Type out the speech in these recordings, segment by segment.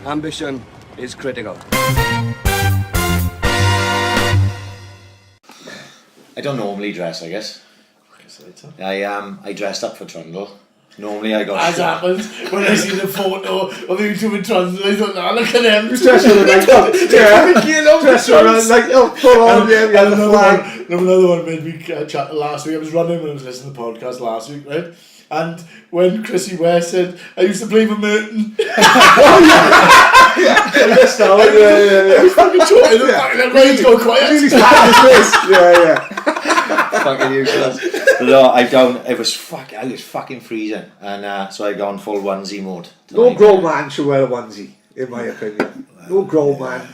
Ambition is critical. I don't normally dress, I guess. I dressed up for Trundle. Normally I got... As happens, when I see the photo of you two in Trundle, I thought, nah, look at them. You dress for the night out. Yeah. Dress for the night out. Full on, yeah, we had the flag. Another one made me chat last week. I was running when I was listening to the podcast last week, right? And when Chrissy West said, I used to play for Merton. I was fucking talking. The rain's going quiet. Yeah. Fucking useless. But no, I don't. I was fucking freezing, and so I gone full onesie mode. No grown man should wear a onesie, in my opinion. No grown man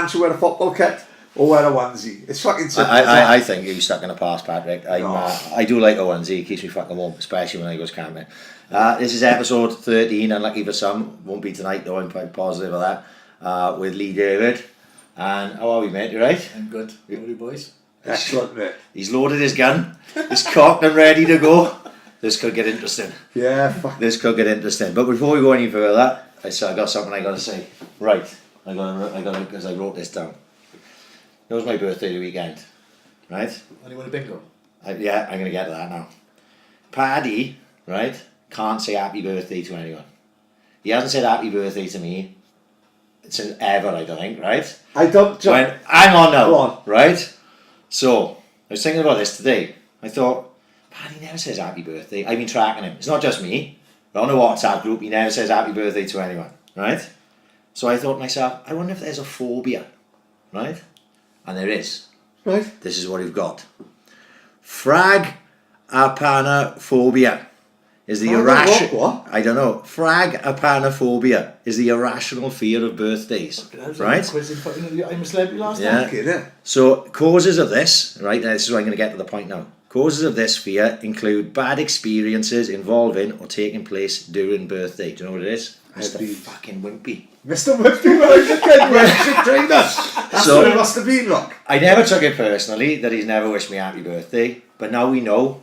should wear a football kit or wear a onesie. It's fucking simple. I think you're stuck in the past, Patrick. I do like a onesie. It keeps me fucking warm, especially when I go camping. This is episode 13, unlucky for some. Won't be tonight though, I'm quite positive of that. With Leigh David. And how are we, mate? You right? I'm good. How are you boys? Excellent, mate. He's loaded his gun. He's cocked and ready to go. This could get interesting. Yeah, fuck. This could get interesting. But before we go any further, I got something I got to say. Right. I got because I wrote this down. It was my birthday the weekend. Right? And you want a bingo? I'm going to get to that now. Paddy, right, can't say happy birthday to anyone. He hasn't said happy birthday to me since ever, I don't think, right? I don't... Hang on now. Go on. Right? So, I was thinking about this today. I thought, Paddy never says happy birthday. I've been tracking him. It's not just me. But on a WhatsApp group, he never says happy birthday to anyone. Right? So I thought to myself, I wonder if there's a phobia. Right? And there is. Right. This is what we've got. Frag-apanophobia is the irrational... What? I don't know. Frag-apanophobia is the irrational fear of birthdays. Right? I'm a celebrity last night. Yeah. So, causes of this, right, this is where I'm going to get to the point now. Causes of this fear include bad experiences involving or taking place during birthday. Do you know what it is? Mr. fucking Wimpy. Mr. Wimpy, well, he's a kid, well, trained us. That's what it must have been, look. I never took it personally that he's never wished me happy birthday, but now we know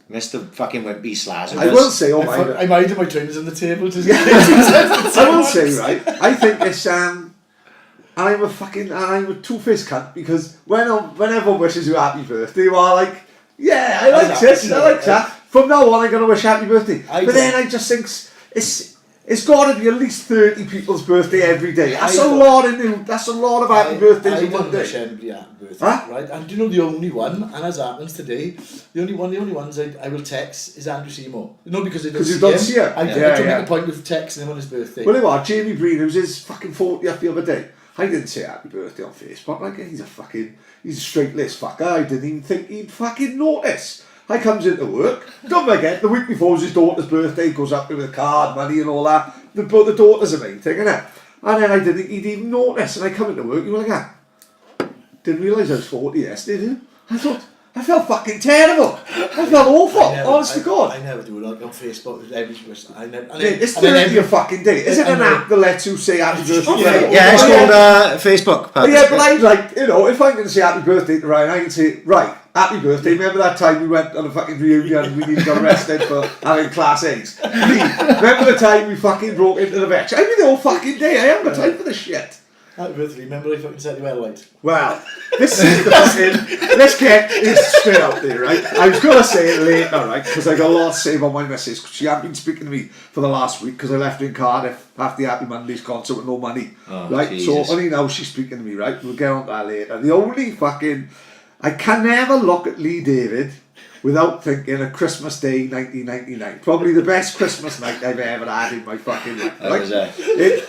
Mr. fucking Wimpy slazzers. I will say, I'm hiding my trainers on the table. I will say, right, I think it's, I'm a two-faced cunt, because when everyone wishes you happy birthday, you are like, yeah, I like this, I like that. From now on, I'm going to wish happy birthday. But then I just think it's got to be at least 30 people's birthday every day. That's a lot of happy birthdays in one day. I don't wish anybody happy birthday, right? And do you know the only one, and as happens today, the only ones I will text is Andrew Seymour. You know, because I don't see him. I try to make a point of texting him on his birthday. Well, you know what, Jamie Breen, it was his fucking 40th the other day. I didn't say happy birthday on Facebook. Like, he's a straight-laced fucker. I didn't even think he'd fucking notice. I comes into work, don't forget, the week before was his daughter's birthday, goes up with a card, money and all that. But the daughter's a main thing, innit? And then I didn't think he'd even notice. And I come into work, you were like, didn't realise I was 40 yesterday, did you? I felt fucking terrible. I felt awful, honest to God. I never do it on Facebook. It's 30 fucking day. Is it an app that lets you say happy birthday? Yeah, it's called Facebook. Yeah, but I'd like, you know, if I'm going to say happy birthday to Ryan, I can say, right, happy birthday. Remember that time we went on a fucking reunion and we nearly got arrested for having class A's? Remember the time we fucking broke into the vet? I mean, the whole fucking day. I haven't got time for this shit. Happy birthday. Remember I fucking set you well light. Well, this is the fucking... Let's get this straight out there, right? I was going to say it later, right? Because I got a lot to say about my missus. She hadn't been speaking to me for the last week because I left her in Cardiff after the Happy Mondays concert with no money. Oh, right? Jesus. So only now she's speaking to me, right? We'll get on to that later. The only fucking... I can never look at Leigh David without thinking of Christmas Day 1999. Probably the best Christmas night I've ever had in my fucking life. Right?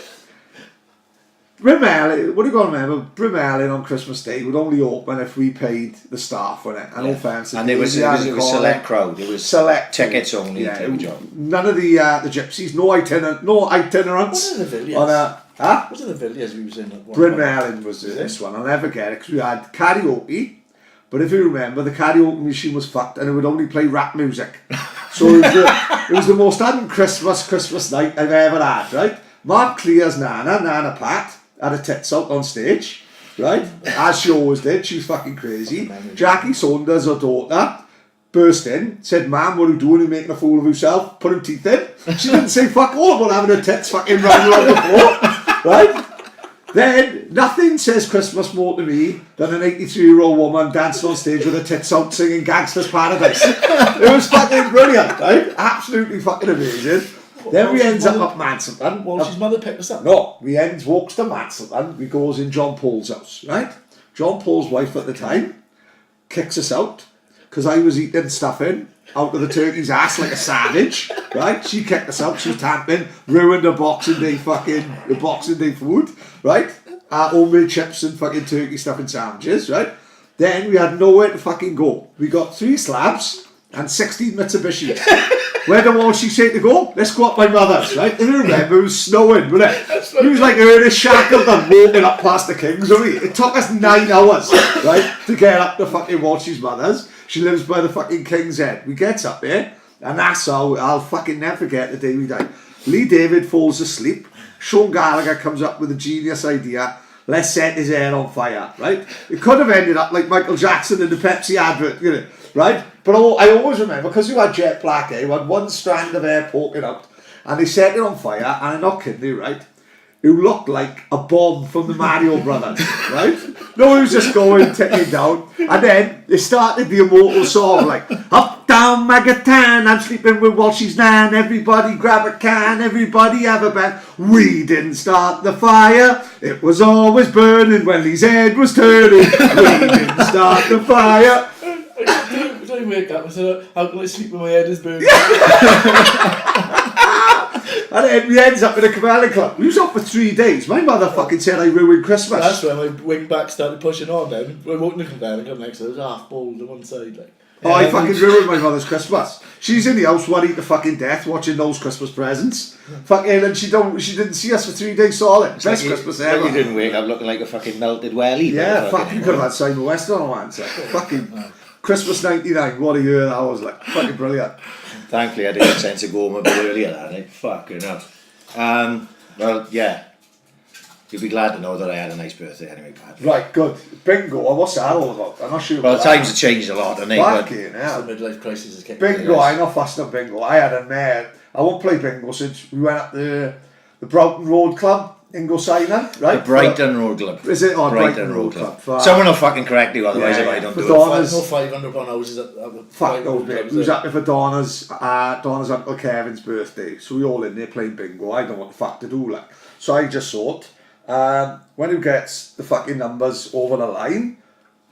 Brimell, what do you got to remember? Brimell on Christmas Day would only open if we paid the staff on it. And all fancy. And it was select crowd. It was select tickets only. Yeah, none of the gypsies, no itinerants. What are the Villiers? What are the Villiers we was in? Brimell was this one. I'll never get it because we had karaoke. But if you remember, the karaoke machine was fucked and it would only play rap music. So it was the most un-Christmas night I've ever had, right? Mark Clear's Nana Pat, had a tits out on stage, right? As she always did, she was fucking crazy. Jackie Saunders, her daughter, burst in, said, "Ma'am, what are you doing? You're making a fool of yourself. Put her teeth in." She didn't say fuck all about having her tits fucking running around the floor, right? Then, nothing says Christmas more to me than an 83-year-old woman dancing on stage with her tits out singing Gangster's Paradise. It was fucking brilliant, right? Absolutely fucking amazing. Then we ends up Mansington. Walsh's mother picked us up. No, we walks to Mansington. We goes in John Paul's house, right? John Paul's wife at the time kicks us out because I was eating stuffing out of the turkey's ass like a savage, right? She kicked us out. She was tamping, ruined the Boxing Day food, right? Homemade chips and fucking turkey stuffing sandwiches, right? Then we had nowhere to fucking go. We got 3 slabs and 16 Mitsubishis. Where the wall she said to go? Let's go up my mother's, right? And I remember it was snowing, wasn't it? It was like Ernest Shackleton walking up past the Kings. It took us 9 hours, right, to get up to fucking Walsh's mother's. She lives by the fucking King's Head. We get up there, and that's how I'll fucking never forget the day we died. Lee David falls asleep. Sean Gallagher comes up with a genius idea. Let's set his hair on fire, right? It could have ended up like Michael Jackson in the Pepsi advert, you know, right? But I always remember, because you had jet black hair, you had one strand of hair poking out, and they set it on fire, and I'm not kidding you, right? It looked like a bomb from the Mario Brothers, right? No, it was just going, ticking down, and then they started the immortal song, like, up, down, Magatan, I'm sleeping with Walsh's nan, everybody grab a can, everybody have a band. We didn't start the fire, it was always burning when Lee's head was turning. We didn't start the fire. I wake up and said, how can I sleep when my head is burning? And then we ends up in a Cavalli Club. We was up for 3 days. My mother fucking said I ruined Christmas. That's when my wing back started pushing on then. I walked in the Cavalli Club next to it, was half bald on one side. Like. Oh, I fucking ruined my mother's Christmas. She's in the house worried to fucking death watching those Christmas presents. Fucking, and she didn't see us for 3 days solid. Best Christmas ever. You didn't wake up looking like a fucking melted welly. Yeah, fucking could have had Simon West on one. Fucking Christmas 99, what a year that was, like, fucking brilliant. Thankfully I did get sent to go a bit earlier that night. Fucking hell. Well, yeah. You'll be glad to know that I had a nice birthday anyway, Paddy. Right, good. Bingo, what's that all about? I'm not sure. Well, times have changed a lot, haven't they? Fucking hell. The midlife crisis is kicking. Bingo, I'm not fast on bingo. I had a mare. I won't play bingo since we went up the Broughton Road Club in Goalkeeping, right? The Brighton Road Club. Is it? Oh, Brighton Road Club. Someone will fucking correct you otherwise if I don't do it. Donna's, no £500 houses at the fuck no, mate. We was up there for Donna's Uncle Kevin's birthday. So we all in there playing bingo. I don't know what the fuck to do, like. So I just thought, when who gets the fucking numbers over the line,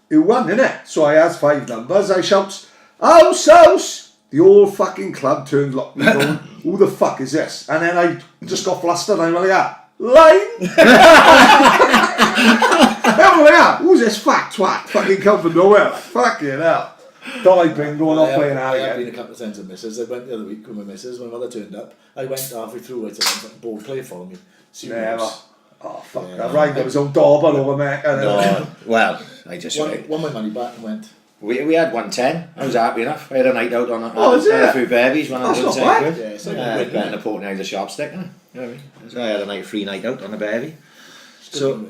who won, innit? So I has 5 numbers. I shouts, house, house. The whole fucking club turns look me going, who the fuck is this? And then I just got flustered and I'm like, line! I'm like, who's this fat twat fucking come from nowhere? Like, fucking hell. Don't like bingo, not playing that again. I've been a couple of times with missus. I went the other week with my missus. My mother turned up. I went halfway through. I said, "I'm bored, play for me." Never. Oh fuck! Yeah. Ryan got his own dauber over me. No, well, I just won my money back and went. We had 110. I was happy enough. I had a night out on a few babies when I was not bad. Yeah, it's like getting a port out the shop stick. You know what I mean? So I had a free night out on a bevy. So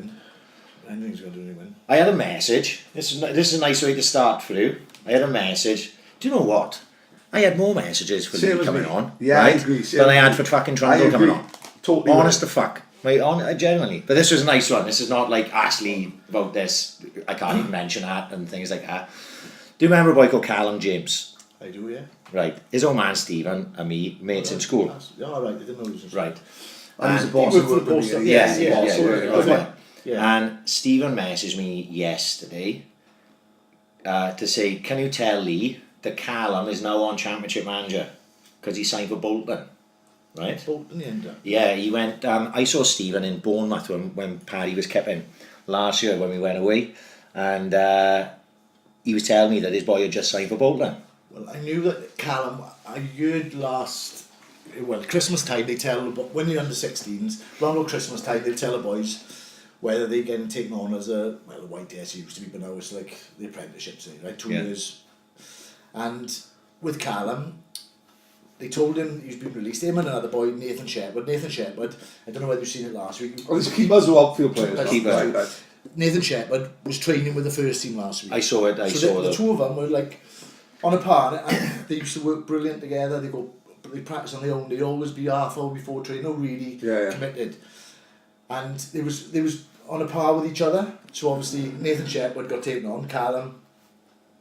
anything's going to do win. I had a message. This is a nice way to start through. I had a message. Do you know what? I had more messages for Leigh coming on. Yeah, right? I agree. Than I had for fucking Trundle coming on. Totally. Honest to fuck. Right, genuinely. But this was a nice one. This is not like Ashley about this. I can't even mention that and things like that. Do you remember a boy called Callum James? I do, yeah. Right. His old man Stephen and me, mates in school. Yeah, right. I didn't know he was in school. Right. And he's a boss of the post. Yeah. And Stephen messaged me yesterday to say, can you tell Leigh that Callum is now on Championship Manager because he signed for Bolton? Right? Bolton, yeah, he went. I saw Stephen in Bournemouth when Paddy was keeping last year when we went away, and he was telling me that his boy had just signed for Bolton. Well, I knew that Callum. I heard Christmas time they tell when you're under 16s, around Christmas time they tell the boys whether they get taken on as a white dress used to be, but now it's like the apprenticeships, right? 2 years. And with Callum, they told him he's been released. Him and another boy, Nathan Shepherd, I don't know whether you've seen it last week. Oh, there's keepers or outfield players. Nathan Shepherd was training with the first team last week. I saw it. The two of them were like on a par, and they used to work brilliant together. They practice on their own. They'd always be half hour before training, not really committed. And they was on a par with each other. So obviously Nathan Shepherd got taken on, Callum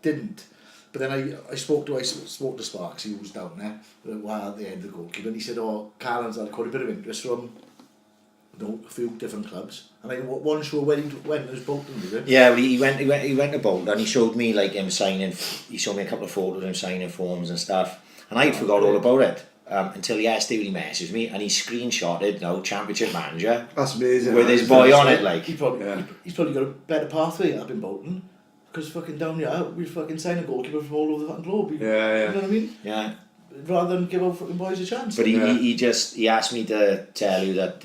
didn't. But then I spoke to Sparks, he was down there at the end of the goalkeeper, and he said, Callum's had quite a bit of interest from a few different clubs. And I wasn't sure where he went. It was Bolton, did it? Yeah, well, he went to Bolton, and he showed me like him signing. He showed me a couple of photos of him signing forms and stuff, and I forgot all about it until yesterday when he messaged me and he screenshotted Championship Manager. That's amazing. With his boy on it, like. He's probably got a better pathway up in Bolton. Because fucking down here, we fucking sign a goalkeeper from all over the fucking globe. You know what I mean? Yeah. Rather than give our fucking boys a chance. But he asked me to tell you that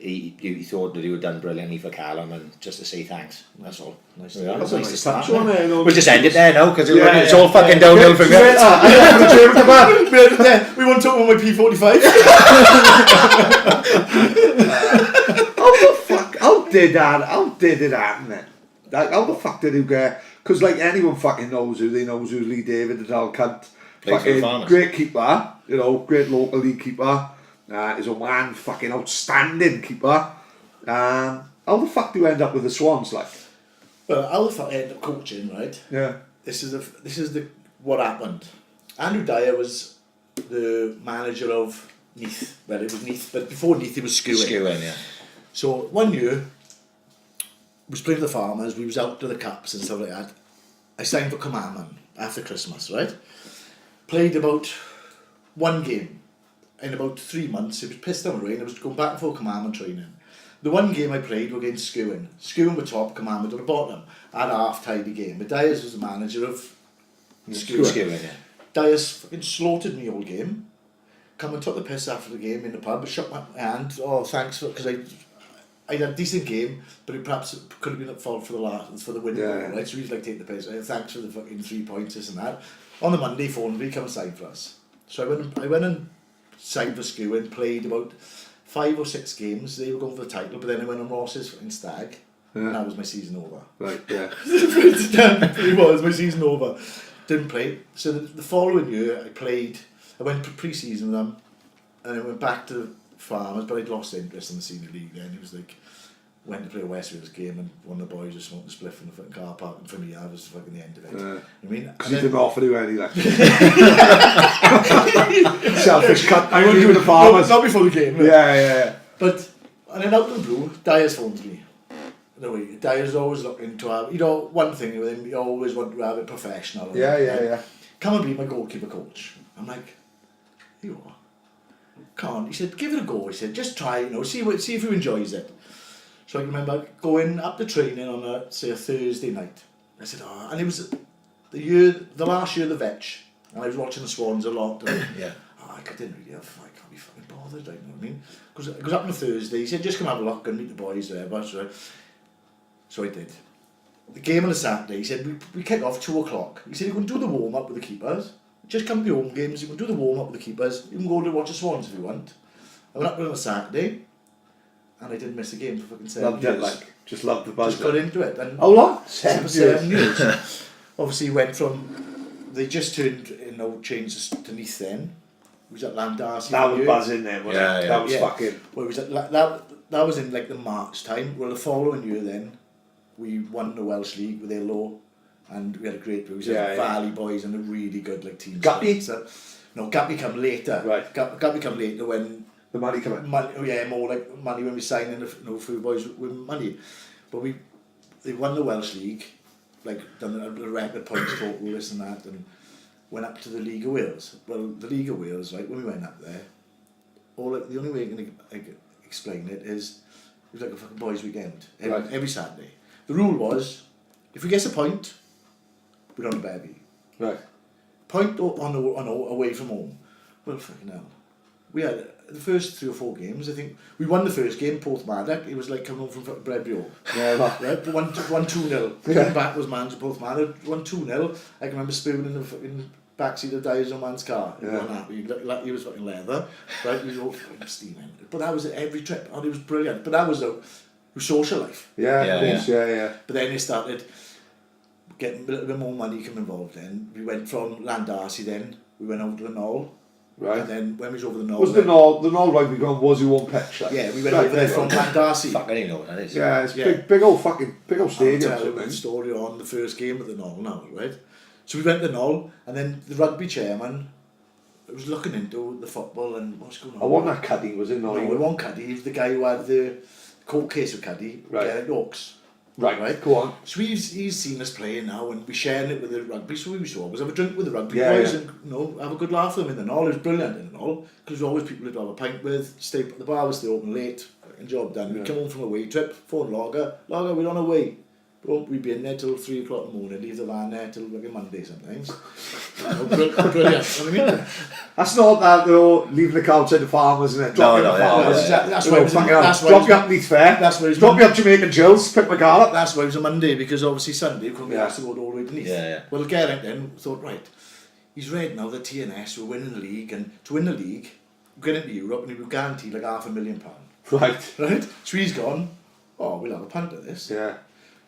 he thought that he had done brilliantly for Callum, and just to say thanks. That's all. Nice to start. We'll just end it there now because it's all fucking downhill from here. We want to talk about my P45. How the fuck? How did it happen then? Like, how the fuck did he get? Because like anyone fucking knows who's Leigh David at Alcant. Fucking great keeper, great local league keeper. He's a man, fucking outstanding keeper. How the fuck do you end up with the Swans, like? Well, how the fuck I ended up coaching, right? Yeah. This is what happened. Andrew Dyer was the manager of Neath. Well, it was Neath, but before Neath it was Skewing. Yeah. So one year, we was playing for the Farmers, we was out to the Cups and stuff like that. I signed for Commandment after Christmas, right? Played about one game. In about 3 months, it was pissed down rain, I was going back and forth Commandment training. The one game I played was against Skewing. Skewing were top, Commandment were the bottom. I had a half-tidy game. But Dyers was the manager of Skewing. Dyers fucking slaughtered me all game. Come and took the piss after the game in the pub, shook my hand, thanks for, because I had a decent game, but it perhaps could have been at fault for the win. Right? So he's like, take the piss. Thanks for the fucking 3 points, this and that. On the Monday, phoned me, come and sign for us. So I went and signed for Skewing, played about 5 or 6 games. They were going for the title, but then I went on Ross's fucking stag, and that was my season over. Right, yeah. It was my season over. Didn't play. So the following year, I went pre-season with them, and I went back to Farmers, but I'd lost interest in the senior league then. It was like, went to play a West Wales game and one of the boys was smoking a spliff in the fucking car park, and for me that was fucking the end of it. I mean, because he didn't offer you any, like. Selfish cut. I won't do the Farmers. Not before the game. No. Yeah. But, and then out of the blue, Dyers phones me. Dyers always looking to have, one thing with him, you always want to have it professional. Yeah. Come and be my goalkeeper coach. I'm like, you are. Come on. He said, give it a go. He said, just try, see if you enjoys it. So I remember going up to training on a Thursday night. I said, and it was the last year of the Vetch, and I was watching the Swans a lot. And I didn't really I can't be fucking bothered, you know what I mean? Because it was up on a Thursday. He said, just come have a look and meet the boys there. So I did. The game on a Saturday, he said, we kick off 2 o'clock. He said, you can do the warm-up with the keepers. Just come to the home games, you can do the warm-up with the keepers. You can go to watch the Swans if you want. I went up there on a Saturday, and I didn't miss a game for fucking 7 years. Loved it, just loved the buzz. Just got into it. And how long? 7 years. Obviously went from, they just turned, changed to Neath then. It was at Landarcy. That was buzzing then, wasn't it? That was fucking... Well, it was that was in like the March time. Well, the following year then, we won the Welsh League with their law, and we had a great group. We had Valley boys and a really good team. Guppy? No, Guppy come later. Right. Guppy come later when the money came in. More like money when we signed in. For boys with money, but they won the Welsh League, done a record points total, this and that, and went up to the League of Wales. Well, the League of Wales, right? When we went up there, the only way I can explain it is it was like a fucking boys' weekend every Saturday. The rule was, if we get a point, we're on a bevy. Right. Point on away from home. Well, fucking hell. We had the first 3 or 4 games. I think we won the first game, Porthmadog. It was like coming home from Brebrio. Right? 1-2-0. Coming back was man to Porthmadog. 1-2-0. I can remember spewing in the fucking backseat of Dyer's old man's car. He was fucking leather. Right? He was all fucking steaming. But that was every trip. And it was brilliant. But that was social life. Yeah. But then they started getting a little bit more money come involved then. We went from Landarcy then, we went over to the Knoll. Right. And then when we was over the Knoll... Was the Knoll rugby ground was your one pitch? Like? Yeah, we went over there from Landarcy. Fuck, I don't even know what that is. Yeah, it's big old stadium. I'll tell you the story on the first game at the Knoll now, right? So we went to the Knoll, and then the rugby chairman was looking into the football and what's going on. I won that Caddy, was it? No, it wasn't Caddy. He was the guy who had the court case with Caddy, right. Oaks. Right, go on. So he's seen us playing now, and we're sharing it with the rugby. So we used to always have a drink with the rugby Yeah, boys, yeah. and have a good laugh with them in the Knoll. It was brilliant in the Knoll because there were always people who'd have a pint with. Stay at the bar, was stay open late, and job done. We'd come home from a away trip, phone lager, we're on our way. We'd be in there till 3 o'clock in the morning, leave the van there till like Monday sometimes. Brilliant, you know what I mean? That's not that though, leaving the car outside the farmers and then dropping the farmers. That's why drop you up Leeds Fair, drop you up Jamaican Jills, pick my car up. That's why it was a Monday, because obviously Sunday we couldn't be asked to go all the way to Leeds. Yeah. Well, Garrett then thought, right, he's read now that TNS were winning the league, and to win the league, get into Europe, and he would guarantee like £500,000. Right. So he's gone, we'll have a punt at this. Yeah.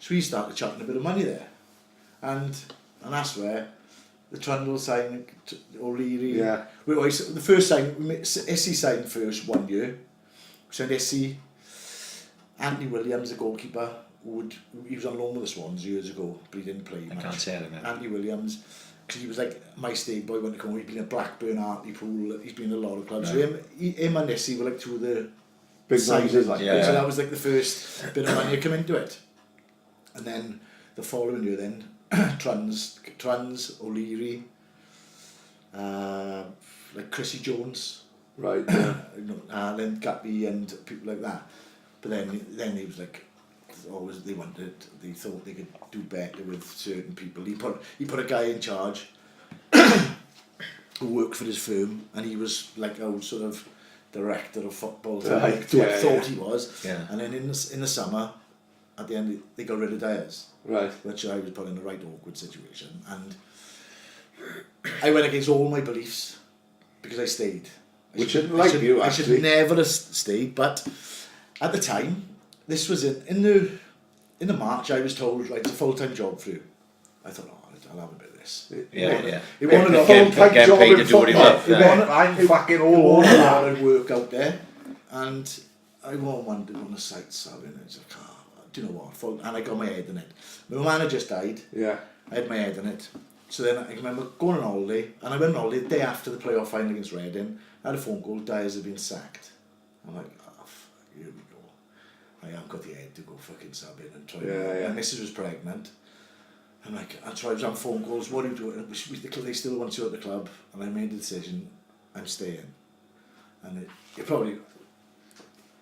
So we started chucking a bit of money there. And that's where the Trundle signed, O'Leary. Yeah. The first sign, Essie signed first 1 year. We signed Essie. Anthony Williams, the goalkeeper, he was on loan with the Swans years ago, but he didn't play much. I can't say it, man. Anthony Williams, because he was like my state boy when he came. He'd been at Blackburn, Hartlepool, he's been in a lot of clubs. Right. So him and Essie were like two of the big signings. like, So that was like the first bit of money to come into it. And then the following year then, Truns, O'Leary, like Chrissy Jones, right, then Gappy and people like that. But then he was like, they thought they could do better with certain people. He put a guy in charge who worked for his firm, and he was like our sort of director of football. I thought he was. Yeah. And then in the summer, at the end, they got rid of Dyers. Right. Which I was put in a right awkward situation. And I went against all my beliefs because I stayed. I should never have stayed, but at the time, this was in the March, I was told, right, it's a full-time job for you. I thought, I'll have a bit of this. He wanted a full-time job paid to do what he loved. I'm fucking all over that. I'd work out there, and I wanted on the site selling. It's like, do you know what? And I got my head in it. My man had just died. Yeah. I had my head in it. So then I remember going on holiday, and I went on holiday the day after the playoff final against Reading. I had a phone call, Dyers had been sacked. I'm like, here we go. I haven't got the head to go fucking sub in and try. My missus was pregnant. I'm like, I was on phone calls, what are you doing? They still want you at the club, and I made the decision, I'm staying. And it probably...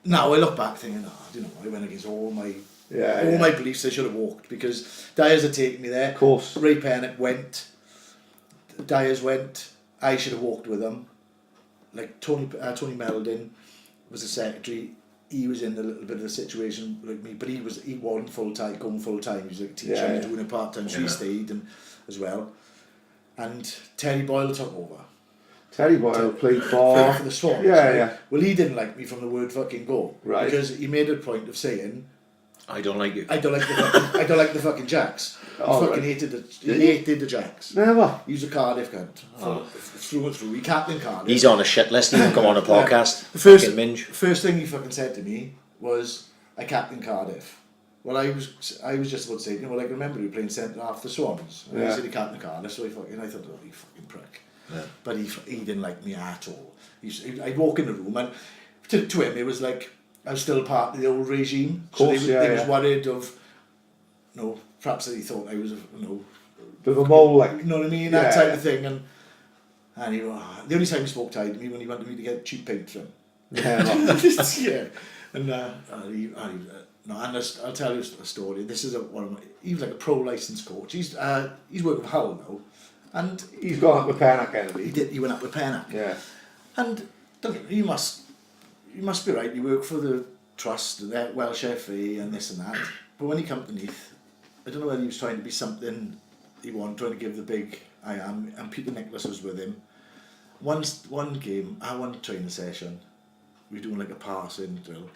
Now I look back thinking, I went against all my beliefs. I should have walked, because Dyers had taken me there. Of course. Ray Pennock went. Dyers went. I should have walked with them. Like Tony Meldon was the secretary. He was in a little bit of a situation like me, but he wasn't going full time. He was like a teacher. He was doing it part time, so he stayed as well. And Terry Boyle took over. Terry Boyle played for the Swans. Yeah. Well, he didn't like me from the word fucking go. Right. Because he made a point of saying, I don't like you. I don't like the fucking Jacks. He hated the Jacks. Never. He was a Cardiff cunt. Through and through. He captained Cardiff. He's on a shit list. He can come on a podcast. The first thing he fucking said to me was, I captained Cardiff. Well, I was just about to say, remember you were playing centre half the Swans. And I said he captained Cardiff, so I thought, you fucking prick. Yeah. But he didn't like me at all. I'd walk in the room, and to him it was like I was still part of the old regime. Of course, so they was worried of, perhaps that he thought I was, bit of a mole, like, you know what I mean, that type of thing. And the only time he spoke to me when he wanted me to get cheap paint from him. Yeah. And I'll tell you a story. This is he was like a pro licensed coach. He's working for Hull now. And he's gone up with Pennock, hasn't he went up with Pennock. Yeah. And you must be right. You work for the trust, the Welsh FA, and this and that. But when he come to Neath, I don't know whether he was trying to be something he wanted, trying to give the big I am. And Peter Nicholas was with him. One game, one training session, we were doing like a passing drill.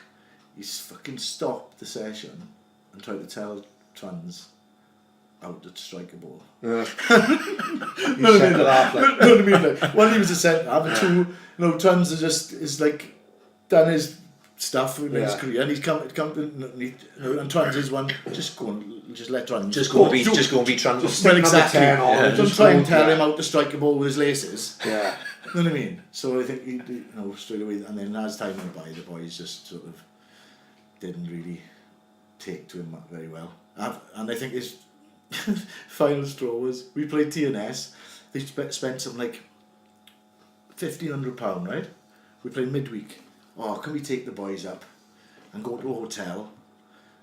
He's fucking stopped the session and tried to tell Trans, out to strike a ball. Yeah. You know what I mean? Like, know what I mean? Like, one he was a centre half, and two, Trans is like done his stuff in his career, and he's come to and Trans is one. Just let Trans Just go and be Trans. Well, exactly. Don't try and tell him how to strike a ball with his laces. Yeah. You know what I mean? So I think he, straight away, and then as time went by, the boys just sort of didn't really take to him very well. And I think his final straw was we played TNS. They spent something like £1,500, right? We played midweek. Oh, can we take the boys up and go to a hotel,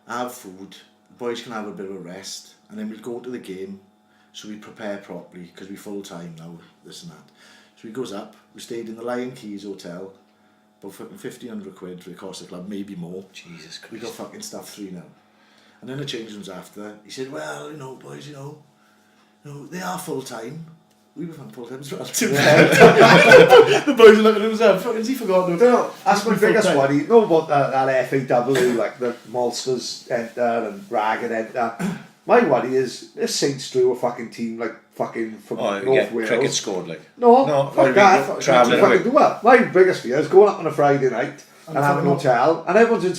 have food, the boys can have a bit of a rest, and then we'll go to the game, so we prepare properly, because we're full time now, this and that. So he goes up, we stayed in the Lion Keys Hotel, about fucking £1,500 for the cost of the club, maybe more. Jesus Christ. We got fucking stuff 3-0. And then the change rooms after, he said, well, boys, they are full time. We were full time as well. The boys are looking at themselves, has he forgotten? That's my biggest worry. You know about that FAW, like the Malsters enter and Braga enter. My worry is this Saints drew a fucking team like fucking from North Wales. Cricket scored like. No, fuck that. Travelling. Well, my biggest fear is going up on a Friday night and having an hotel, and everyone's in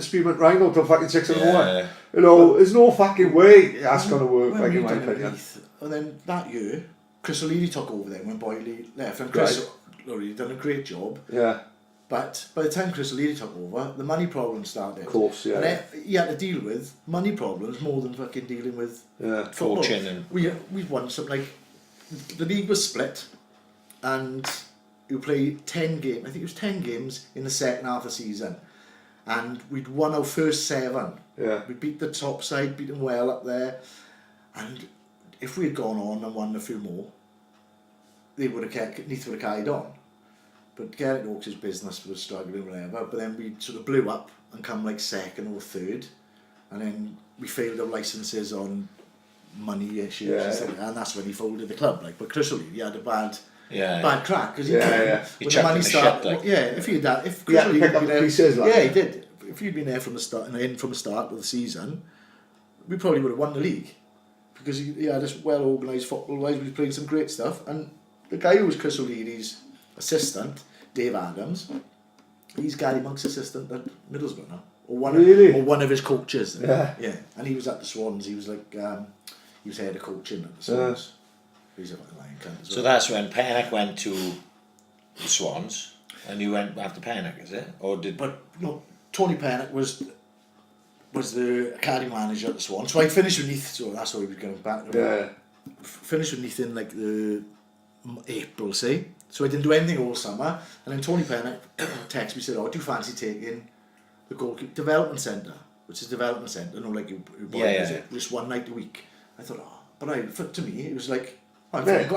Spearmint Rhino till fucking 6 in the morning. There's no fucking way that's going to work, like in my opinion. And then that year, Chris O'Leary took over then when Boyley left, and Chris O'Leary done a great job. Yeah. But by the time Chris O'Leary took over, the money problems started. Of course, yeah. And he had to deal with money problems more than fucking dealing with football. Coaching and... We won something like... The league was split, and you played 10 games, I think it was 10 games in the second half of the season. And we'd won our first 7. Yeah. We beat the top side, beat them well up there. And if we had gone on and won a few more, Neath would have carried on. But Garrett Oaks' business was struggling, whatever. But then we sort of blew up and come like 2nd or 3rd, and then we failed our licenses on money issues, and that's when he folded the club. Like, but Chris O'Leary had a bad crack because he when the money started. Like. If Chris O'Leary had been there, he did. If he'd been there from the start of the season, we probably would have won the league because he had this well organised football-wise. We were playing some great stuff, and the guy who was Chris O'Leary's assistant, Dave Adams, he's Gary Monk's assistant at Middlesbrough now, or one of his coaches. Yeah, and he was at the Swans. He was like he was head of coaching at the Swans. He's a Lion cunt as well. So that's when Pennock went to the Swans, and you went after Pennock, is it? But no, Tony Pennock was the academy manager at the Swans. So I finished with Neath, so that's why we were going back. Finished with Neath in like the April, say. So I didn't do anything all summer, and then Tony Pennock texted me, said, do you fancy taking the Goalkeeping Development Centre, which is development centre, just one night a week. I thought, but to me, it was like, I'm doing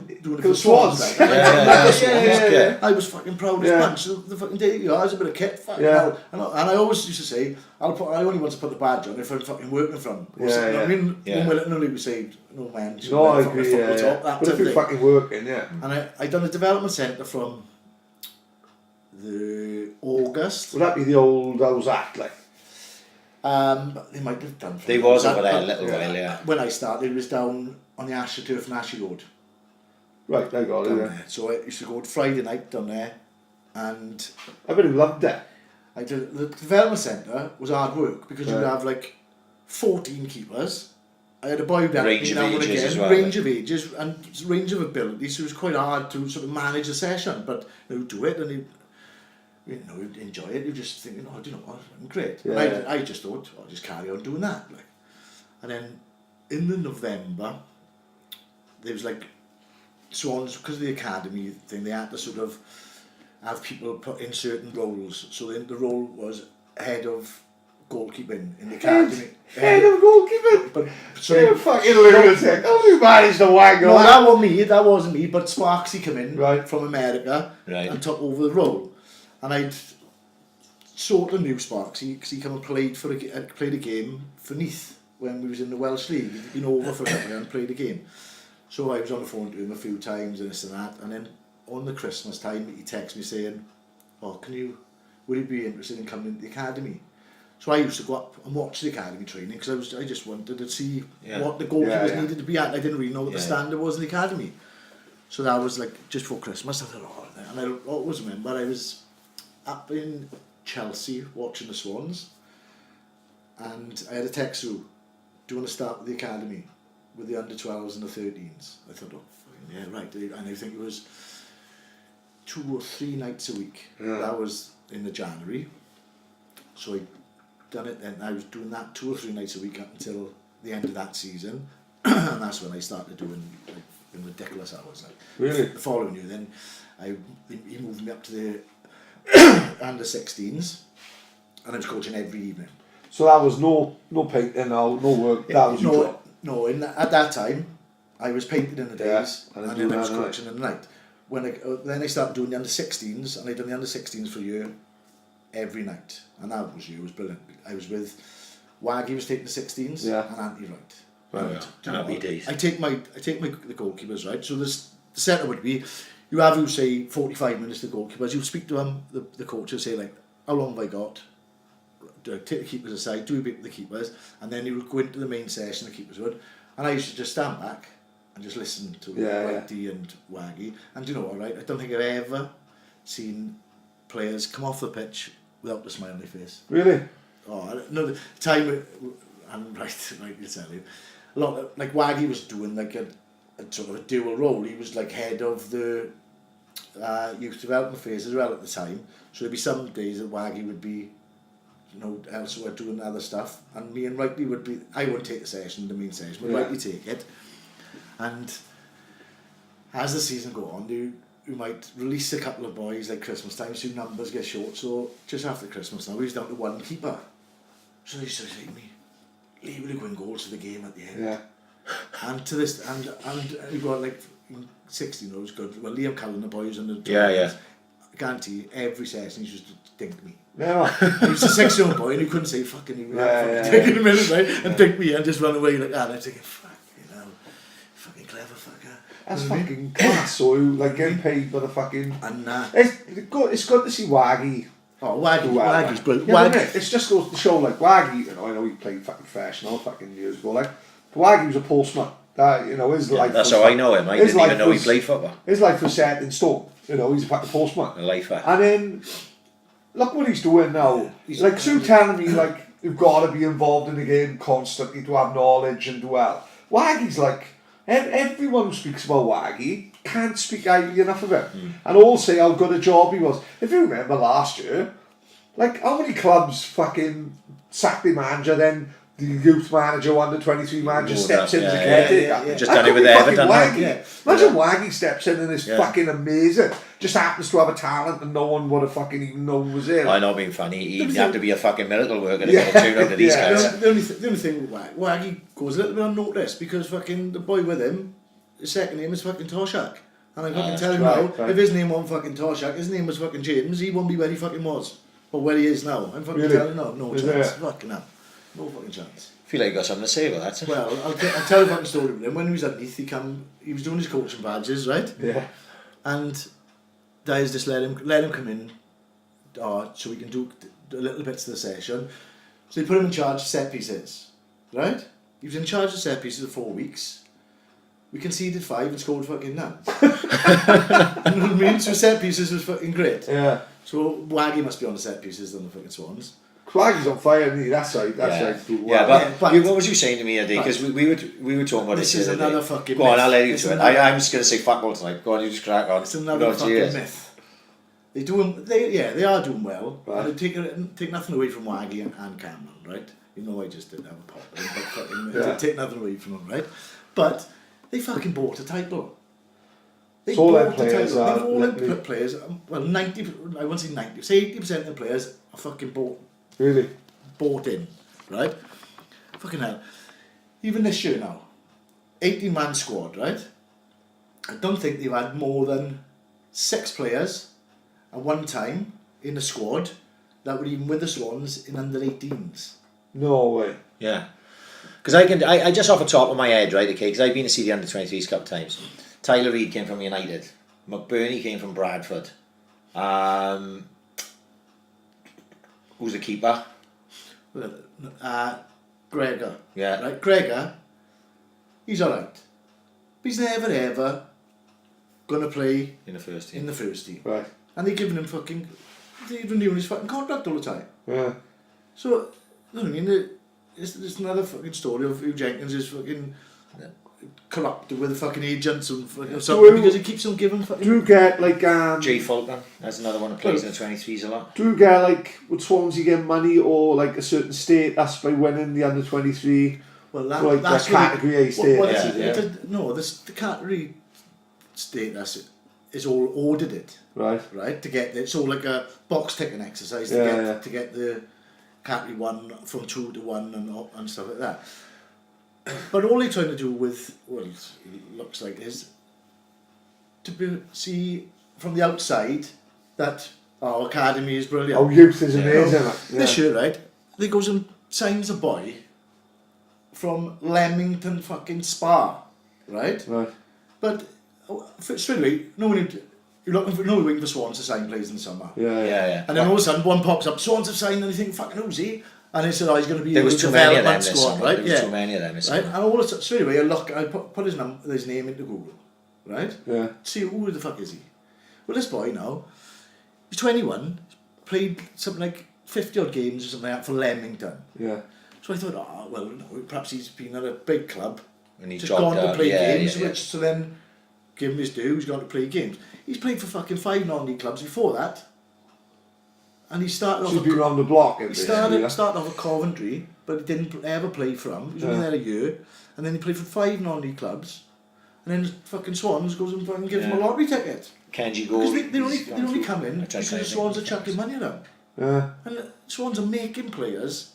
it for the Swans. I was fucking proud as punch. The fucking day, I was a bit of kit, hell. And I always used to say, I only want to put the badge on if I'm fucking working from. I mean, when we say, no man, I agree, but if you're fucking working, And I done a development centre from the August. Would that be the old Act, like? They might have done. They was over there a little while, When I started, it was down on the AstroTurf and Ashley Road. Right, I got it. So I used to go Friday night down there, and I bet he loved it. I did the development centre was hard work because you'd have like 14 keepers. I had a boy down range of ages and range of abilities. So it was quite hard to sort of manage a session, but do it and you'd enjoy it. You're just thinking, do you know what? I'm great. Yeah. I just thought, I'll just carry on doing that. Like, and then in the November, there was like Swans, because of the academy thing, they had to sort of have people put in certain roles. So the role was head of goalkeeping in the academy. Head of goalkeeping? But you're fucking lunatic. How do you manage to wangle No, that wasn't me, but Sparksy came in from America and took over the role. And I'd sort of knew Sparksy because he come and played a game for Neath when we was in the Welsh League. He'd been over for a couple and played a game. So I was on the phone to him a few times and this and that. And then on the Christmas time, he texted me saying, would you be interested in coming into the academy? So I used to go up and watch the academy training because I just wanted to see what the goalkeepers Yeah, yeah. needed to be at. I didn't really know what the Yeah. standard was in the academy. So that was like just before Christmas. I thought, and I always remember I was up in Chelsea watching the Swans, and I had a text through, do you want to start with the academy with the under 12s and the 13s? I thought, yeah, right. And I think it was 2 or 3 nights a week. Yeah. That was in the January. So I done it, and I was doing that 2 or 3 nights a week up until the end of that season, and that's when I started doing like in ridiculous hours. Like Really? the following year, then he moved me up to the under 16s, and I was coaching every evening. So that was no painting, no work. That was your job. No. At that time, I was painting in the days, and and then then I was doing that coaching in the night. Then I started doing the under 16s, and I done the under 16s for a year, every night, and that was brilliant. I was with Waggy was taking the 16s, Yeah. and Anthony Wright. Right. Happy days. I take the goalkeepers, right. So the setup would be, you have you say 45 minutes to the goalkeepers. You speak to them, the coaches say like, how long have I got? Take the keepers aside, do a bit with the keepers, and then you would go into the main session. The keepers would, and I used to just stand back and just listen to Whitey and Waggy. And you know what, right? I don't think I've ever seen players come off the pitch without a smile on their face. Really? Oh, no, the time, and right, you tell you, a lot of, like Waggy was doing like a sort of a dual role. He was like head of the youth development phase as well at the time. So there'd be some days that Waggy would be, elsewhere doing other stuff, and me and Righty would be. I would take the session, the main session, but Righty take it. And as the season go on, you might release a couple of boys like Christmas time, so numbers get short. So just after Christmas now, he's down to 1 keeper. So they used to say to me, Leigh, will you go in goals for the game at the end? Yeah. And to this, and you got like 16 was good. Well, Liam Cullen, the boys and the Yeah. I guarantee every session he used to dink me. Yeah. He was a 6-year-old boy and he couldn't say fucking dink a minute, right? And dink me and just run away like that. And I'm thinking, fucking clever fucker. That's fucking class. So like getting paid for the fucking. And It's good to see Waggy. oh, Waggy's brilliant. Yeah, Waggy, it's just goes to show like Waggy. I know he played fucking professional fucking years ago. Like, but Waggy was a postman. His life. That's how I know him. I didn't even know he played football. His life was set in stone. He's a fucking postman. A lifer. And then look what he's doing now. He's like Sue telling me like you've got to be involved in the game constantly to have knowledge and do well. Waggy's like everyone who speaks about Waggy can't speak highly enough of him, and all say how good a job he was. If you remember last year, like how many clubs fucking sacked the manager, then the youth manager, under 23 manager steps in as a caretaker. Just done it with Everton. Imagine Waggy steps in and is fucking amazing. Just happens to have a talent and no one would have fucking even known was there. I know, being funny. He'd have to be a fucking miracle worker to get a tune out of these guys. the only thing with Waggy goes a little bit unnoticed because fucking the boy with him, his second name is fucking Toshak. And I fucking tell him now, if his name wasn't fucking Toshak, his name was fucking James, he won't be where he fucking was. Or where he is now. I'm fucking telling him no chance. Fucking hell. No fucking chance. I feel like you got something to say about that. Well, I'll tell you a fucking story with him. When he was underneath, he was doing his coaching badges, right? Yeah. And guys just let him come in, so we can do a little bits of the session. So they put him in charge of set pieces, right? He was in charge of set pieces for 4 weeks. We conceded 5 and scored fucking none. You know what I mean? So set pieces was fucking great. Yeah. So Waggy must be on the set pieces than the fucking Swans. Waggy's on fire, isn't he? That's right. But what was you saying to me, Eddie? Because we were talking about this is another fucking Go on, myth. I'll let you to it. I'm just going to say fuck all tonight. Go on, you just crack on. It's another fucking myth. They are doing well. Right. And they take nothing away from Waggy and Cameron, right? You know I just didn't have a pop. But fucking take nothing away from them, right? But they fucking bought a title. They So bought their the players title. are They've all literally- put players. Well, 90. I won't say 90. Say 80% of the players are fucking Really? bought in, right? Fucking hell. Even this year now, 18-man squad, right? I don't think they've had more than 6 players at one time in the squad that were even with the Swans in under 18s. No way. Yeah. Because I just off the top of my head, right, okay, because I've been to see the under-23s a couple of times. Tyler Reid came from United. McBurney came from Bradford. Who's the keeper? Gregor. Yeah. Right, Gregor, he's alright. But he's never ever gonna play In the first team. in the first team. Right. And they're giving him fucking, they're renewing his fucking contract all the time. Yeah. So, you know what I mean? It's another fucking story of Hugh Jenkins is fucking corrupted with the fucking agents and fucking something because he keeps on giving fucking... Do you get like Jay Fulton, that's another one who plays in the 23s a lot. Do you get like would Swansea get money or like a certain status by winning the under 23? Well, So, like that's the category A status. The category status is all audited, Right. to get it's all like a box ticking exercise to get the category 1 from 2 to 1 and stuff like that. But all they're trying to do with it looks like is to see from the outside that our academy is brilliant. Oh, youth is amazing. This year, right, they goes and signs a boy from Leamington fucking Spa, right? Right. But straight away, you're looking for waiting for Swans to sign players in the summer. Yeah. And then all of a sudden, one pops up, Swans have signed, and you think, fucking who's he? And they said, he's going to be There was in the too many of them development this squad, summer. right? There was too many of them this Right? summer. And all of a sudden, straight away, I put his name into Google, right? Yeah. See, who the fuck is he? Well, this boy now, he's 21, played something like 50 odd games or something like that for Leamington. Yeah. So I thought, well, no, perhaps he's been at a big club, And he just dropped gone to down. play Yeah, games, yeah. which so then give him his due, he's gone to play games. He's played for fucking 5 non-league clubs before that. And he started She's off been around the block. he started off at Coventry, but he didn't ever play for him. He was only there a year. And then he played for 5 non-league clubs. And then fucking Swans goes and fucking gives him a lottery ticket. Kenji Because Gold. they only come in I tried because the saying Swans are things. chucking money at them. Yeah. And the Swans are making players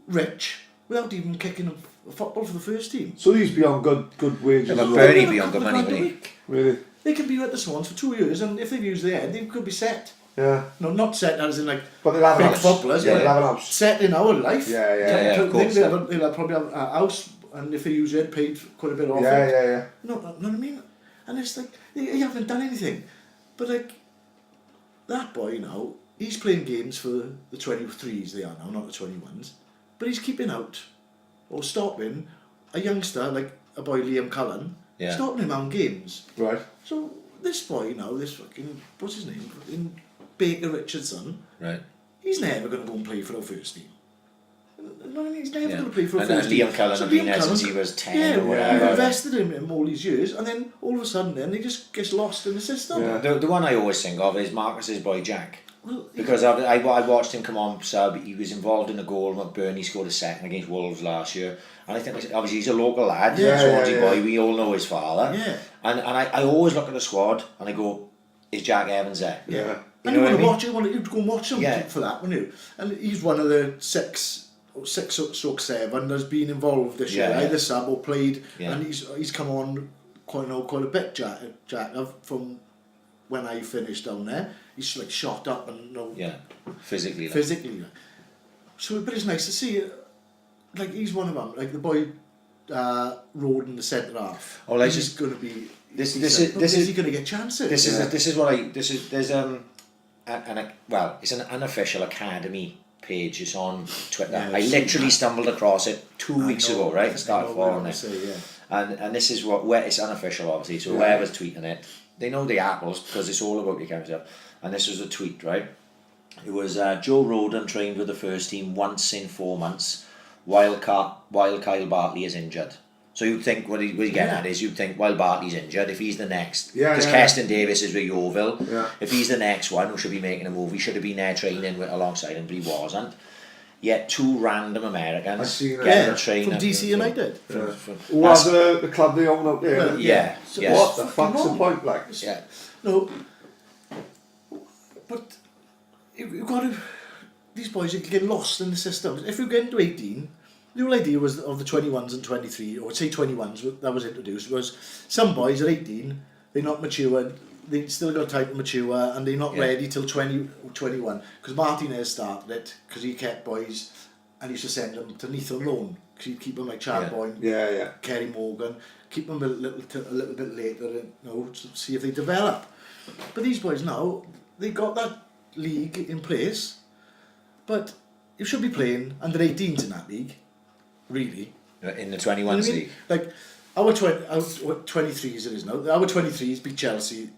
rich without even kicking a football for the first team. So these be on good wages. Yeah, but as well. Bernie They're be a on good couple money, of grand a wouldn't he? week. Really? They can be with the Swans for 2 years, and if they've used their head, they could be set. Yeah. No, not set as in like But they'll have an big house. footballers. Yeah, Yeah, they'll have an house. set in our life. Yeah, yeah. Yeah, of course. They'll probably have a house, and if they use it, paid quite a bit off Yeah, it. yeah, yeah. No, know what I mean? And it's like, you haven't done anything. But like, that boy now, he's playing games for the 23s they are now, not the 21s. But he's keeping out, or stopping, a youngster like a boy Liam Cullen, Yeah. stopping him on games. Right. So this boy now, this fucking, what's his name? Fucking Baker Richardson, Right. he's never going to go and play for our first team. You know what I mean? He's never Yeah. going to play for our And first team. Liam Cullen So had been Liam there since Cullen- he was 10 yeah, or whatever. we've invested in him all these years, and then all of a sudden, then he just gets lost in the system. Yeah. The one I always think of is Marcus's boy Jack. Well, Because I watched him come on sub, he was involved in a goal, McBurney scored a second against Wolves last year, and I think obviously he's a local lad, Yeah, Swansea yeah, yeah. boy, we all know his father, Yeah. and I always look at the squad and I go, is Jack Evans there? Yeah. And You you know want what I to mean? watch it, you'd go and watch him Yeah. for that, wouldn't you? And he's one of the six stroke 7 that's been involved this year, Yeah, yeah. either sub or played, Yeah. and he's come on quite a bit, Jack from when I finished down there. He's like shot up and Yeah, physically. Like. physically. So, but it's nice to see, like he's one of them, like the boy Road in the centre half. Oh, like he's just- just going to be. This is is he going to get chances? This is what I there's well, it's an unofficial academy page. It's on Twitter. Yeah, I I've literally seen stumbled across it 2 weeks ago, right? I Started know what following I'm it, say, yeah. and this is where it's unofficial, obviously. So whoever's tweeting it, they know the apples because it's all about your kind of stuff. And this was a tweet, right? It was Joe Roden trained with the first team once in 4 months, while Kyle Bartley is injured. So you'd think what you getting at is you'd think while Bartley's injured, if he's the next, Yeah, because yeah. Keston Davis is with Yeovil, Yeah. if he's the next one who should be making a move, he should have been there training alongside him, but he wasn't. Yet 2 random Americans I've seen that. getting Yeah, a train from up DC United. Who are the club they own out there? Well, Yeah, So yeah. What the it's fuck's the fucking point, like? Yeah. No, but you've got to. These boys get lost in the system. If you get into 18, the whole idea was of the 21s and 23, or say 21s that was introduced, was some boys at 18, they're not mature, they still got time to mature, and they're not Yeah. ready till 20, 21. Because Martinez started it, because he kept boys, and he used to send them to Neath on loan, because he'd keep them like Chad Yeah. Boyne, Yeah, yeah. Kerry Morgan, keep them a little bit later, to see if they develop. But these boys now, they got that league in place, but you should be playing under 18s in that league, really. In the You know 21s what I mean? league. Like, our 23s it is now. Our 23s beat Chelsea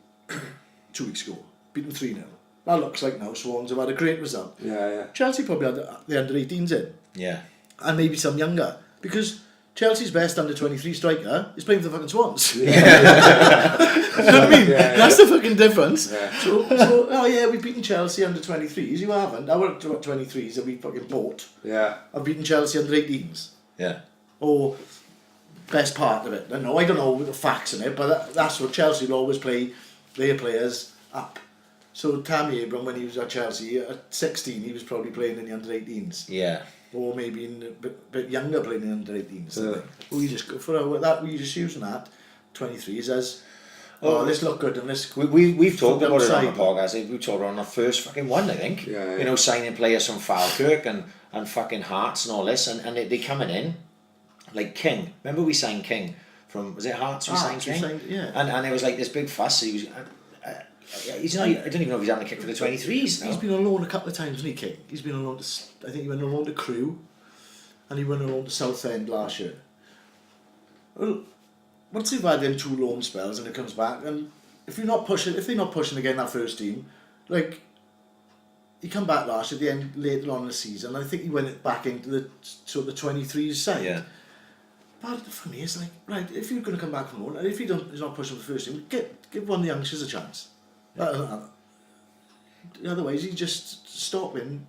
2 weeks ago. Beat them 3-0. That looks like now Swans have had a great result. Yeah. Chelsea probably had the under 18s in. Yeah. And maybe some younger. Because Chelsea's best under 23 striker is playing for the fucking Swans. Yeah. You know what I mean? Yeah. That's the fucking difference. Yeah. So, oh yeah, we've beaten Chelsea under 23s. You haven't. Our 23s that we fucking bought Yeah. have beaten Chelsea under 18s. Yeah. Or best part of it. I don't know the facts in it, but that's what Chelsea will always play their players up. So Tammy Abraham, when he was at Chelsea, at 16, he was probably playing in the under 18s. Yeah. Or maybe in a bit younger playing in the under 18s. Yeah. We just go for that. We just using that 23s as this look good and this. We've talked about it on the outside. podcast. We talked on our first fucking one, I think. Yeah. You know, signing players from Falkirk and fucking Hearts and all this, and they coming in like King. Remember we signed King from, was it Hearts? We signed King, yeah. and it was like this big fuss. He was. He's not. I don't even know if he's having a kick for the 23s now. He's been on loan a couple of times, hasn't he, King? He's been on loan to, I think he went on loan to Crewe, and he went on loan to Southend last year. Well, once they've had them 2 loan spells and it comes back, and if they're not pushing again that first team, like he come back last year at the end later on in the season, and I think he went back into the 23s side. Yeah. But for me, it's like, right, if you're going to come back from loan, and if he's not pushing for the first team, give one of the youngsters a chance. Otherwise, he's just stopping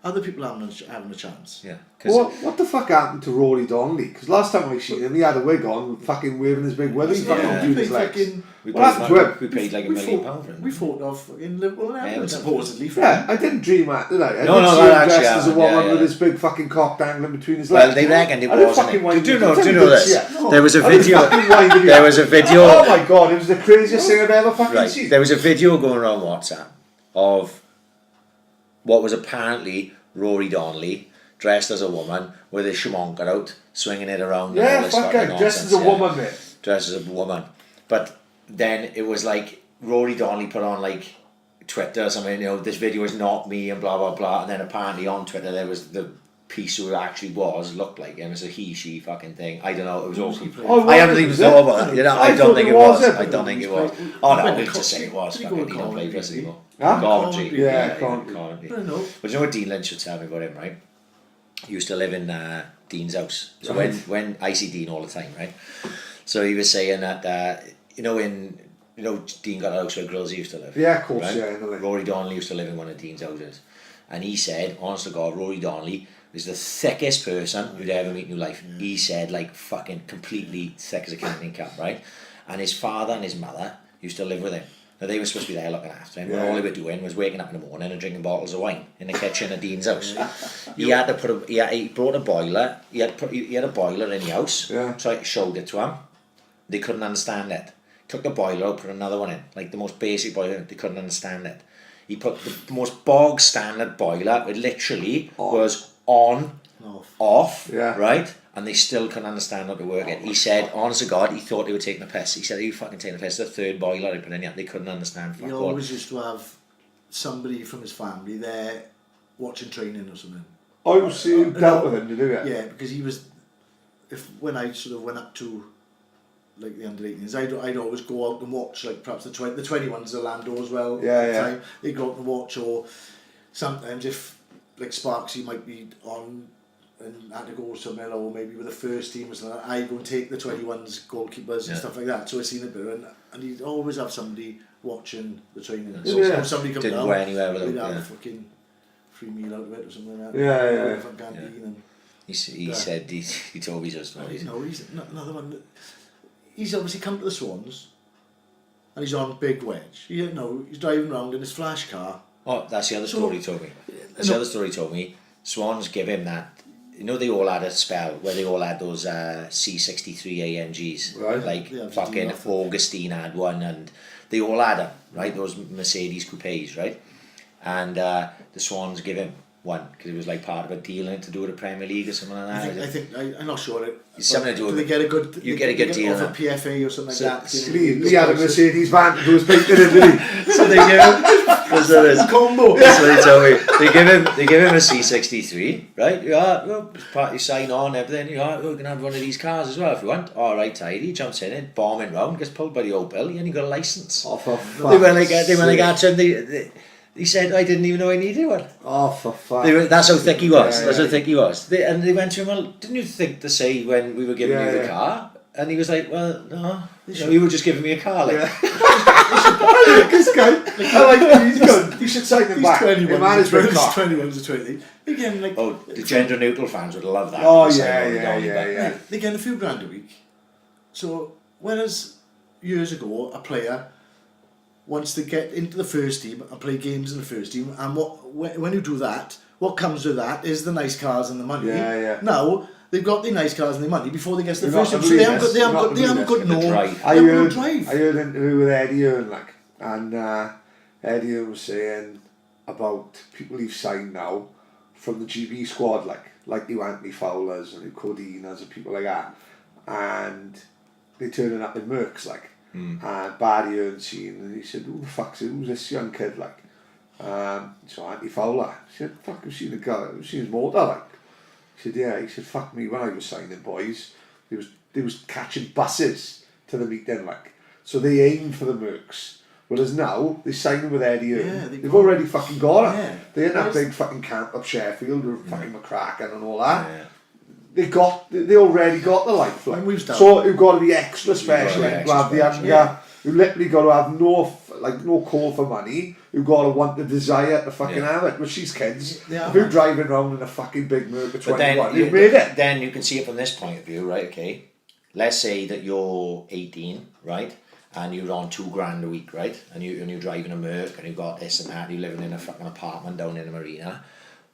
other people having a chance. Yeah. What the fuck happened to Rory Donnelly? Because last time I seen him, he had a wig on, fucking waving his big wig. He fucking doing his legs. What happened to him? We paid like £1 million for him. We fought off in Liverpool and Everton, Yeah, supposedly. For Yeah, him. I didn't dream that, did I? I No, didn't no, see that him actually dressed as a happened, woman yeah. with his big fucking cock dangling between his Well, legs. they reckoned it I didn't was. fucking wind Do you me know up. this? Yeah. There was a I didn't video. fucking wind me There up. was a video. Oh my god, it was the craziest thing I've ever fucking Right. seen. There was a video going around WhatsApp of what was apparently Rory Donnelly dressed as a woman with his shamonka out, swinging it around. and all Yeah, this fuck fucking it, dressed as nonsense, a woman, mate. Dressed as a woman. But then it was like Rory Donnelly put on like Twitter or something, you know, this video is not me and blah blah blah, and then apparently on Twitter there was the piece who actually looked like him. It was a he she fucking thing. I don't know, it was awful. Oh, I haven't even was thought it? about it. You know, I I don't thought think it it was was. it. I don't think it was. He Oh no, went we to just say it was. did he Fucking, go he don't play for us Coventry? anymore. Huh? Coventry. Yeah, Coventry. I know. But you know what Dean Lynch would tell me about him, right? He used to live in Dean's house. So Right. when I see Dean all the time, right? So he was saying that Dean got a house where Grillsy used to live. Yeah, of course, right? yeah, I know that. Rory Donnelly used to live in one of Dean's houses. And he said, honest to God, Rory Donnelly is the thickest person you'd ever meet in your life. Yeah. He said, like, fucking completely thick as a kingpin cap, right? And his father and his mother used to live with him. Now, they were supposed to be there looking after him, but all they were doing was waking up in the morning and drinking bottles of wine in the kitchen at Dean's house. He had to he brought a boiler. He had a boiler in the house, so I showed it to him. They couldn't understand it. Took the boiler out, put another one in, like the most basic boiler. They couldn't understand it. He put the most bog standard boiler. It literally was on, off, right? And they still couldn't understand how to work it. He said, honest to God, he thought they were taking the piss. He said, are you fucking taking the piss? The third boiler he put in, they couldn't understand. He always used to have somebody from his family there watching training or something. Oh, so you dealt with him, did you? Yeah, because he was. When I sort of went up to like the under 18s, I'd always go out and watch, like perhaps the 21s, Orlando as well. Yeah, at the yeah. time. They'd go out and watch, or sometimes if like Sparksy might be on and had to go somewhere, or maybe with the first team or something, I'd go and take the 21s goalkeepers and stuff like that. So I seen a bit, and he'd always have somebody watching the training. So somebody come Didn't down, go anywhere with we'd him. have a fucking free meal out of it or something like that. Yeah. From canteen and. He said he told me just stories. No, he's another one. He's obviously come to the Swans, and he's on big wedge. He's driving around in his flash car. Oh, that's the other story he told me. That's the other story he told me. Swans give him that. You know, they all had a spell where they all had those C63 AMGs. Right. Like Yeah, fucking Augustine had one, and they all had them, right? Those Mercedes coupes, right? And the Swans give him one because it was like part of a deal to do with the Premier League or something like that. I'm not sure. It's something to do with. They get a good. You get a good deal off a on it. PFA or something like that. Lee had a Mercedes van to do his painting in, didn't he? So they do. Because there is. Combo. That's what they tell me. They give him a C63, right? Yeah, well, party sign on, everything. Yeah, we're gonna have one of these cars as well if you want. All right, tidy. Jumps in it, bombing round, gets pulled by the old bill. He ain't got a license. Oh, for They went like to him. He said, I didn't even know I needed one. Oh, for fuck. That's how thick he was. Yeah, That's yeah. how thick he was. And they went to him, well, didn't you think to say when we were giving you the car? And he was like, well, no. You were just giving me a car. Like. Yeah. I like this guy. I like he's good. You should sign him back. 21, man is very cock. 21 to 20. Again, like, Oh, the gender neutral fans would love that. Oh, Sign yeah, on the yeah, Dolly yeah, back. yeah. they get a few grand a week. So, whereas years ago, a player wants to get into the first team and play games in the first team, and when you do that, what comes with that is the nice cars and the money. Yeah, yeah. Now, they've got the nice cars and the money before they get to the You're first not team, so they haven't got, the drive. I no heard drive. an interview with Eddie Hearn, like, and Eddie Hearn was saying about people he've signed now from the GB squad, like you Anthony Fowlers and you Codinas and people like that, and they turning up in Mercs, like, and Paddy Hearn seen, and he said, who the fuck's it? Who's this young kid, like? So Anthony Fowler, he said, fuck, I've seen the guy, I've seen his motor, like. He said, yeah, he said, fuck me, when I was signing boys, they was catching buses to the meeting, like. So they aimed for the Mercs. Whereas now, they're signing with Eddie Hearn. Yeah, they've already fucking got it. Yeah. They ain't that big fucking camp up Sheffield or fucking McCracken and all that. Yeah. They already got the life, like. And we've done- So you've got to be extra special, be like, extra to have the special, anger. You've literally got to have no call for money. You've got to want the desire to fucking have it. But she's kids. Yeah, If you're driving around in a fucking big Merc at But 21, then, you've made it. then you can see it from this point of view, right? Okay, let's say that you're 18, right, and you're on £2,000 a week, right, and you're driving a Merc and you've got this and that, you're living in a fucking apartment down in the marina,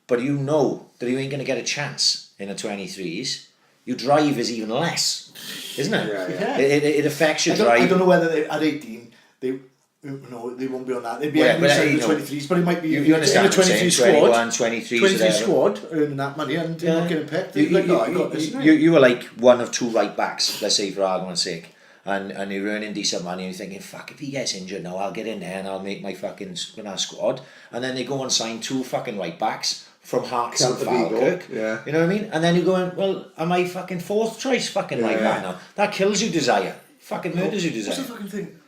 but you know that you ain't gonna get a chance in the 23s. Your drive is even less, isn't it? Yeah. It affects your I drive. don't know whether at 18 they won't be on that. They'd be Yeah, in but, the 23s, you know, but it might be You in the understand what I'm 23 saying? squad. 21, 23, 23 whatever. squad earning that money and they're not getting picked. They're like, oh, I got this. You were like one of two right backs, let's say for argument's sake, and you're earning decent money and you're thinking, fuck, if he gets injured now, I'll get in there and I'll make my fucking squad. And then they go and sign two fucking right backs from Hearts and Falkirk. Yeah. You know what I mean? And then you're going, well, am I fucking fourth choice fucking right back now? That kills your desire. Fucking murders your What's the desire. fucking thing?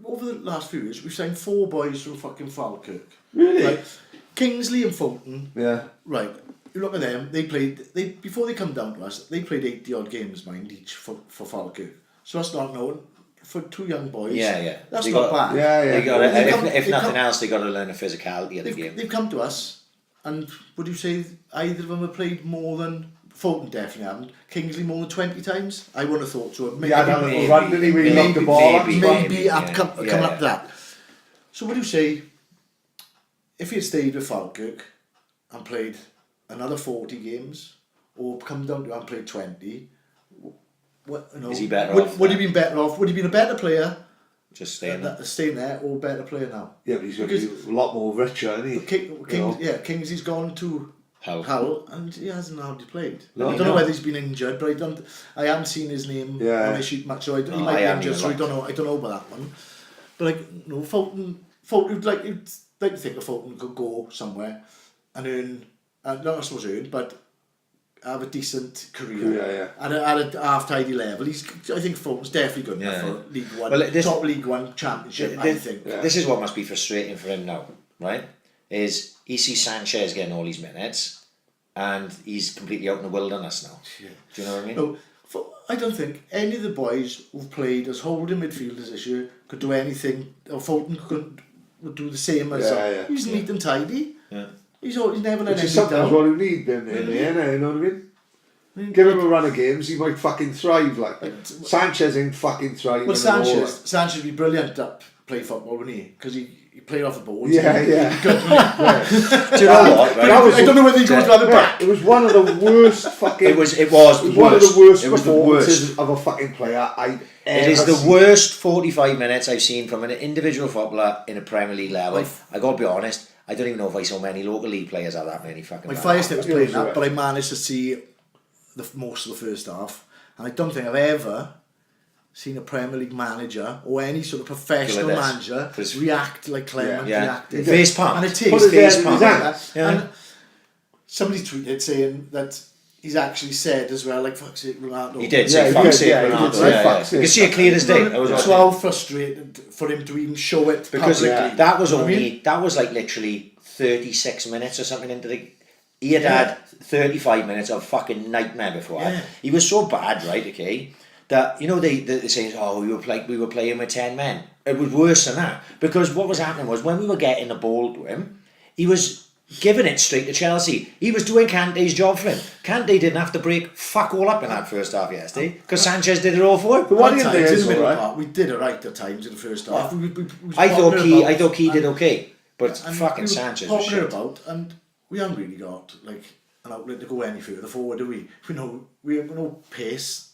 Over the last few years, we've signed 4 boys from fucking Falkirk. Really? Like, Kingsley and Fulton. Yeah. Right. You look at them. Before they come down to us, they played 80 odd games, mind, each for Falkirk. So that's not known for 2 young boys. Yeah. That's They not got- bad. Yeah. They gotta, They come- if they nothing come- else, they got to learn the physicality of the game. They've come to us, and would you say either of them have played more than Fulton? Definitely haven't. Kingsley more than 20 times. I wouldn't have thought so. Maybe, Yeah, that little run, didn't he, when he knocked the ball up? maybe yeah. coming up that. So would you say if he had stayed with Falkirk and played another 40 games, or come down to and played 20? Is he better would, off Would then? he been better off? Would he been a better player Just staying there. staying there, or a better player now? Yeah, but he's going to be a lot more richer, isn't he? Kingsley's gone to Hull. and he hasn't hardly played. No. I don't know whether he's been injured, but I haven't seen his name on his sheet much, so he No, might I be haven't injured, so I either. don't know about that one. But like, no, Fulton you'd like to think that Fulton could go somewhere and earn, not I suppose earn, but have a decent career at a half-tidy level. I think Fulton's definitely good enough for League One, top League One championship, I think. This is what must be frustrating for him now, right? Is he sees Sanches getting all these minutes and he's completely out in the wilderness now. Yeah. Do you know what I mean? No, I don't think any of the boys who've played as holding midfielders this year could do anything, or Fulton would do the same as he's neat and tidy. Yeah. He's never let Which is anything sometimes down. what you need in there, you know what I mean? Give him a run of games, he might fucking thrive. Like Sanches ain't fucking thriving. Well, Sanches would be brilliant at play football, wouldn't he? Because he played off the boards. Yeah. Do you know what? Right? I don't know whether he goes to the back. It was one of the worst fucking. It was one of the worst It was the worst. performances of a fucking player I'd ever It is the seen. worst 45 minutes I've seen from an individual footballer in a Premier League level. I got to be honest, I don't even know if I saw many local league players have that many fucking. My bad Firestick was halves. playing that, but I managed to see most of the first half, and I don't think I've ever seen a Premier League manager or any sort of professional this. manager Chris- react like Clement Yeah. reacted. Face palm. And it Put takes his face head in palm. his hands. Yeah. And somebody tweeted saying that he's actually said as well, like, fuck's sake, Renato. He did Yeah, say he fuck's did, sake, yeah, he Renato. did say Yeah, fuck's You sake. can see it clear as day. That was So I was frustrated for him to even show it because publicly. that was You know what I only mean? that was like literally 36 minutes or something into the. He had 35 minutes of fucking nightmare before. Yeah. He was so bad, right? Okay, that they say, oh, we were playing with 10 men. It was worse than that because what was happening was when we were getting the ball to him, he was giving it straight to Chelsea. He was doing Kante's job for him. Kante didn't have to break fuck all up in that first half yesterday because Sanchez did it all for him. But what do you At think times, is in the middle alright? part, we did it right at times in the first half. We I thought popping Key about did okay, but and fucking we were Sanchez was popping shit. about, and we haven't really got like an outlet to go any further forward, do we? We have no pace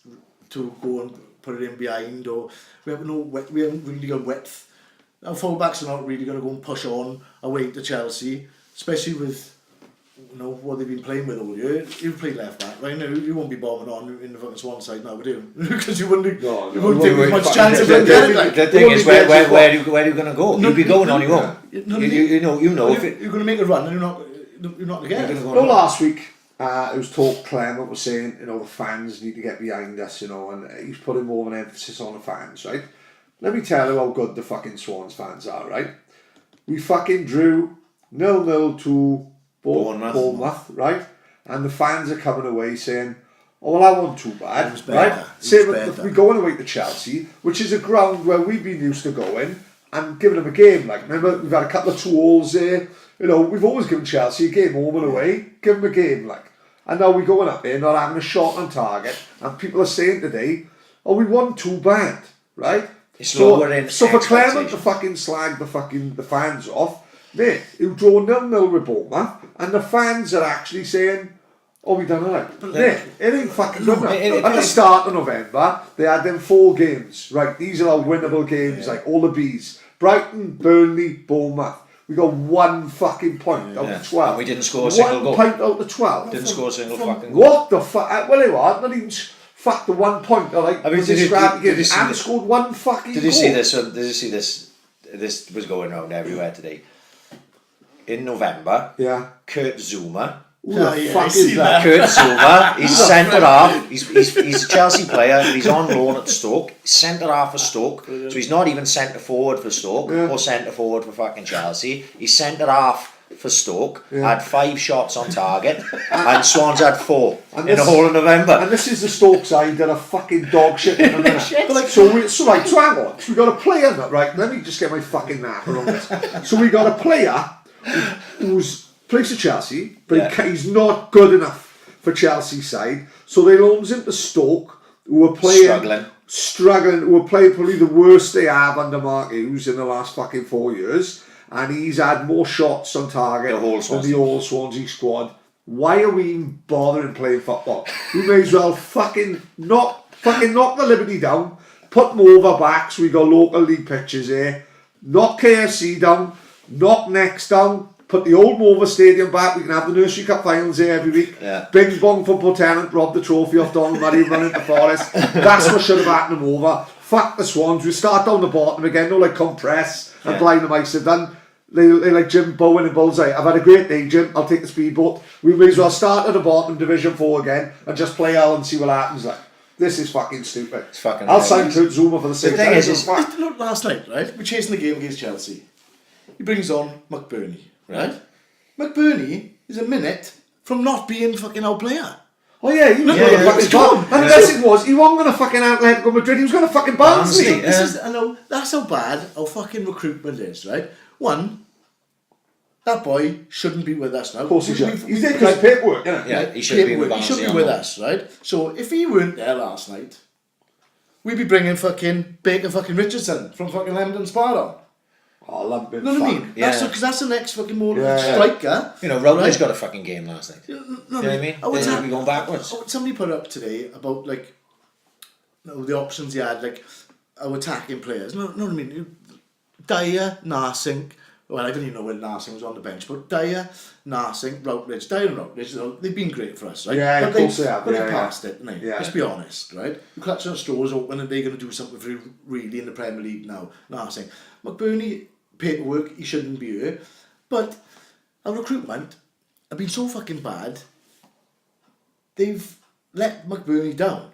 to go and put it in behind, or we haven't really got width. Our fullbacks are not really going to go and push on away to Chelsea, especially with what they've been playing with all year. You play left back right now. You won't be bombing on in the fucking Swan side now, would you? Because you wouldn't. No, you wouldn't take we as much fucking- chance of the- it. the- The thing is, where are you going to go? No, You'll be going on your own. You know, You know if it. you're going to make a run, and you're not again. You're gonna go No, on. last week it was talk. Clement was saying, the fans need to get behind us, and he's putting more of an emphasis on the fans, right? Let me tell you how good the fucking Swans fans are, right? We fucking drew 0-0 to Bournemouth, right? And the fans are coming away saying, oh, well, I wasn't too bad, It was better. right? It Same was with better. we going away to Chelsea, which is a ground where we've been used to going and giving them a game. Like, remember, we've had a couple of 2-2s there. We've always given Chelsea a game home and away. Give them a game, like. And now we're going up there, not having a shot on target. And people are saying today, oh, we won too bad, right? It's lowering So for Clement to expectations. fucking slag the fans off, mate, he'll draw 0-0 with Bournemouth, and the fans are actually saying, oh, we done alright. But mate, it ain't fucking good enough. At the start of November, they had them 4 games, right? These are our winnable games, like all the Bs. Brighton, Burnley, Bournemouth. We got 1 fucking point out of 12. And we didn't score a single goal. 1 point out of 12. Didn't score a single fucking goal. What the fuck? Well, they were. Not even fuck the 1 point. Like, I mean, was did this you- scrappy did game you see and the- scored 1 fucking Did you goal. see this? Did you see this? This was going around everywhere today. In November, Yeah. Kurt Zuma. Who the yeah, fuck I see is that? Kurt Zuma, he's centre half. He's a Chelsea player. He's on loan at Stoke. Centre half for Stoke, so he's not even centre forward for Stoke or centre forward for fucking Chelsea. He's centre half for Stoke. Had 5 shots on target, and Swans had 4 in the whole of November. And this is the Stoke side that are fucking dog shit in a minute. So hang on. So we got a player, right? Let me just get my fucking napper on this. So we got a player who's plays for Chelsea, but he's not good enough for Chelsea's side. So they loans him to Stoke, who are playing struggling, who are playing probably the worst they have under Mark Hughes in the last fucking 4 years. And he's had more shots on target than the whole Swansea squad. Why are we even bothering playing football? We may as well fucking knock the Liberty down, put them over back so we got local league pitches here, knock KFC down, knock Next down, put the old Mover Stadium back, we can have the Nursery Cup finals here every week. Yeah. Bing bong for Tenant, rob the trophy off Donald Murray and run into Forest. That's what should have happened them over. Fuck the Swans, we start down the bottom again, no like compress and blind them ice have done. They like Jim Bowen and Bullseye. I've had a great day, Jim. I'll take the speedboat. We may as well start at the bottom, Division 4 again, and just play L and see what happens. Like, this is fucking stupid. It's fucking I'll sign Kurt Zuma for the same thing time. is Look, last night, right? We're chasing the game against Chelsea. He brings on McBurney, right? McBurney is a minute from not being fucking our player. Oh yeah, he was going to fucking bomb. And the best thing was, he wasn't going to fucking Atletico Madrid. He was going to fucking Barnsley. I know that's how bad our fucking recruitment is, right? One, that boy shouldn't be with us now. Of course he should. He's there because of paperwork, isn't it? Yeah, he should be with He should Barnsley be on with loan. us, right? So if he weren't there last night, we'd be bringing fucking Baker fucking Richardson from fucking London Spa on. Oh, I love him. You know what I mean? Yeah. Because that's the next fucking more Yeah. striker. Rowley's got a fucking game last night. You You know what I mean? They should be going backwards. Somebody put up today about like the options he had, like our attacking players. No, what I mean? Dyer, Narsink, well, I don't even know when Narsing was on the bench, but Dyer, Narsing, Routledge, Dyer and Routledge, they've been great for us, right? Yeah, but of course they have. But Yeah, they yeah. passed it, didn't they? Yeah. Let's be honest, right? The clutch on straws open and they're going to do something for really in the Premier League now. Narsing. McBurney, paperwork, he shouldn't be here. But our recruitment have been so fucking bad, they've let McBurney down.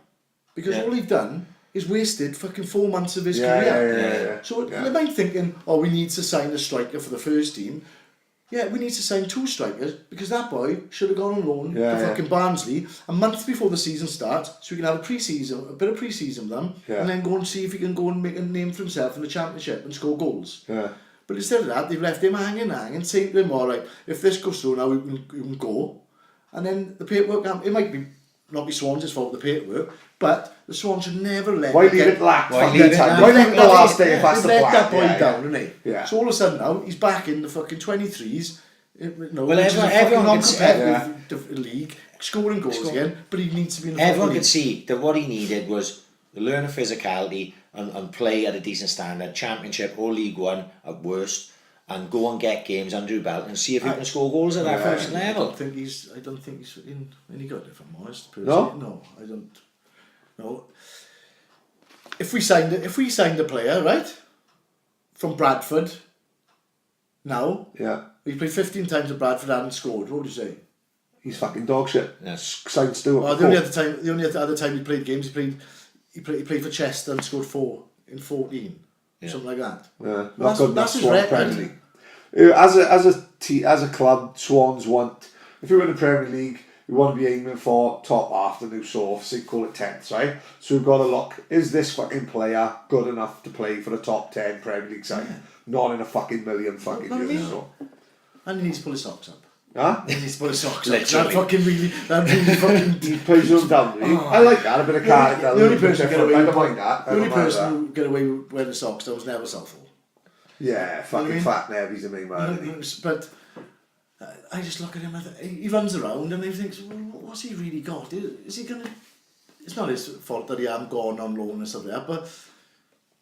Because all they've done is wasted fucking 4 months of his career. Yeah. So they might thinking, we need to sign a striker for the first team. Yeah, we need to sign 2 strikers because that boy should have gone on loan to fucking Barnsley a month before the season starts, so we can have a bit of pre-season with them, and then go and see if he can go and make a name for himself in the Championship and score goals. Yeah. But instead of that, they've left him hanging, saying to him, all right, if this goes through now, you can go. And then the paperwork, it might not be Swans' fault, the paperwork, but the Swans should never let Why leave it lack? Why Why leave it lack? leave it the last day if that's the let plan? that boy down, isn't he? Yeah. So all of a sudden now, he's back in the fucking 23s, Well, which is a fucking everyone can non-competitive league, scoring goals again, but he needs to be in the Everyone fucking could see that what he needed was to learn a physicality and play at a decent standard, Championship or League One at worst, and go and get games under your belt and see if he can score goals at that first I level. don't think he's any good, if I'm honest. Personally. No? No, I don't. No. If we signed a player, right, from Bradford, now, Yeah. he played 15 times at Bradford, hadn't scored. What would you say? He's fucking dog shit. Yes. Signed Stewart. Oh, the only other time he played games, he played for Chester and scored 4 in 14, something like that. Yeah, Well, not good enough. that's his Swans record. Premier League. As a club, Swans want, if you're in the Premier League, we want to be aiming for top half, the new source, so you call it 10th, right? So we've got to look, is this fucking player good enough to play for the top 10 Premier League side? Not in a fucking million fucking Know what I years. mean? So. And he needs to pull his socks up. Huh? He needs to pull his socks up. Literally. That really fucking He plays them down, really. I like that, a bit of character. The only person who I get away don't mind that. The only person who get away with wearing the socks though was Neville Southall. Yeah, fucking I mean? fat Nev, he's the main man, isn't he? But I just look at him. He runs around and he thinks, well, what's he really got? Is he gonna? It's not his fault that he hasn't gone on loan and stuff like that. But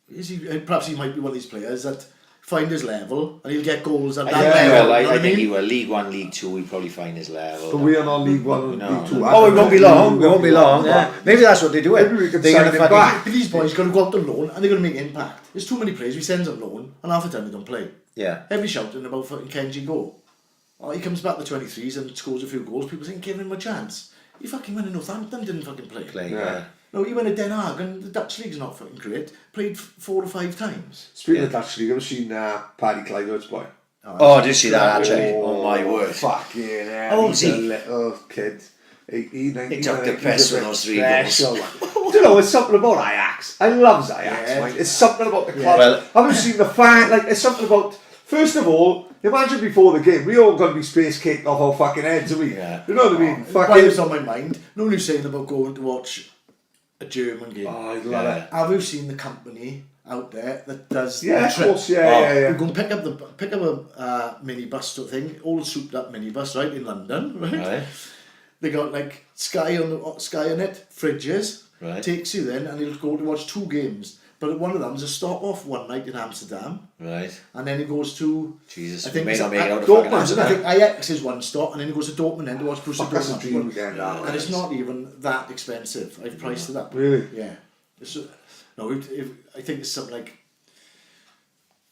is he? Perhaps he might be one of these players that find his level and he'll get goals at that level. I You know what think mean? he will. League One, League Two, he'll probably find his level. But we are not League One and No. League Two. Oh, it won't be long. It won't be long. Yeah. Maybe that's what they do. Maybe we can They're sign gonna him fucking- back. But these boys got to go out on loan and they're going to make impact. There's too many players we send on loan and half the time they don't play. Yeah. Every shouting about fucking Kenji go. Oh, he comes back to 23s and scores a few goals. People think, give him a chance. He fucking went to Northampton, didn't fucking play. Yeah. No, he went to Den Haag and the Dutch league's not fucking great. Played 4 or 5 times. Speaking of Dutch League, have you seen Oh, Paddy Clyde's boy? Oh, did you see that actually? Oh my word. Fucking hell. Oh, he's is a he? little kid. 18, 19. He took the he's piss a with bit those 3 special. Do you know, there's something about Ajax. I love Ajax, Yeah. mate. It's something about the club. Well- I haven't seen the fan, like, it's something about, first of all, imagine before the game, we all got to be space caked off our fucking heads, are we? Yeah. You know what I mean? Why was on my mind? No one was saying about going to watch a German game. Oh, I love Yeah. it. Have you seen the company out there that does Yeah, the of trip? course, yeah. You go and pick up a minibus sort of thing, all souped up minibus, right, in London, right? Right. They got like Sky on it, fridges. Right. Takes you then, and he'll go to watch 2 games. But one of them's a stop off one night in Amsterdam, Right. and then he goes to. Jesus. I think may it's not make it out of Dortmund. fucking I Amsterdam. think Ajax is one stop, and then he goes to Dortmund then to watch Borussia Fuck, that's a Dortmund. dream weekend, that And one. it's not even that expensive. I've priced it up. Really? Yeah. No, I think it's something like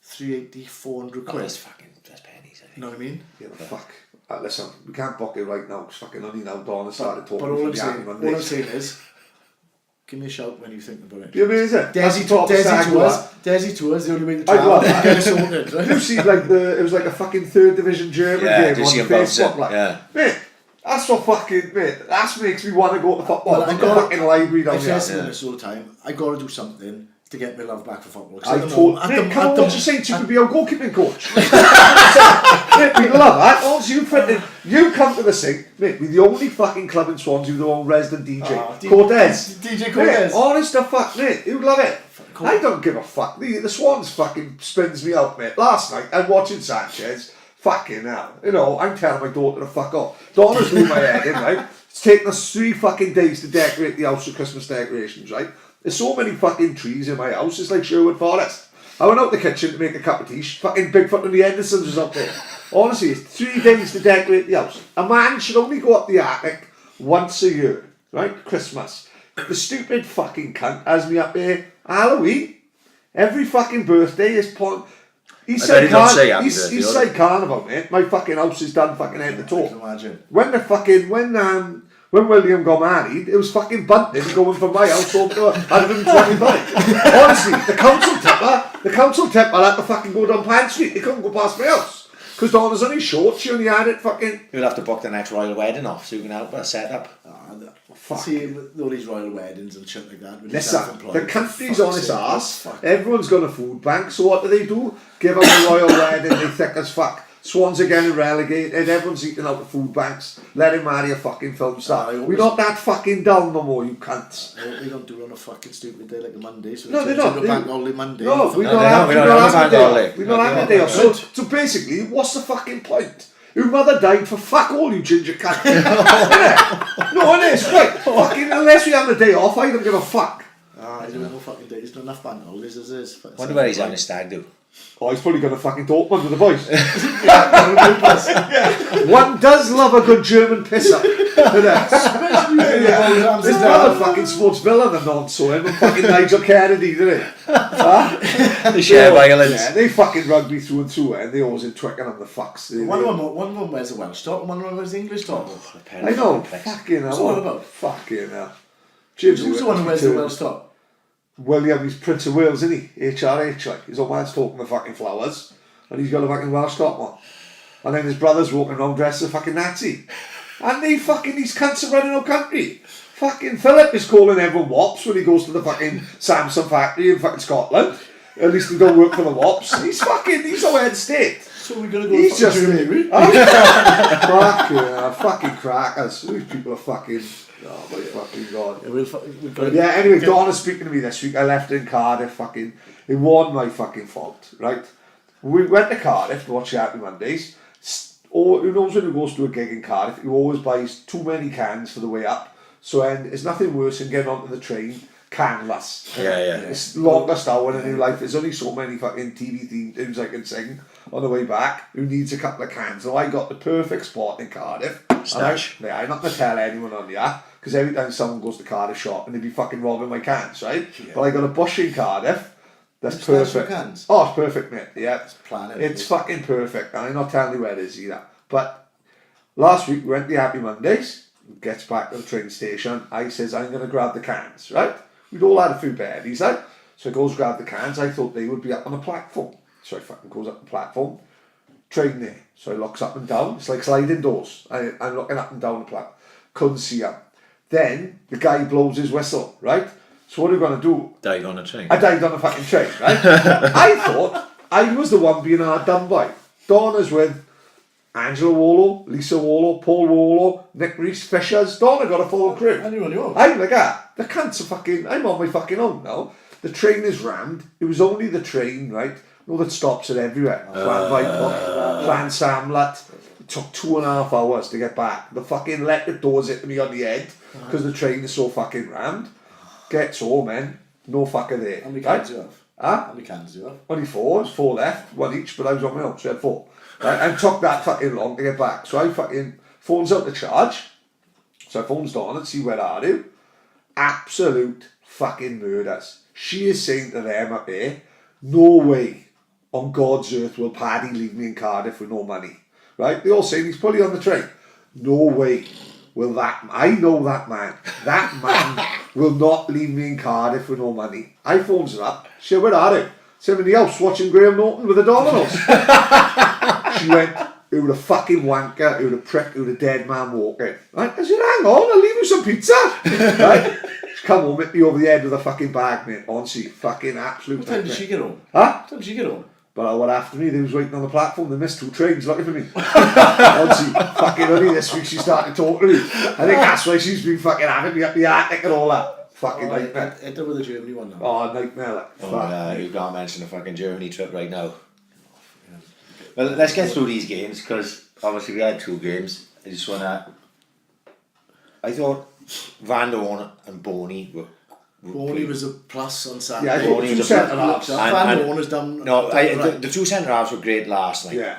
380, 400 Oh, quid. that's pennies, I You know what I mean? Yeah, but fuck. Listen, we can't book it right now because fucking only now Dawn has started talking But all I'm from saying, the all I'm saying is, give me a shout when you think about it. Be amazing. Desi tours, the only way to I'd travel. love that. Get it sorted, right? You see, like it was like a fucking 3rd division German Yeah, game did you see on him bounce Facebook. it? Like, Yeah. mate, that's what fucking that makes me want to go to football. Well, Well, I the got- fucking library down I there. say this all the time. I got to do something to get my love back for football. 'Cause I at the told moment- Nick, come on, what you saying? You could be our goalkeeping coach. Mate, we love that. Also, you come to the sink, mate. We're the only fucking club in Swansea with their own resident DJ, Cortez. DJ Mate, Cortez. honest to fuck, mate. You'd love it. Cool. I don't give a fuck. The Swans fucking spins me out, mate. Last night, I'm watching Sanches. Fucking hell. You know, I'm telling my daughter to fuck off. Donna's doing my head in, right? It's taken us 3 fucking days to decorate the house with Christmas decorations, right? There's so many fucking trees in my house, it's like Sherwood Forest. I went out the kitchen to make a cup of tea. Fucking Bigfoot and the Hendersons was up there. Honestly, it's 3 days to decorate the house. A man should only go up the attic once a year, right? Christmas. The stupid fucking cunt has me up there. Halloween. Every fucking birthday is He said carnival, mate. My fucking house is done fucking head to toe. I can imagine. When William got married, it was fucking bunting going from my house over to 125. Honestly, the council tipper had to fucking go down Pine Street. They couldn't go past my house. Because Dawn was only short, she only had it fucking... You'll have to book the next royal wedding off so you can help her set up. See, with all these royal weddings and shit like that. Listen, the country's on its arse. Everyone's got a food bank, so what do? Give them a royal wedding, they thick as fuck. Swans are getting relegated, everyone's eating out the food banks. Let him marry a fucking film star. We're not that fucking dull no more, you cunts. They don't do it on a fucking stupid day like a Monday. So no, they're not. Bank holiday Monday. No, we're not having a day off. So basically, what's the fucking point? Your mother died for fuck all, you ginger cunt. No, it is, right. Fucking, unless we have the day off, I don't give a fuck. There's no fucking days, not enough bank holidays as is. Wonder where he's on his stag do. Oh, he's probably going to fucking Dortmund with the boys. One does love a good German pisser. This brother fucking sports Villa and none, so him and fucking Nigel Kennedy, didn't he? The share violence. Yeah, they fucking rugby through and through, and they always in Twickenham on the fucks. One of them wears a Welsh top, and one of them wears the English top. I know, fucking hell. What's all about? Fucking hell. Who's the one who wears the Welsh top? William, he's Prince of Wales, isn't he? HRH, like. His old man's talking the fucking flowers, and he's got a fucking Welsh top on. And then his brother's walking around dressed as a fucking Nazi. And these cunts are running our country. Fucking Philip is calling everyone wops when he goes to the fucking Samsung factory in fucking Scotland. At least he don't work for the wops. He's our head state. So we're gonna go to Germany. Fucking crackers. These people are fucking... Oh my fucking god. Yeah, anyway, Dawn is speaking to me this week. I left her in Cardiff, fucking... It wasn't my fucking fault, right? We went to Cardiff to watch Happy Mondays. Or who knows when he goes to a gig in Cardiff, he always buys too many cans for the way up. So there's nothing worse than getting onto the train canless. Yeah. It's the longest hour in a new life. There's only so many fucking TV theme tunes I can sing on the way back. Who needs a couple of cans? So I got the perfect spot in Cardiff. Stash. I'm not going to tell anyone on that, because every time someone goes to Cardiff shop and they'd be fucking robbing my cans, right? Yeah. But I got a bush in Cardiff. That's perfect. Cans? Oh, it's perfect, mate. Yeah. It's fucking perfect. And I'm not telling you where it is either. But last week we went to Happy Mondays. Gets back to the train station. I says, I'm going to grab the cans, right? We'd all had a few beardies, right? So I goes grab the cans. I thought they would be up on the platform. So I fucking goes up the platform. Train there. So I looks up and down. It's like sliding doors. I'm looking up and down the platform. Couldn't see him. Then the guy blows his whistle, right? So what are we going to do? Died on a train. I died on a fucking train, right? I thought I was the one being hard done by. Donna's with Angela Wallow, Lisa Wallow, Paul Wallow, Nick Reese, Fishers. Donna got a full crew. And you're on your own. I'm like that. The cunts are fucking... I'm on my fucking own now. The train is rammed. It was only the train, right? No, that stops it everywhere. Plan Samlet. It took 2.5 hours to get back. The fucking electric doors hit me on the head because the train is so fucking rammed. Gets home, man. No fucker there. How many cans do you have? Huh? How many cans do you have? Only 4. There's 4 left. 1 each, but I was on my own, so I had 4. Right? And took that fucking long to get back. So I fucking... Phone's out to charge. So I phones Dawn and see where are you. Absolute fucking murders. She is saying to them up there, no way on God's earth will Paddy leave me in Cardiff with no money. Right? They all saying he's probably on the train. No way will that... I know that man. That man will not leave me in Cardiff with no money. I phones her up. She said, where are you? Said, in the house watching Graham Norton with the dominoes. She went, who the fucking wanker, who the prick, who the dead man walking. Right? I said, hang on, I'll leave you some pizza. Right? She come home, hit me over the head with a fucking bag, mate. Honestly, fucking absolute... What time did she get home? Huh? What time did she get home? But what after me, they was waiting on the platform. They missed 2 trains looking for me. Honestly, fucking only this week she started talking to me. I think that's why she's been fucking having me up the attic and all that. Fucking nightmare. Enter with the Germany one now. Oh, nightmare. Like, You can't mention the fucking Germany trip right now. Well, let's get through these games, because obviously we had 2 games. I just want to... I thought Van der Orn and Boney Boney was a plus on Yeah, I Saturday. thought Boney two was a- centre halves. Van Dorn was down. No, down right. the two centre halves were great last night. Yeah.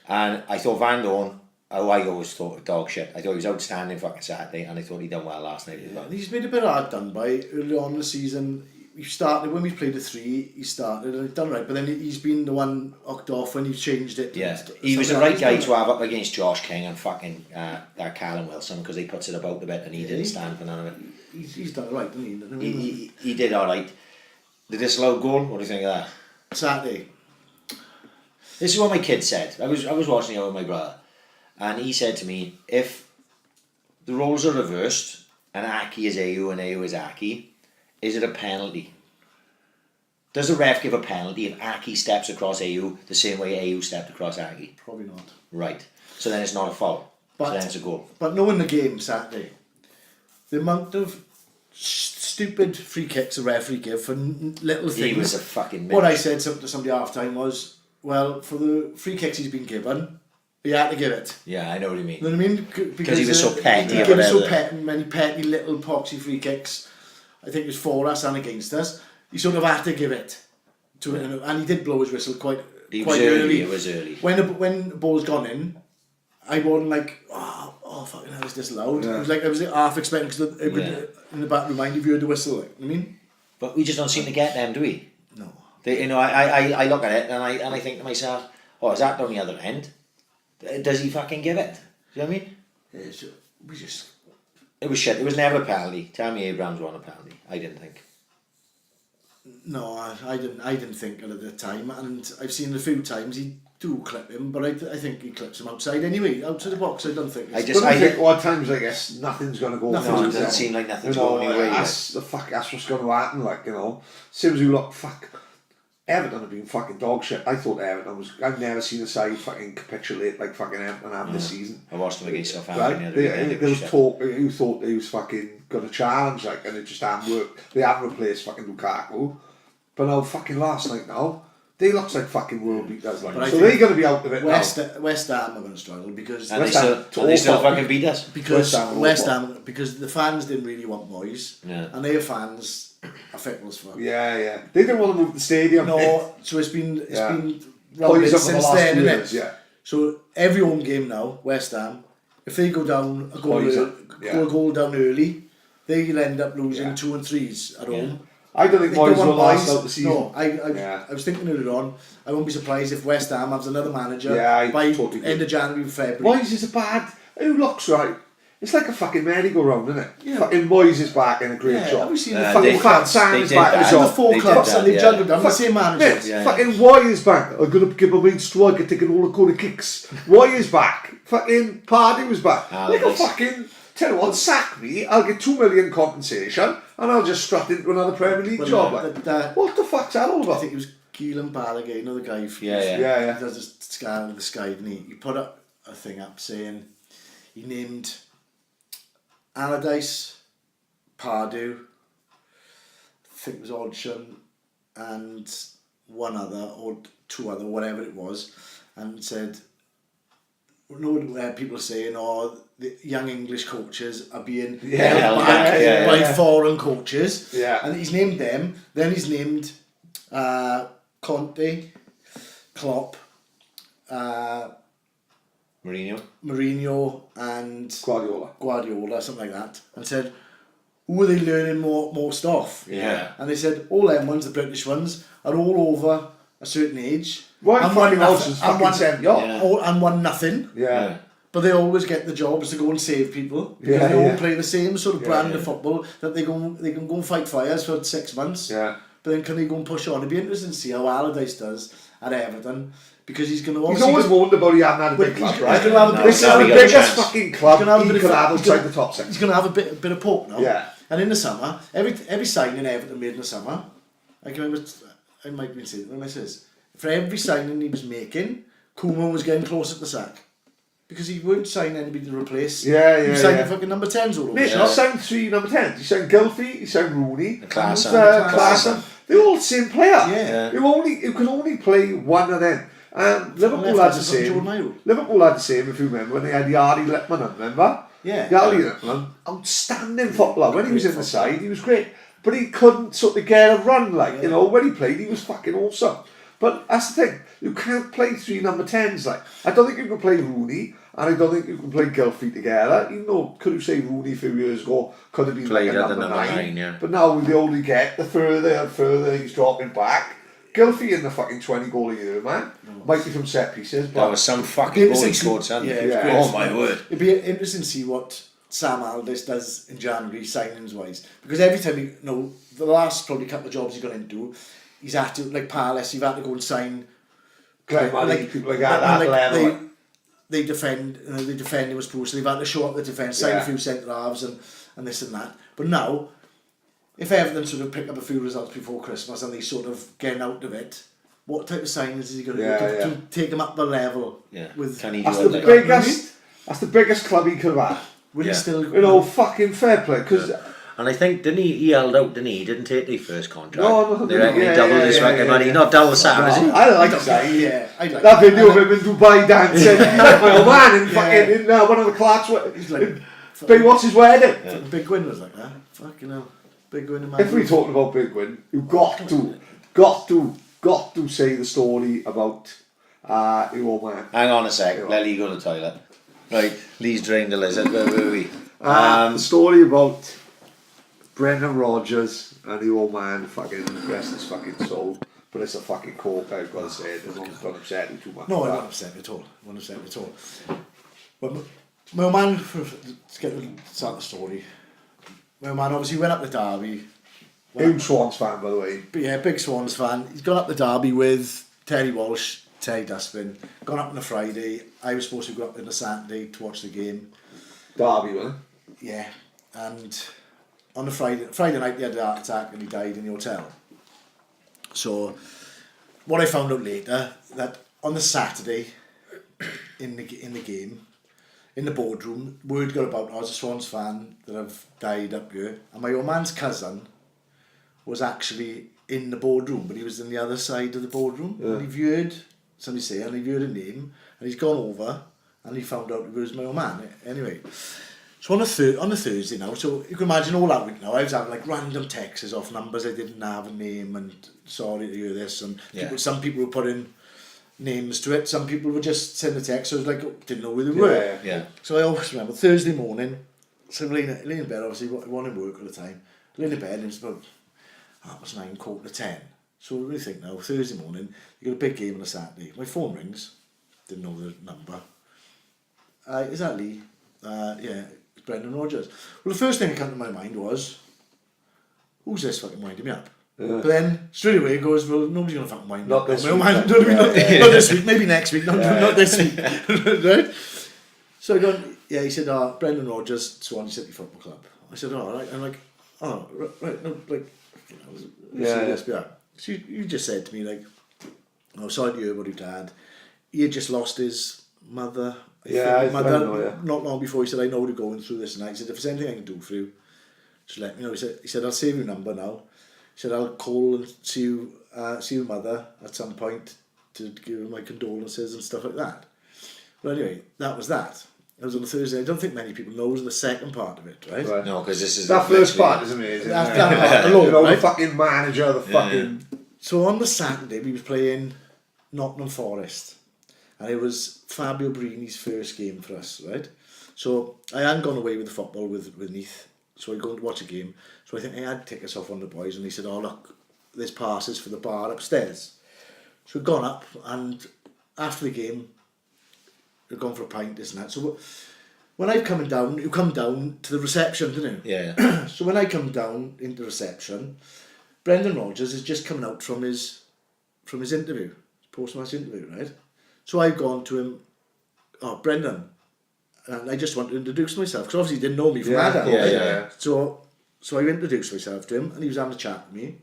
And I thought Van Dorn, I always thought dog shit. I thought he was outstanding fucking Saturday, and I thought he done well last night as well. And he's made a bit hard done by early on in the season. He started when we played a 3. He started and he'd done right, but then he's been the one knocked off when he changed it. Yeah, he was the right guy to have up against Josh King and fucking that Callum Wilson, because he puts it about a bit and he didn't stand for none of it. He's done it right, didn't he? He did all right. The disallowed goal. What do you think of that? Saturday. This is what my kid said. I was watching it with my brother, and he said to me, if the roles are reversed and Aki is AU and AU is Aki, is it a penalty? Does the ref give a penalty if Aki steps across AU the same way AU stepped across Aki? Probably not. Right. So then it's not a foul. So then it's a goal. But knowing the game Saturday, the amount of stupid free kicks the referee give for little things. He was a fucking What bitch. I said to somebody half time was, well, for the free kicks he's been given, he had to give it. Yeah, I know what you mean. You know what I mean? Because he was so petty He or gave us so whatever. many petty little poxy free kicks. I think it was for us and against us. He sort of had to give it to him, and he did blow his whistle quite It was early. early. It was early. When the ball's gone in, I wasn't like, oh fucking hell, is this loud? Yeah. It was like I was half expecting, because it would, Yeah. in the back of my mind, if you heard the whistle, like, you know what I mean? But we just don't seem to get them, do we? No. They, I look at it and I think to myself, oh, is that down the other end? Does he fucking give it? Do you know what I mean? We just... It was shit. It was never a penalty. Tammy Abrams won a penalty. I didn't think. No, I didn't think it at the time, and I've seen it a few times. He do clip him, but I think he clips him outside anyway, outside the box. I don't think. I It's, just- But I think at times, I guess, nothing's going to go Nothing. No, it through doesn't them. seem like nothing's You know, going away. that's what's going to happen, like, you know. Same as you look, Everton have been fucking dog shit. I thought Everton was... I've never seen a side fucking capitulate like fucking Everton have this season. I watched them against Southampton the Right? other weekend. There was talk who thought he was fucking going to challenge, like, and it just hadn't worked. They haven't replaced fucking Lukaku. But now, fucking last night now, they look like fucking world beaters. Like. But I So think they're going to be out of it West now. Ham are going to struggle because And they West Ham still awful. fucking beat us. West Ham because the fans didn't really want boys, Yeah. and their fans are fickle as fuck. Yeah. They didn't want to move the stadium. No, so it's been Yeah. rumbling Boys up for the since last then, few innit? years, yeah. So every home game now, West Ham, if they go down a Boys up, yeah. go a goal down early, they'll end up losing Yeah. 2 and 3s at home. I don't think They boys don't will want last boys. out the season. No, Yeah. I was thinking earlier on, I won't be surprised if West Ham has another manager Yeah, I by totally end agree. of January, February. Moyes is a bad... Who looks right? It's like a fucking merry-go-round, isn't it? Yeah. Fucking Moyes is back in a great Yeah, job. we've seen Yeah, the fucking they- Fat they Sam is did back in that. a and the job. four They clubs did and they've that, juggled down the same manager. Mate, Yeah. fucking Roy is back. I'm going to give a main striker taking all the corner kicks. Roy is back. Fucking Paddy was back. Like a Alex. fucking... Tell you what, sack me, I'll get 2 million compensation and I'll just strut into another Premier League Well, job. What the fuck's that all I about? think it was Keelan Ballagher, you know the guy who Yeah. Yeah. does a scan of the sky, and he put up a thing up saying he named Allardyce, Pardew, I think it was Hodgson, and one other or two other, whatever it was, and said, people are saying, the young English coaches are being held back by foreign coaches. Yeah. And he's named them. Then he's named Conte, Klopp, Mourinho, and Guardiola, something like that, and said, who are they learning most off? Yeah. And they said, all them ones, the British ones, are all over a certain age. Ryan and Fanning won Olsen's nothing- and fucking won- sent you off. Yeah. and won nothing. Yeah. But they always get the jobs to go and save people because Yeah, they all yeah. play the same sort of brand yeah. of football that they can go and fight fires for 6 months. Yeah. But then can they go and push on? It'd be interesting to see how Allardyce does at Everton because he's going to He's obviously... always moaned about he hasn't had a big He's club, gonna right? have a bit- This is No, the he got a biggest chance. fucking club He's gonna have a he bit could of- have he's outside gonna- the top six. He's going to have a bit of poke now. Yeah. And in the summer, every signing Everton made in the summer, I can remember, I might be saying when I says, for every signing he was making, Koeman was getting closer to the sack. Because he wouldn't sign anybody to replace. Yeah, He was signing fucking number 10s all over Mate, the he shop. signed 3 number 10s. He signed Gylfi, he signed Rooney, Klaassen. Klaassen. They're all the same player. Yeah. You can only play one of them. Liverpool had the same. Liverpool had the same, if you remember, when they had Yardy Lippmann, remember? Yeah. Yardy Lippmann, outstanding footballer. When he was in the side, he was great. but he couldn't sort of get a run like, you know, when he played, he was fucking awesome. But that's the thing, you can't play 3 number 10s like. I don't think you can play Rooney, and I don't think you can play Gylfi together. You know, could you say Rooney a few years ago could have been Played like a at the number number 9, nine, yeah. But now with the older he get, the further and further he's dropping back. Gylfi in the fucking 20 goal a year, man. Might be from set pieces, but That was some fucking goal he scored, son. Yeah. Oh my word. It'd be interesting to see what Sam Allardyce does in January signings wise, because every time the last probably couple of jobs he got into, he's had to, like Palace, you've had to go and sign Glenn Murray, people like that level. They defend him as Bruce, they've had to show up the defence, sign a few centre halves and this and that. But now, if Everton sort of pick up a few results before Christmas and they sort of get out of it, what type of signings is he going to do to take them up the level? Yeah. With Can he That's do the it? biggest. That's the biggest club he could have had. Will he still? You know, fucking fair play. Because And I think, didn't he held out, didn't he? He didn't take the first contract. No, They reckon he doubled his fucking money. Not double Sam, is he? I like that. I like That video of him in Dubai dancing. He's like my old man in fucking in one of the Clark's. He's like, Big what's his wedding? Big Win was like that. Fucking hell. Big Win. If we're talking about Big Win, you've got to say the story about your old man. Hang on a sec, let Leigh go to the toilet. Right, Lee's drained the lizard, where were we? The story about Brendan Rodgers and the old man, fucking rest his fucking soul. But it's a fucking cork, I've got to say it. Don't upset me too much. No, I'm not upset at all. I'm not upset at all. But my old man, to get to start the story, my old man obviously went up the Derby. Huge Swans fan, by the way. But yeah, big Swans fan. He's gone up the Derby with Terry Walsh, Terry Dustbin. Gone up on a Friday. I was supposed to go up on a Saturday to watch the game. Derby, wasn't it? Yeah, and on the Friday night he had a heart attack and he died in the hotel. So what I found out later, that on the Saturday in the game, in the boardroom, word got about I was a Swans fan that have died up here, and my old man's cousin was actually in the boardroom, but he was in the other side of the boardroom. Yeah. And he heard somebody say, and he heard a name, and he's gone over and he found out it was my old man. Anyway, so on a Thursday now, so you can imagine all that week now, I was having like random texts off numbers I didn't have a name, and sorry to hear this, and some people were putting names to it, some people were just sending a text, so I was like, didn't know who they were. Yeah. So I always remember Thursday morning, so I'm laying in bed, obviously I wanted to work at the time, laying in bed and it's about 9:45. So what do you think now? Thursday morning, you got a big game on a Saturday. My phone rings, didn't know the number. Is that Leigh? Yeah, it's Brendan Rodgers. Well, the first thing that came to my mind was, who's this fucking winding me up? Yeah. But then straight away it goes, well, nobody's going to fucking wind me Not up. this My own week. mind, not this week, maybe next week, not this week. Right? So I go, yeah, he said, Brendan Rodgers, Swans City Football Club. I said, oh, right. I'm like, oh, right, no, like, yeah. So you just said to me, like, oh, sorry to hear about your dad. He had just lost his mother. I mother, know, yeah. Not long before. He said, I know they're going through this, and I said, if there's anything I can do for you, just let me know. He said, I'll save your number now. He said, I'll call and see your mother at some point to give her my condolences and stuff like that. But anyway, that was that. It was on a Thursday. I don't think many people know the second part of it, right? No, because this is... That first part is amazing. That part alone, you know, right? the fucking manager, the fucking... So on the Saturday, we was playing Nottingham Forest. And it was Fabio Brini's first game for us, right? So I hadn't gone away with the football with Neath. So I go to watch a game. So I think I had tickets off one of the boys, and he said, oh look, there's passes for the bar upstairs. So we'd gone up, and after the game, we'd gone for a pint, this and that. So when I come down, you come down to the reception, didn't you? Yeah. So when I come down into reception, Brendan Rodgers is just coming out from his interview, post-match interview, right? So I've gone to him, oh, Brendan, and I just want to introduce myself, because obviously he didn't know me from Adam. Yeah. So I introduced myself to him, and he was having a chat with me.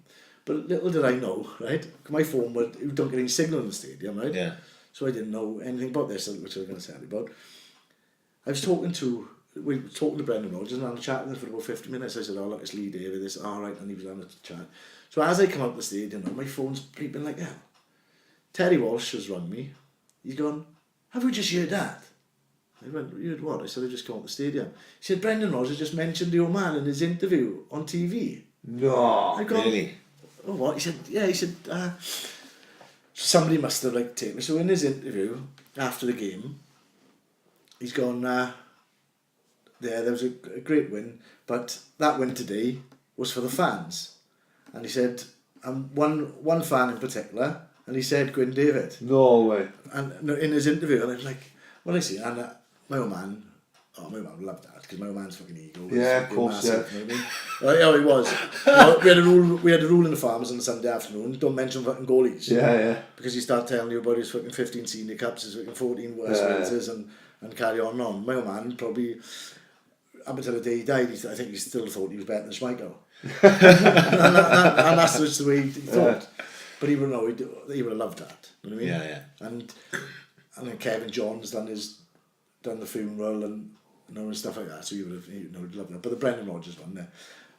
But little did I know, right? My phone we don't get any signal in the stadium, right? Yeah. So I didn't know anything about this, which I was going to tell you about. We were talking to Brendan Rodgers, and I had a chat with him for about 50 minutes. I said, oh look, it's Leigh David, this, all right, and he was having a chat. So as I come out the stadium, my phone's beeping like hell. Terry Walsh has rung me. He's gone, have you just heard that? I went, you heard what? I said, I just come out the stadium. He said, Brendan Rodgers just mentioned your man in his interview on TV. No. I go, Really? oh what? He said, somebody must have like taken me. So in his interview after the game, he's gone, there was a great win, but that win today was for the fans. And he said, one fan in particular, and he said Gwyn David. No way. And in his interview, and I was like, well, I see, and my old man loved that, because my old man's fucking ego. Yeah, of course, massive, you know what I mean? Oh, he was. No, we had a rule in the Farmers on a Sunday afternoon, don't mention fucking goalies. Yeah. Because he started telling you about his fucking 15 senior cups, his fucking 14 worst wins, and carry on and on. My old man probably, up until the day he died, I think he still thought he was better than Schmeichel. and that's just the way he thought. But he would know, he would have loved that. You know what I mean? Yeah. And then Kevin John's done the funeral and stuff like that, so he would have loved that. But the Brendan Rodgers one there.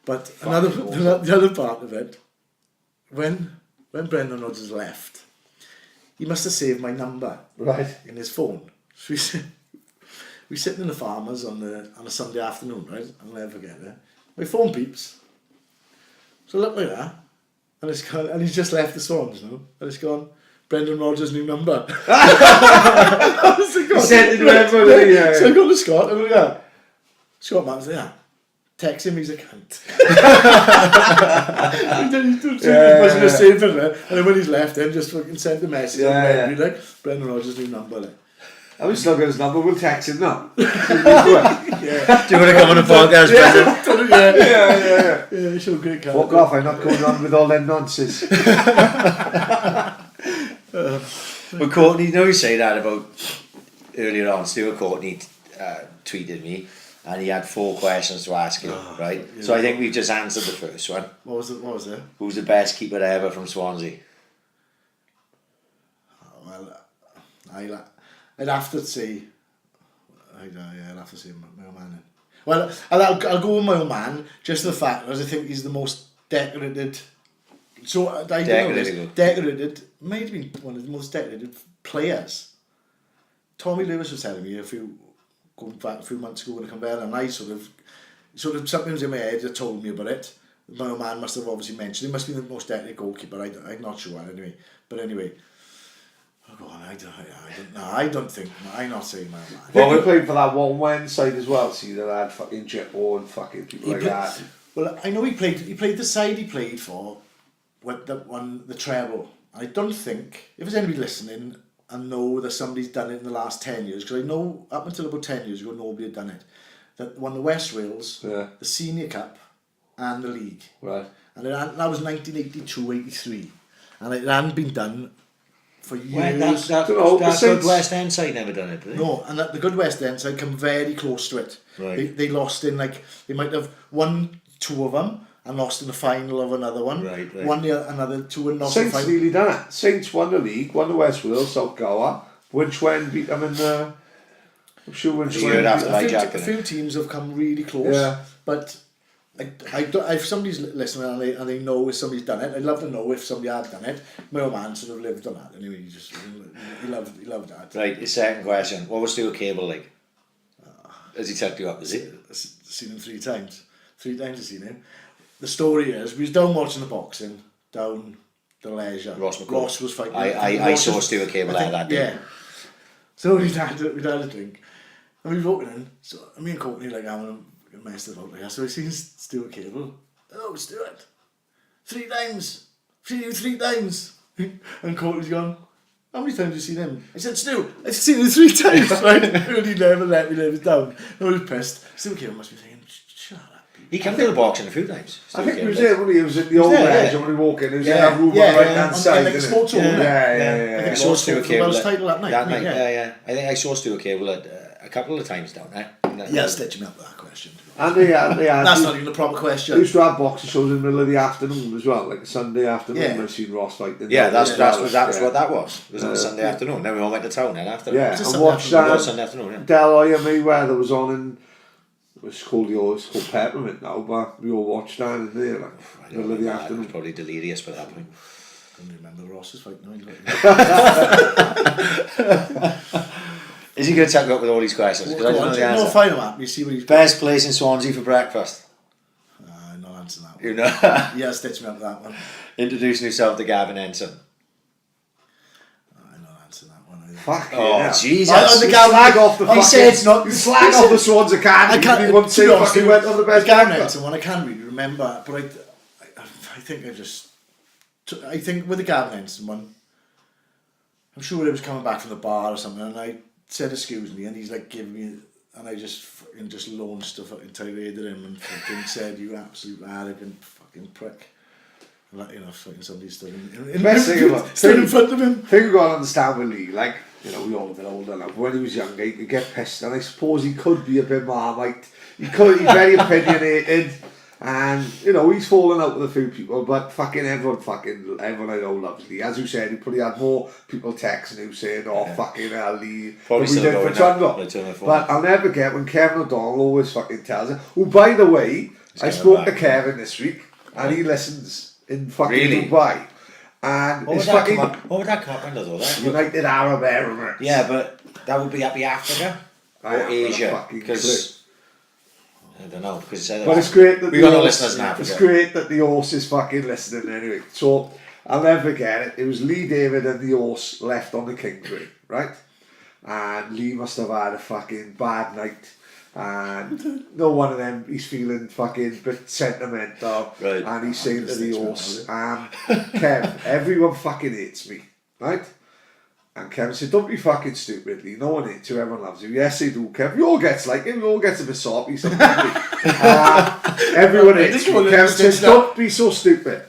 But the other part of it, when Brendan Rodgers left, he must have saved my number in his phone. So we sitting in the Farmers on a Sunday afternoon, right? I'll never forget it. My phone beeps. So I look like that, and it's gone, and he's just left the Swans, and it's gone, Brendan Rodgers' new number. He sent it to everybody, yeah. So I go to Scott, and Scott Mann's there. Text him, he's a cunt. He wasn't a save for it, and then when he's left, then just fucking send a message. Yeah. Like, Brendan Rodgers' new number. Like. I was still got his number, we'll text him now. Do you want to come on a podcast, Brendan? Yeah, he's a great character. Fuck off, I'm not going on with all them nonsense. Well, Courtney, you say that about earlier on. Stuart Courtney tweeted me, and he had 4 questions to ask you, right? Yeah. So I think we've just answered the first one. What was it? Who's the best keeper ever from Swansea? Well, I'd have to say, my old man. Well, I'll go with my old man, just the fact that I think he's the most decorated. So I don't know this. Decorated, might have been one of the most decorated players. Tommy Lewis was telling me going back a few months ago when I come down, and I sort of something was in my head that told me about it. My old man must have obviously mentioned he must be the most decorated goalkeeper. I'm not sure anyway. But anyway. Oh, go on, I'm not saying my old man. Well, we played for that one side as well, see that had fucking Jippo and fucking people like that. Well, I know he played the side he played for, with the treble. I don't think, if there's anybody listening and know that somebody's done it in the last 10 years, because I know up until about 10 years ago nobody had done it, that won the West Wales, the Senior Cup and the League. Right. And that was 1982-83. And it hadn't been done for years. That good West End side never done it, did they? No, and the good West End side come very close to it. Right. They lost in, like, they might have won 2 of them and lost in the final of another one. Right. Won another 2 and lost the Saints final. nearly done it. Saints won the league, won the West Wales, South Gower. Winchwen beat them in the... I'm sure Winchwen... A few teams have come really close, but if somebody's listening and they know if somebody's done it, I'd love to know if somebody had done it. My old man sort of lived on that anyway. He loved that. Right. The second question: what was Stuart Cable like? Has he set you up? Is it? Seen him 3 times. 3 times I've seen him. The story is we was down watching the boxing down the Leisure. Ross was fighting. I saw Stuart Cable there that day. Yeah. So we'd had a drink, and we walked in. So me and Courtney like having a mess about like that. So I seen Stuart Cable. Oh, Stuart, 3 times. Seen you 3 times. And Courtney's gone, how many times have you seen him? I said, Stu, I've seen him 3 times, right? And he never let me live it down. I was pissed. Stuart Cable must be thinking, shut up. He came to the boxing a few times. I think he was there when he was at the old edge when we walked in. He was in that room on the right hand side. Like sports hall. Yeah. I saw Stuart Cable title that night. I think I saw Stuart Cable a couple of times down there. Yeah, stitch me up with that question. And they had, that's not even a proper question. They used to have boxing shows in the middle of the afternoon as well, like a Sunday afternoon. Yeah. I've seen Ross fighting. Yeah, that's what that was. It was on a Sunday afternoon. Then we all went to town then after. Yeah, and watched that. Sunday afternoon. Yeah. Del Hoya Mayweather was on, and it's called Peppermint now, but we all watched that in there, like middle of the afternoon. I was probably delirious by that point. I don't remember Ross's fight. Is he going to take up with all these questions? Because I don't know the answer. No, fine, man. You see what he's... Best place in Swansea for breakfast? I'm not answering that You know, Yeah, stitch me up that one. introducing yourself to Gavin Henson. I'm not answering that one. Fuck Oh, yeah. Jesus. I- You slag off the fucking... said it's not- You slag off the Swans Academy. I can't. You wouldn't say to be honest, fucking went on the best Gavin ever. Henson one, I can't really remember, but I think I just... I think with the Gavin Henson one, I'm sure he was coming back from the bar or something, and I said excuse me, and he's like giving me, and I just fucking just launched a fucking tirade at him and fucking said, you absolute arrogant fucking prick. Like, you know, fucking somebody stood Best thing about stood in front of him. thing we got to understand with Leigh, like, you know, we all a bit older now, but when he was younger, he could get pissed, and I suppose he could be a bit Marmite. He's very opinionated, and, you know, he's fallen out with a few people, but fucking everyone I know loves Leigh. As you said, he probably had more people texting him saying, oh, fucking hell, Leigh. Probably than we still did going for Trundle. Like, turn my phone. But I'll never get when Kevin O'Donnell always fucking tells him, oh, by the way, I coming spoke to back, Kevin this week, and he listens in fucking Really? Dubai. And What would, it's that fucking come up, what would that come up under though? That? United Arab Emirates. Yeah, but that would be Africa I or haven't got a Asia. fucking Because I don't know. Because But it's great that we got no horse- listeners in Africa. It's great that the horse is fucking listening anyway. So I'll never forget it. It was Leigh, David, and the horse left on the Kingsway, right? And Leigh must have had a fucking bad night. And no one of them, he's feeling fucking bit sentimental. Right. And he's saying to the horse, Kev, everyone fucking hates me, right? And Kevin said, don't be fucking stupid, Leigh. No one hates you, everyone loves you. Yes, they do, Kev. You all gets like him, you all gets a bit soppy sometimes. Everyone hates me. Kevin said, don't be so stupid.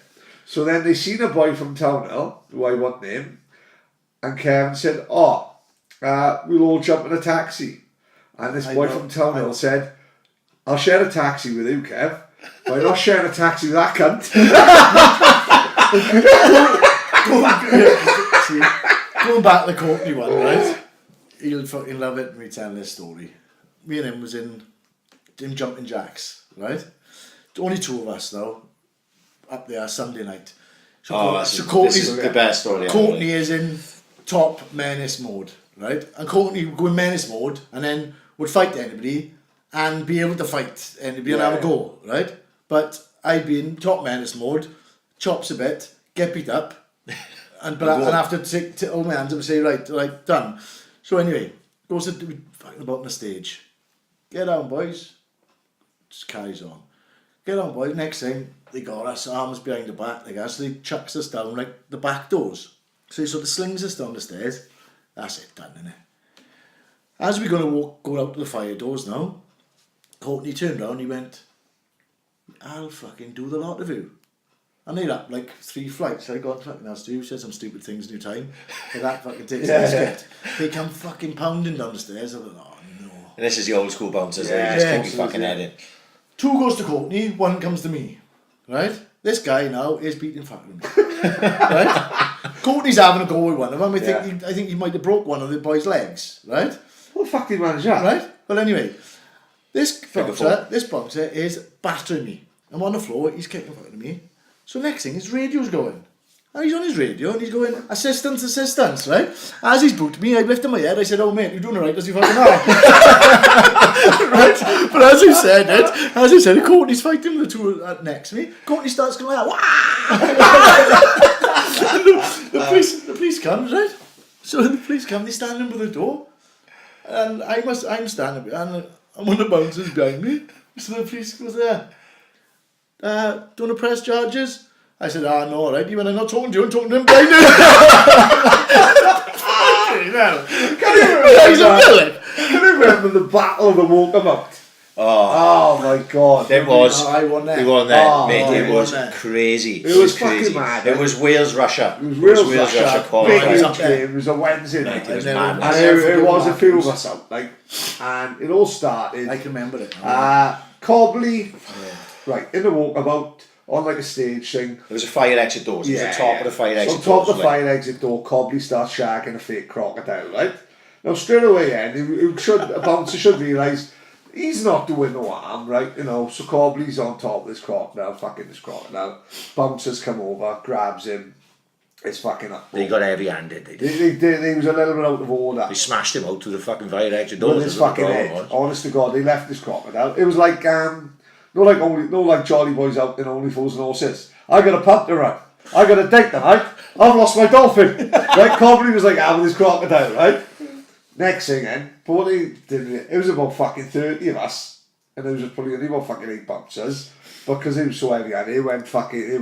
So then they seen a boy from Townhill, who I won't name, and Kevin said, oh, we'll all jump in a taxi. And this boy from Townhill said, I'll share a taxi with you, Kev, but I'm not sharing a taxi with that cunt. Going back to the Courtney one, right? He'll fucking love it when we tell this story. Me and him was in jumping jacks, right? Only two of us though, up there Sunday night. So, This Courtney's is the best story ever. Courtney is in top menace mode, right? And Courtney would go in menace mode and then would fight anybody and be able to fight anybody and have a go, right? But I'd be in top menace mode, chops a bit, get beat up, and have to hold my hands up and say, right, done. So anyway, goes to fucking about on the stage. Get on, boys. Just carries on. Get on, boys. Next thing, they got us arms behind the back, like us. So they chucks us down like the back doors. So he sort of slings us down the stairs. That's it, done, innit? As we're going to go out to the fire doors now, Courtney turned around, he went, I'll fucking do the lot of you. And they're up like 3 flights. I got fucking asked you, said some stupid things in your time. But that fucking takes a biscuit. They come fucking pounding down the stairs. I'm like, oh no. And this is the old school bouncers. Yeah, They just keep yeah. your fucking head in. 2 goes to Courtney, 1 comes to me. Right? This guy now is beating fucking me. Right? Courtney's having a go with one of them. I think he might have broke one of the boy's legs. Right? What the fuck did he manage that? Right? Well, anyway, this bouncer is battering me. I'm on the floor, he's kicking fucking me. So next thing, his radio's going. And he's on his radio and he's going, assistance, right? As he's booted me, I lifted my head, I said, oh mate, you're doing alright, does he fucking are? Right? But as he said it, Courtney's fighting with the 2 next to me. Courtney starts going like, wah! the police comes, right? So the police come, they stand in by the door. And I'm standing and I'm on the bouncers behind me. So the police goes there. Do you want to press charges? I said, no, alright. He went, I'm not talking to you, I'm talking to him behind you. Can you remember the Battle of the Walkabout? Oh my god. It was. I won that. We won that, Oh, mate. I It won was that. crazy. It was crazy. fucking mad. It was Wales-Russia. It was Wales Russia Big qualified. up there. game. It was a Wednesday night. It was I mad. never- And it was a that. few of us out, like, and it all started. I can remember it. Cobley, right, in the walkabout, on like a stage thing. There was a fire exit door. So it was the top of the fire exit So top door. of the fire exit door, Cobley starts shagging a fake crocodile, right? Now straight away then, a bouncer should realise he's not doing no harm, right? You know, so Cobley's on top of this crocodile, fucking this crocodile. Bouncers come over, grabs him, it's fucking up. They got heavy-handed. They did. They was a little bit out of order. They smashed him out to the fucking fire exit door. With his fucking head. Honest to God, they left this crocodile. It was like No like Jolly Boys out in Only Fools and Horses. I got a punt to run. I got a date tonight. I've lost my dolphin. Right? Cobley was like having his crocodile, right? Next thing then, it was about fucking 30 of us, and there was probably only about fucking 8 bouncers, because it was so heavy and it went off. It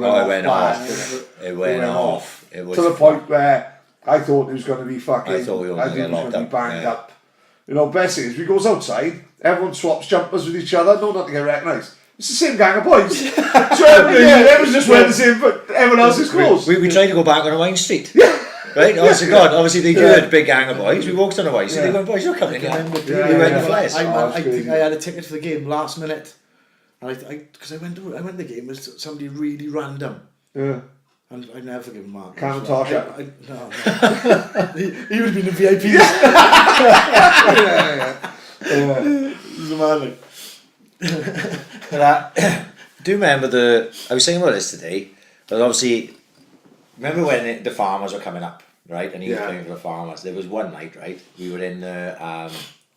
went off. It was to the point where I thought it was going to be fucking. I thought we were going to get locked up. Banged up. You know, best thing is we goes outside, everyone swaps jumpers with each other, no, not to get recognised. It's the same gang of boys. So everyone's just wearing the same, but everyone else is close. We tried to go back on Wine Street. Right? Obviously they heard big gang of boys. We walked on a Wine Street. They went, boys, you're coming in. We went to Flares. I think I had a ticket for the game last minute. And because I went to the game with somebody really random. Yeah. And I'd never forgiven Mark. Can't talk it. No. He would have been the VIP. He's a man. Do you remember I was thinking about this today, but obviously, remember when the farmers were coming up, right? And he was playing for the farmers. There was one night, right? We were in the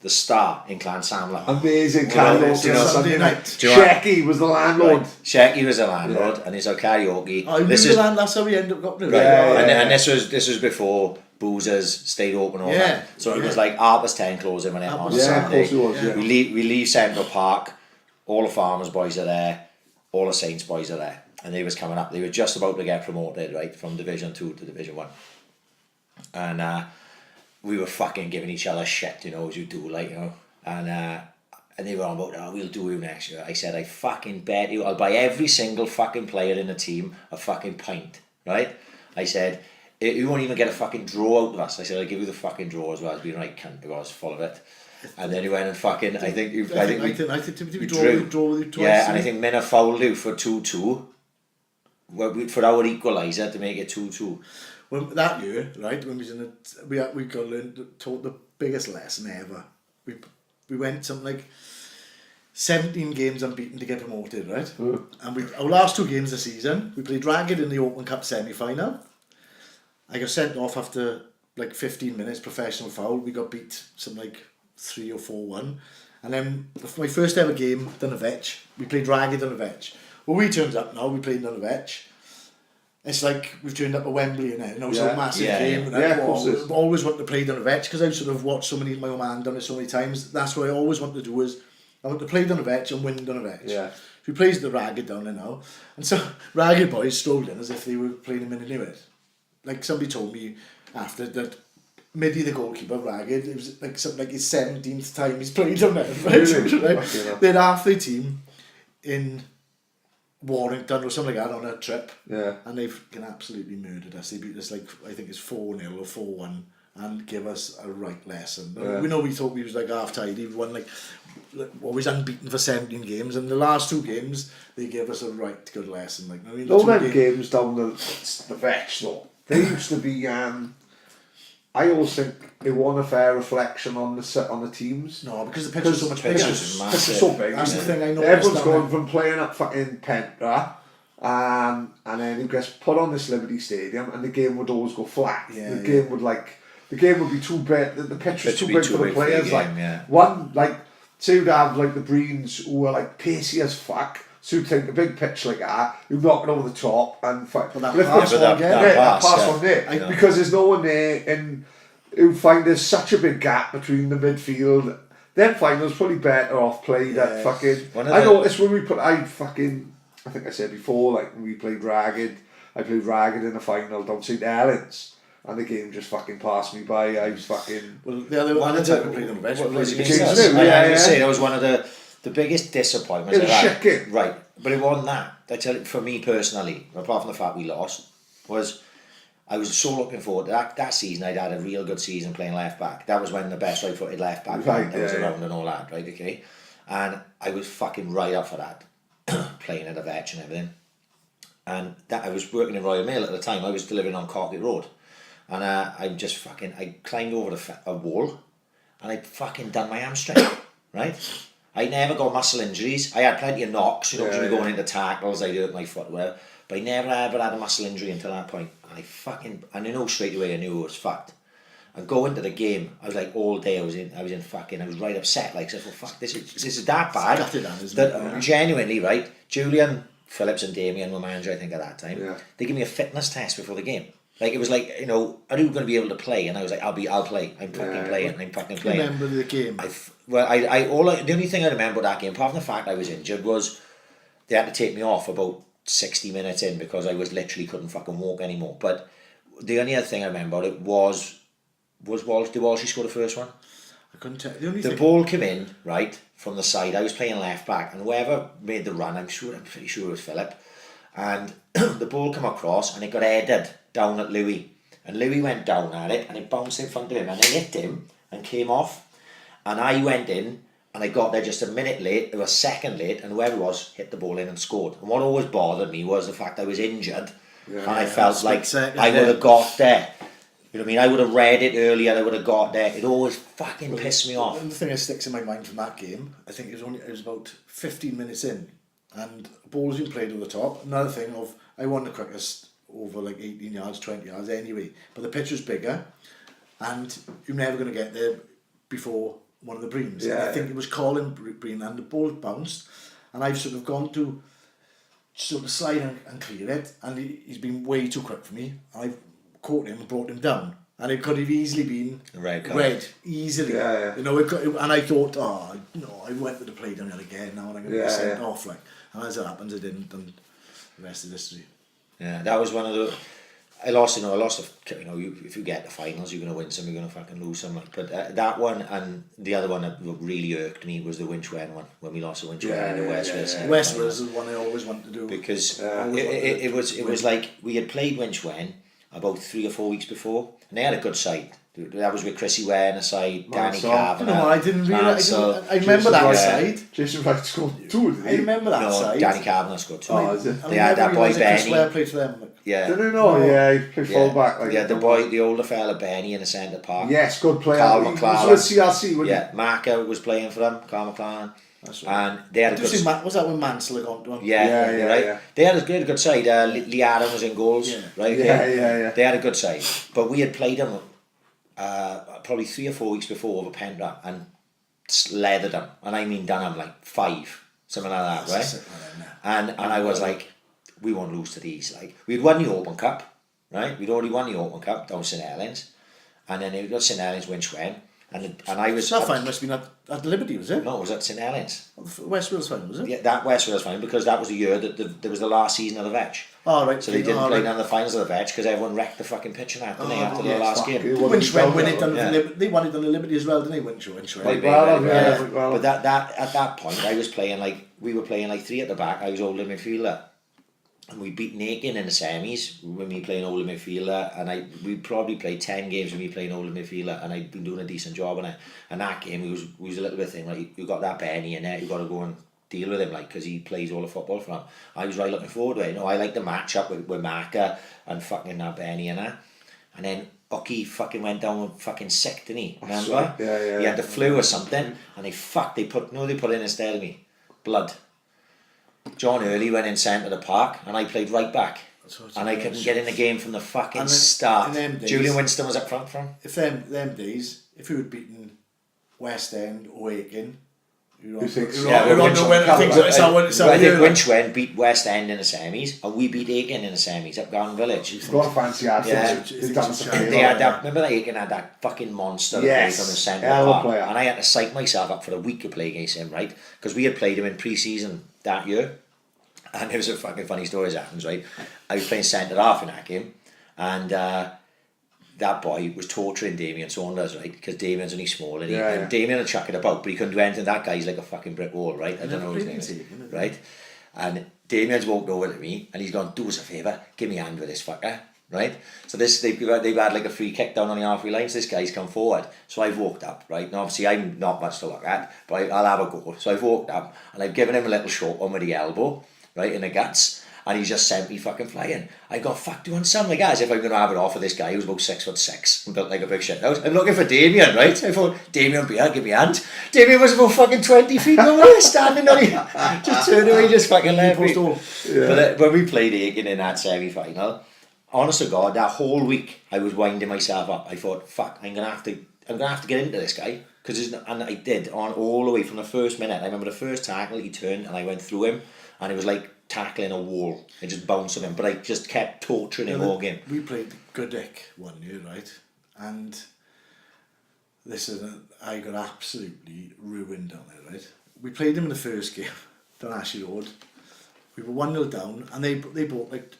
Star in Clansamla. Amazing landlord. Sunday night. Shecky was the landlord. Right. Shecky was the landlord, and it's a karaoke. That's how we ended up going. Right. And this was before boozers stayed open all night. So it was like 10 closing when it on Sunday. Of course it was. Yeah. We leave Central Park. All the farmers boys are there. All the Saints boys are there, and they was coming up. They were just about to get promoted, right, from Division 2 to Division 1, and we were fucking giving each other shit, you know, as you do, like, you know, and they were on about, we'll do you next year. I said, I fucking bet you, I'll buy every single fucking player in the team a fucking pint, right? I said, you won't even get a fucking draw out of us. I said, I'll give you the fucking draw as well. I was being right cunt, I was full of it. And then he went and fucking, I think we draw with you twice. Yeah, and I think Minna fouled you for 2-2, for our equaliser to make it 2-2. Well, that year, right, when we was we got taught the biggest lesson ever. We went something like 17 games unbeaten to get promoted, right? And our last 2 games of the season, we played Ragged in the Open Cup semi-final. I got sent off after like 15 minutes, professional foul. We got beat something like 3 or 4-1. And then my first ever game, Dunavech, we played Ragged Dunavech. Well, we turned up now, we played Dunavech. It's like we've turned up at Wembley and it was a massive game. And I always wanted to play Dunavech because I've sort of watched so many, my own man done it so many times. That's what I always want to do is I want to play Dunavech and win Dunavech. Yeah. So he plays the Ragged down there now. And so Ragged boys strolled in as if they were playing him in a new it. Like somebody told me after that Middy the goalkeeper, Ragged, it was like something like his 17th time he's played on there. Right? They had half their team in Warrington or something like that on a trip, and they've absolutely murdered us. They beat us like I think it's 4-0 or 4-1 and give us a right lesson. We thought we was like half tidy. We won like always unbeaten for 17 games, and the last 2 games they gave us a right good lesson. Like I mean, all them games down the Vetch though, they used to be. I always think it wasn't a fair reflection on the teams. No, because the pitch was so much bigger. It's so big. That's the thing I know. Everyone's going from playing at fucking Pentra, and then it gets put on this Liberty Stadium, and the game would always go flat. The game would be too big. The pitch was too big for the players. So you'd have like the Breens who were like pacey as fuck. So you'd think a big pitch like that, you knock it over the top and fight. That pass on there. Because there's no one there, and you find there's such a big gap between the midfield. Them finals probably better off played at fucking. I noticed when we I think I said before, like when we played Ragged, I played Ragged in a final down St Helens. And the game just fucking passed me by. I was fucking. Well, the other time we played on the bench. That was one of the biggest disappointments. It was shit. Right, but it wasn't that. I tell you, for me personally, apart from the fact we lost, was I was so looking forward to that season. I'd had a real good season playing left back. That was when the best right-footed left back was around and all that, right? Okay, and I was fucking right up for that, playing at a Vetch and everything. And that I was working in Royal Mail at the time. I was delivering on Cockett Road. And I climbed over a wall and I'd fucking done my hamstring, right? I never got muscle injuries. I had plenty of knocks, going into tackles, I hurt my foot, whatever. But I never ever had a muscle injury until that point. And I straight away I knew it was fucked. And going to the game, I was like all day. I was right upset. Like, so fuck, this is that bad. Gutted on, isn't That it? genuinely, right? Julian Phillips and Damien were manager, I think, at that time. Yeah. They gave me a fitness test before the game. Like, it was like, you know, are you going to be able to play? And I was like, I'll play. I'm fucking playing. I'm fucking playing. Remember the game? The only thing I remember about that game, apart from the fact I was injured, was they had to take me off about 60 minutes in because I was literally couldn't fucking walk anymore. But the only other thing I remember it was Walsh. Did Walsh score the first one? I couldn't tell. The only The thing. ball came in, right, from the side. I was playing left back, and whoever made the run, I'm pretty sure it was Philip. And the ball came across, and it got headed down at Louis. And Louis went down at it, and it bounced in front of him, and it hit him, and came off. And I went in, and I got there just a minute late, or a second late, and whoever it was hit the ball in and scored. And what always bothered me was the fact I was injured, and I felt like I would have got there. You know what I mean? I would have read it earlier, I would have got there. It always fucking pissed me off. The thing that sticks in my mind from that game, I think it was about 15 minutes in, and balls being played over the top. Another thing of, I won the quickest over like 18 yards, 20 yards anyway, but the pitch was bigger, and you're never going to get there before one of the Breens. Yeah. I think it was Colin Breen, and the ball bounced, and I've sort of gone to sort of slide and clear it, and he's been way too quick for me. I've caught him and brought him down, and it could have easily been red easily. Yeah. You know, and I thought, oh no, I went to the play down again now, and I'm going to get sent off. Like, and as it happens, I didn't, and the rest of history. Yeah, that was one of the. I lost. If you get the finals, you're going to win some, you're going to fucking lose some. But that one and the other one that really irked me was the Winchwen one, when we lost the Winchwen in the West Wales. West Wales is the one I always wanted to do, because it was like we had played Winchwen about 3 or 4 weeks before, and they had a good side. That was with Chrissy Ware on the side, Danny Kavanagh. No, I didn't realise. I remember that side. Jason Wright scored 2, didn't he? I remember that side. Danny Kavanagh scored 2. Oh, is it? They had that boy Benny. Chris Ware played for them. Yeah. Did he know? Yeah, he played full back. Like, the older fella Benny in the centre park. Yes, good player. Carl He McLaren. was with CRC, wasn't Yeah, Marker was playing for them, Carl McLaren. That's right. And they had a good. Was that when Mansell had gone to him? Yeah, right. Yeah. They had a good side. Leigh Adam was in goals, right? Yeah. They had a good side, but we had played them probably 3 or 4 weeks before over Pentra and leathered them, and I mean done them like 5, something like that, right? And I was like, we won't lose to these. Like, we'd won the Open Cup, right? We'd already won the Open Cup down St Helens, and then we got St Helens Winchwen, and I was. That final must have been at Liberty, was it? No, it was at St Helens. West Wales final, was it? Yeah, that West Wales final, because that was the year that there was the last season of the Vetch. Oh, right. So they didn't play down the finals of the Vetch because everyone wrecked the fucking pitch and that, didn't they, after the last game. Winchwen won it on the they won it on the Liberty as well, didn't they? Winchwen. Right, but that at that point I was playing we were playing 3 at the back. I was holding midfielder, and we beat Nakin in the semis when we playing holding midfielder, and we probably played 10 games when we playing holding midfielder, and I'd been doing a decent job on it. And that game we was a little bit thing like, you got that Benny in there, you got to go and deal with him, like, because he plays all the football for him. I was right looking forward to it. You know, I like the match up with Marker and fucking that Benny and that. And then Ucky fucking went down with fucking sick, didn't he? Remember? Yeah. He had the flu or something, and they put in instead of me blood. John Early went in centre of the park, and I played right back, and I couldn't get in the game from the fucking start. Julian Winston was up front for him. If them days, if we had beaten West End or Aiken, Winchwen beat West End in the semis, and we beat Aiken in the semis at Garden Village. Got a fancy ad. They had that. Remember that Aiken had that fucking monster that played from the centre of the park, and I had to psych myself up for a week to play against him, right? Because we had played him in pre-season that year, and there was a fucking funny story that happens, right? I was playing centre half in that game, and that boy was torturing Damien Saunders, right? Because Damien's only small, and Damien would chuck it about, but he couldn't do anything. That guy's like a fucking brick wall, right? I don't know his name is, right? And Damien's walked over to me, and he's gone, do us a favour, give me a hand with this fucker, right? So they've had like a free kick down on the halfway line, so this guy's come forward. So I've walked up, right? And obviously I'm not much to look at, but I'll have a go. So I've walked up, and I've given him a little short one with the elbow, right, in the guts. And he's just sent me fucking flying. I got, fuck, doing something like as if I'm going to have it off of this guy who's about 6'6" and built like a big shit house. I'm looking for Damien, right? I thought, Damien be here, give me a hand. Damien was about fucking 20 feet away, standing on him. Just turned away, just fucking left me. But when we played Aiken in that semi-final, honest to God, that whole week I was winding myself up. I thought, fuck, I'm gonna have to get into this guy, and I did on all the way from the first minute. I remember the first tackle, he turned and I went through him, and it was like tackling a wall. I just bounced on him, but I just kept torturing him all game. We played Goodwick one year, right? And I got absolutely ruined down there, right? We played them in the first game, down Ashley Road. We were 1-0 down, and they bought like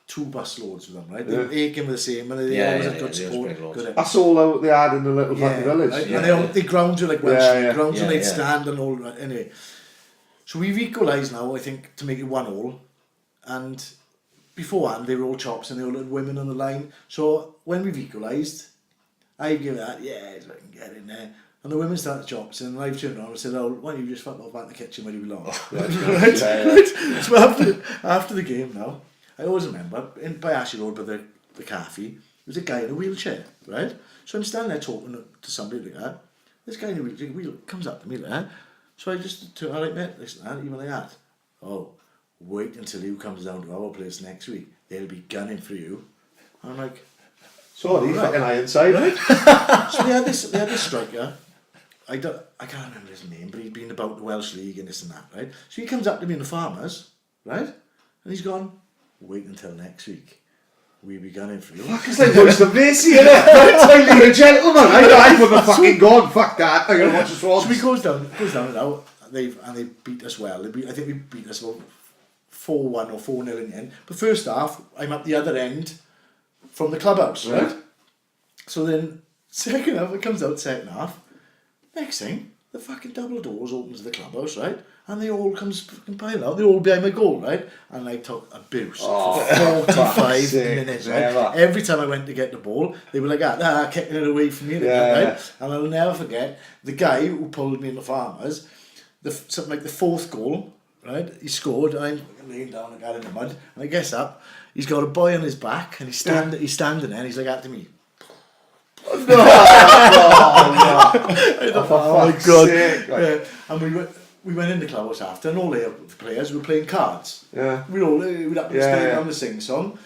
2 bus loads with them, right? Yeah. They came with the same, and they always had good support. That's all they had in the little fucking village. Right? And they grounds were like Welsh League grounds, and they'd yeah. stand and all that. Anyway, so we've equalised now, I think, to make it 1-1. And beforehand, they were all chops and they all had women on the line. So when we've equalised, I give that, I can get in there. And the women started chops, and I've turned around and said, oh, why don't you just fuck off back in the kitchen where you belong? Right? So after the game now, I always remember, by Ashley Road, by the cafe, there was a guy in a wheelchair, right? So I'm standing there talking to somebody like that. This guy in a wheelchair comes up to me like that. So I just turn, all right, mate, listen, even like that. Oh, wait until you comes down to our place next week. They'll be gunning for you. And I'm like, sorry, fucking Ironside. Right? So they had this striker. I can't remember his name, but he'd been about the Welsh League and this and that, right? So he comes up to me in the Farmers, right? And he's gone, wait until next week. We'll be gunning for you. Fuck, it's like Voice of Macy, innit? It's like League of Gentlemen. I would have fucking gone, fuck that. I'm going to watch the Swans. So he goes down now. They beat us well. I think we beat us about 4-1 or 4-0 in the end. But first half, I'm up the other end from the clubhouse, right? So then, second half, it comes out second half. Next thing, the fucking double doors opens the clubhouse, right? And they all comes fucking piling out. They're all behind my goal, right? And I took abuse for 45 minutes, right? Every time I went to get the ball, they were like, kicking it away from me, right? Yeah. And I'll never forget, the guy who pulled me in the Farmers, something like the 4th goal, right? He scored, and I'm laying down like that in the mud, and I gets up, he's got a boy on his back, and he's standing there, and he's like after me. No. Oh my God. Yeah. And we went in the clubhouse after, and all the players were playing cards. Yeah. We'd up and stay down the sing-song.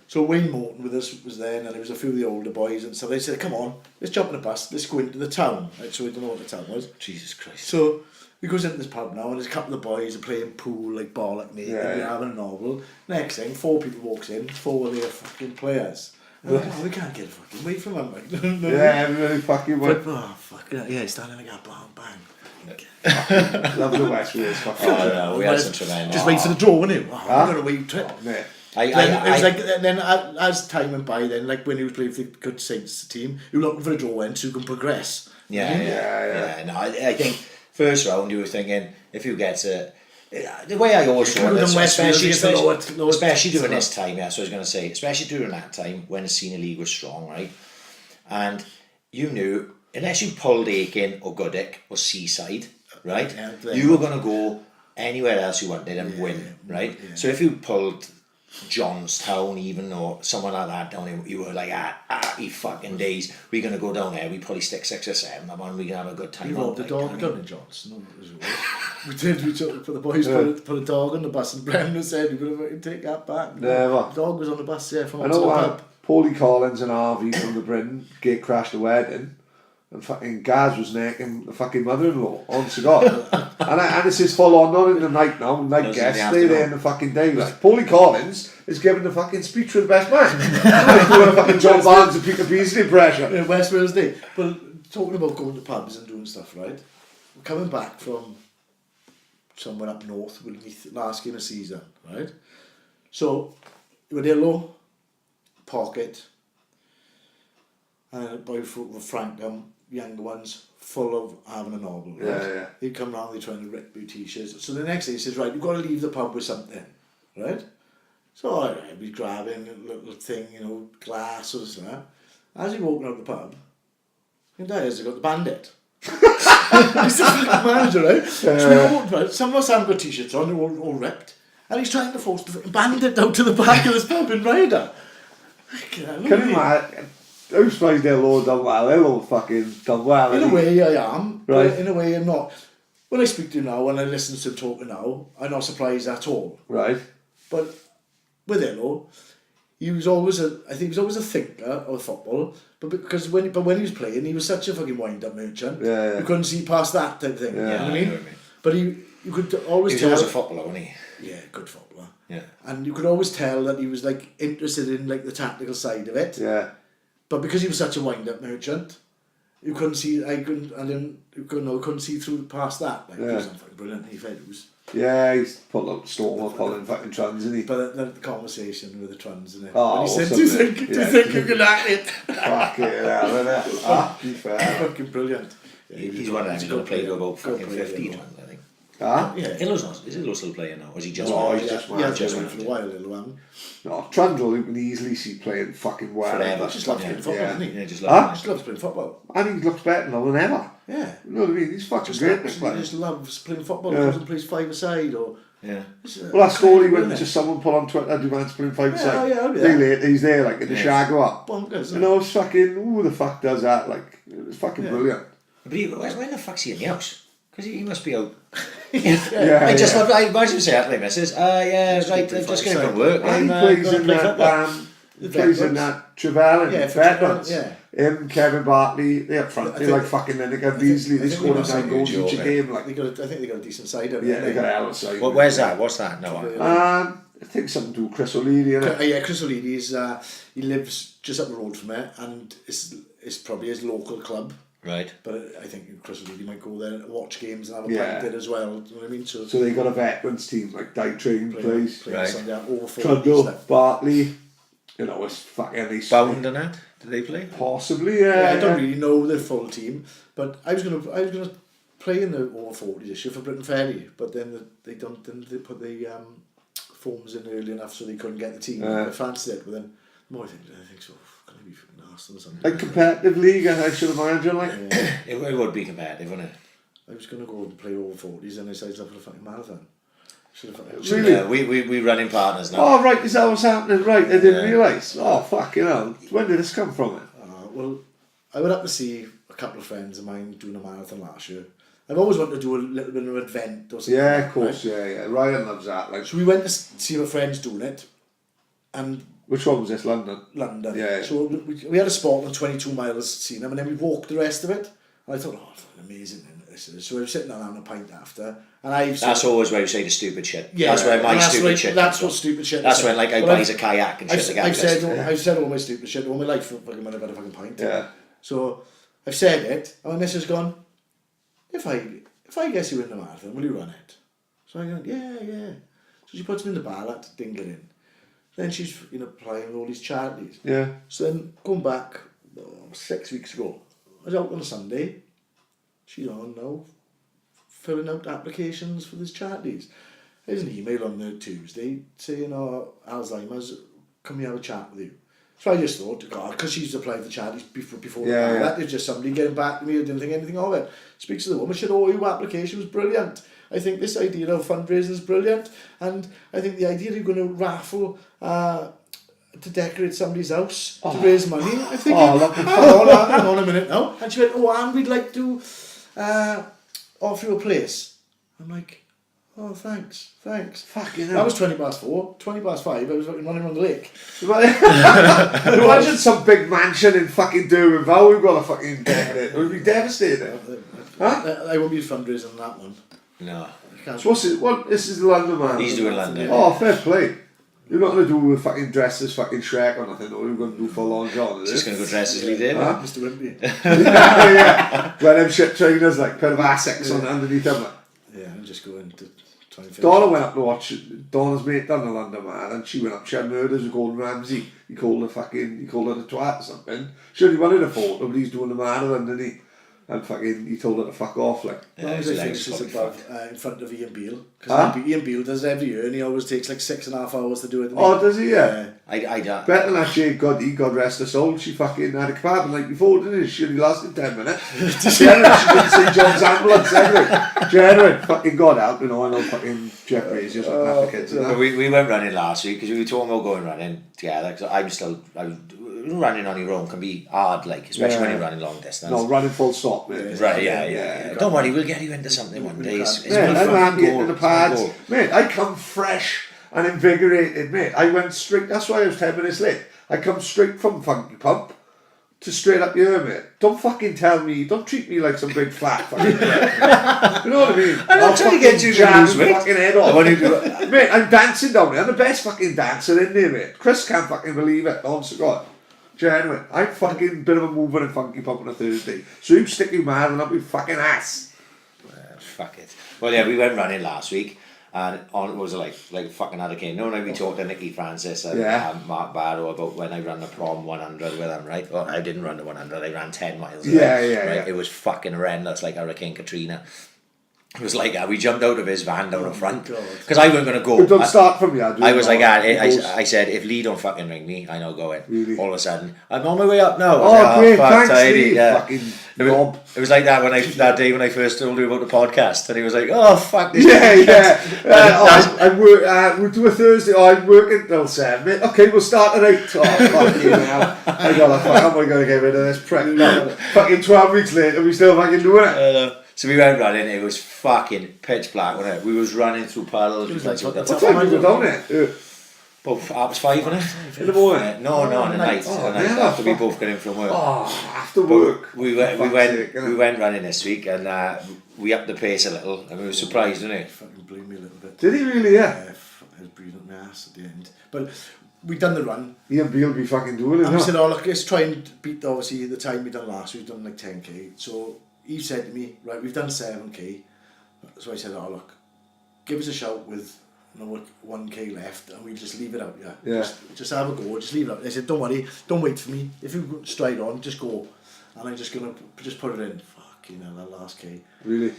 So Wayne Morton with us was there, and there was a few of the older boys, and so they said, come on, let's jump in the bus, let's go into the town. Right, so we don't know what the town was. Jesus Christ. So we goes into this pub now, and there's a couple of boys are playing pool like bollock naked, they're having a novel. Next thing, 4 people walks in, 4 of their fucking players. Like, we can't get fucking away from him. Like, everybody fucking went. Oh, fuck yeah, he's standing like that, bang. Love the West Wales. Fucking. Oh no, we had some tremendous. Just wait for the draw, wasn't it? We're going to wait trip. Mate. It was like, and then as time went by, then like when he was playing for the Good Saints team, you were looking for a draw in so you can progress. Yeah. No, I think first round you were thinking if you get to. The way I always saw it, especially during this time, that's what I was going to say, especially during that time when the senior league was strong, right? And you knew, unless you pulled Aiken or Goodwick or Seaside, right? You were going to go anywhere else you wanted and win, right? Yeah. So if you pulled Johnstown even or someone like that down there, you were like, happy fucking days, we're going to go down there, we probably stick 6 or 7 and we can have a good time. You robbed the dog down in Johnson. We took for the boys put a dog on the bus, and Brendan said we're going to take that back. Never. The dog was on the bus from I know Paulie Collins and Harvey from the Britain gate crashed the wedding, and fucking Gaz was necking the fucking mother-in-law on cigar. and this is full on, not in the night now, night guests, stay there in the fucking day. Like, Paulie Collins is giving the fucking speech for the best man. Doing fucking John Barnes and Peter Beasley impression. Yeah, West Wales Day. But talking about going to pubs and doing stuff, right? We're coming back from somewhere up north with the last game of season, right? So, Rodillo, Pocket, and a boy with Frank, younger ones, full of having a novel, right? Yeah. They come round, they're trying to rip your t-shirts. So the next day he says, right, you've got to leave the pub with something, right? So alright, we're grabbing a little thing, glass or something. As he walking out the pub, he has got the bandit. He's the manager, right? So we walked out, some of us haven't got t-shirts on, they're all ripped. And he's trying to force the bandit out to the back of this pub in Ryder. Can you imagine? I'm surprised they'll all done well. They'll all fucking done well. In a way I am, right. But in a way I'm not. When I speak to him now, when I listen to him talking now, I'm not surprised at all. Right. But with Illo, he was always I think he was always a thinker of football, but when he was playing, he was such a fucking wind-up merchant. Yeah. You couldn't see past that type of thing. Yeah, You know what I mean? know what I mean. But you could always He was tell. always a footballer, wasn't he? Yeah, good footballer. Yeah. And you could always tell that he was like interested in like the tactical side of it. Yeah. But because he was such a wind-up merchant, you couldn't see. Couldn't see through past that. Like, he was fucking brilliant. He was. Yeah, he's put out storm or pulling fucking trans, isn't he? But the conversation with the trans, isn't it? Oh, When he said, awesome, "Do you mate. think? Do you think you can act it?" Fucking hell, innit? Ah, be fair. Fucking brilliant. Yeah, He's one of them who's going to play to about fucking player, 50 good I think. Ah? Yeah. Illo's not, is Illo still playing now? Or is he just No, went? he's just yeah, went. just went. for a while, little one. No, Trundle, you can easily see playing fucking well. Forever. Just loves playing football, Yeah. doesn't he? Yeah, just Huh? like Just loves playing football. And he looks better now than ever. Yeah. You know what I mean? He's fucking Just great. absolutely just loves playing football. Yeah. Goes and plays five-a-side or. yeah. Well, that's all he went Isn't to it? someone put on Twitter, Durant's playing five Yeah, side. yeah, yeah. Day later, he's there, like, in the shago up. Bonkers. You know, it's fucking, who the fuck does that? Like, it's fucking Yeah. brilliant. But when the fuck's he in the house? Because he must be out. Yeah, I just yeah. love, I imagine say that to my missus, yeah, right, I'm just getting from work, And I'm he plays going to in play that, football. he plays in that Trevelyan, Yeah, for veterans. Trevelyan, Him, Kevin Bartley, they up front, I they're think- like fucking Lineker, Beasley, they I think scored we must 9 have goals a good each a job, game. I Like, think they got a decent side of it. yeah, they got a hell of a side. Well, where's that? What's that? No, I think something to do with Chris O'Leary, innit? Yeah, Chris O'Leary's, he lives just up the road from it, and it's probably his local club. right. But I think Chris O'Leary might go there and watch games and have a Yeah. pint there as well. Do you know what I mean? So So they got a veterans team, like Dyke Train plays. playing Right. some, yeah, over 40 Trundle, stuff. Bartley, you know, it's fucking nice. Bound and that? Did they play? Possibly, Yeah, I yeah. don't really know the full team, but I was gonna play in the over 40 this year for Britain Ferry, but then they put the forms in early enough so they couldn't get the team. I fancied it, but then the more I think so. Gonna be fucking nasty or something. Like competitive league, I should imagine, like. Yeah. It would be competitive, wouldn't it? I was gonna go and play over 40s, and I decided to for a fucking marathon. Really? Yeah, we running partners now. Oh, right, is that what's happening? Right, I didn't Yeah. realise. Oh, fuck, you know. When did this come from? Well, I went up to see a couple of friends of mine doing a marathon last year. I've always wanted to do a little bit of an event or something. Yeah, of course, right? yeah. Ryan loves that. Like, So we went to see my friends doing it, and which one was this, London? London. Yeah. So we had a spot on 22 miles seeing them, and then we walked the rest of it. And I thought, oh, it's amazing. This is. So we were sitting down having a pint after, and That's always where you say the stupid shit. Yeah, That's where my and that's stupid right, shit That's comes what from. stupid shit. That's is. when like I But buys a kayak and shit. I've said all my stupid shit all my life for fucking when I've had a fucking pint. Yeah. So I've said it, and my missus has gone, if I guess you win the marathon, will you run it? So I go, yeah. So she puts me in the bar, that didn't get in. Then she's applying all these charities. Yeah. So then going back 6 weeks ago, I was out on a Sunday. She's on now, filling out applications for these charities. There's an email on the Tuesday saying, Alzheimer's, can we have a chat with you? So I just thought, God, because she's applied for charities before that, there's just somebody getting back to me. I didn't think anything of it. Speaks to the woman, she said, your application was brilliant. I think this idea of fundraising is brilliant, and I think the idea you're going to raffle to decorate somebody's house to raise money. I'm thinking, hang on a minute now. And she went, and we'd like to offer you a place. I'm like, oh, thanks. Fucking That hell. was 20:04. 5, I was fucking running around the lake. Imagine some big mansion in fucking Durham. How we've got a fucking decorate. It would be devastating. Huh? I won't be fundraising on that one. No. So what's it? What? This is the London man. He's doing London. Oh, fair play. You're not going to do a fucking dress as fucking Shrek or nothing, or you're going to do full on John, is Just it? going to go dress as Leigh David. Huh? Mr. Wimpy. yeah. Wear them shit trainers, like, pair of Asics on underneath them. Like. Yeah, I'm just going to try and finish Donna it. went up to watch Donna's mate done the London man, and she went up, she had murders with Gordon Ramsay. He called her a twat or something. She only wanted a photo, but he's doing the man underneath. And fucking, he told her to fuck off, like. As long as his I legs finish this probably above, in front of Ian Beale. Because Ian Beale does it every year, and he always takes like 6.5 hours to do it. Oh, does he? Yeah. I Better than that Jade Goddy, God rest her soul, she fucking had a kebab the night before, didn't she? She only lasted 10 minutes. Genuine, she didn't see John's ambulance anyway. Genuine, fucking God help, I know fucking Jeff Brazier just looking after kids and that. we went running last week because we were talking about going running together. Because running on your own can be hard, like, especially when you're running long distance. No, running full stop, mate. Right, yeah. Don't worry, we'll get you into something one day. It's Mate, my I'm fucking happy goal, in the it's my pads. goal. Mate, I come fresh and invigorated, mate. I went straight, that's why I was 10 minutes late. I come straight from Funky Pump to straight up here, mate. Don't fucking tell me, don't treat me like some big fat fucking prick. You know what I mean? I'm not trying to get you to jam lose your weight. fucking head off. Mate, I'm dancing down there. I'm the best fucking dancer in there, mate. Chris can't fucking believe it. Honest to God. Genuine. I'm fucking bit of a mover in Funky Pump on a Thursday. So you stick your man and I'll be fucking ass. Fuck it. Well, yeah, we went running last week, and on was like fucking hurricane. No, we talked to Nicky Francis and Mark Barrow about when I ran the prom 100 with them, right? Well, I didn't run the 100. I ran 10 miles. Yeah. It was fucking horrendous, like Hurricane Katrina. It was like we jumped out of his van down the front because I wasn't going to go. But don't start from here. I was like, I said, if Leigh don't fucking ring me, I know going. Really? All of a sudden, I'm on my way up now. Oh, great, thanks, tidy. Leigh. Yeah. Fucking It was like that that day when I first told you about the podcast, and he was like, "Oh fuck this." We'll do a Thursday. I'm working till 7. Mate. Okay, we'll start at 8. Oh, fuck you now. How am I going to get rid of this prick? No, fucking 12 weeks later, we still fucking doing it. So we went running. It was fucking pitch black, wasn't it? We was running through puddles. What time did we go down there? About 5, wasn't it? In the morning? No, in the night. After we both got in from work. Oh, after work. We went running this week, and we upped the pace a little, and we were surprised, didn't we? Fucking blew me a little bit. Did he really? Yeah. I was breathing up my ass at the end. But we done the run. Ian Beale be fucking doing it. And we said, oh look, let's try and beat obviously the time we done last week. We've done like 10k. So he said to me, right, we've done 7k. So I said, oh look, give us a shout with 1k left, and we'll just leave it out. Yeah. Just have a go. Just leave it out. They said, don't worry, don't wait for me. If you stride on, just go. And I'm just gonna just put it in. Fucking hell, that last k. Really?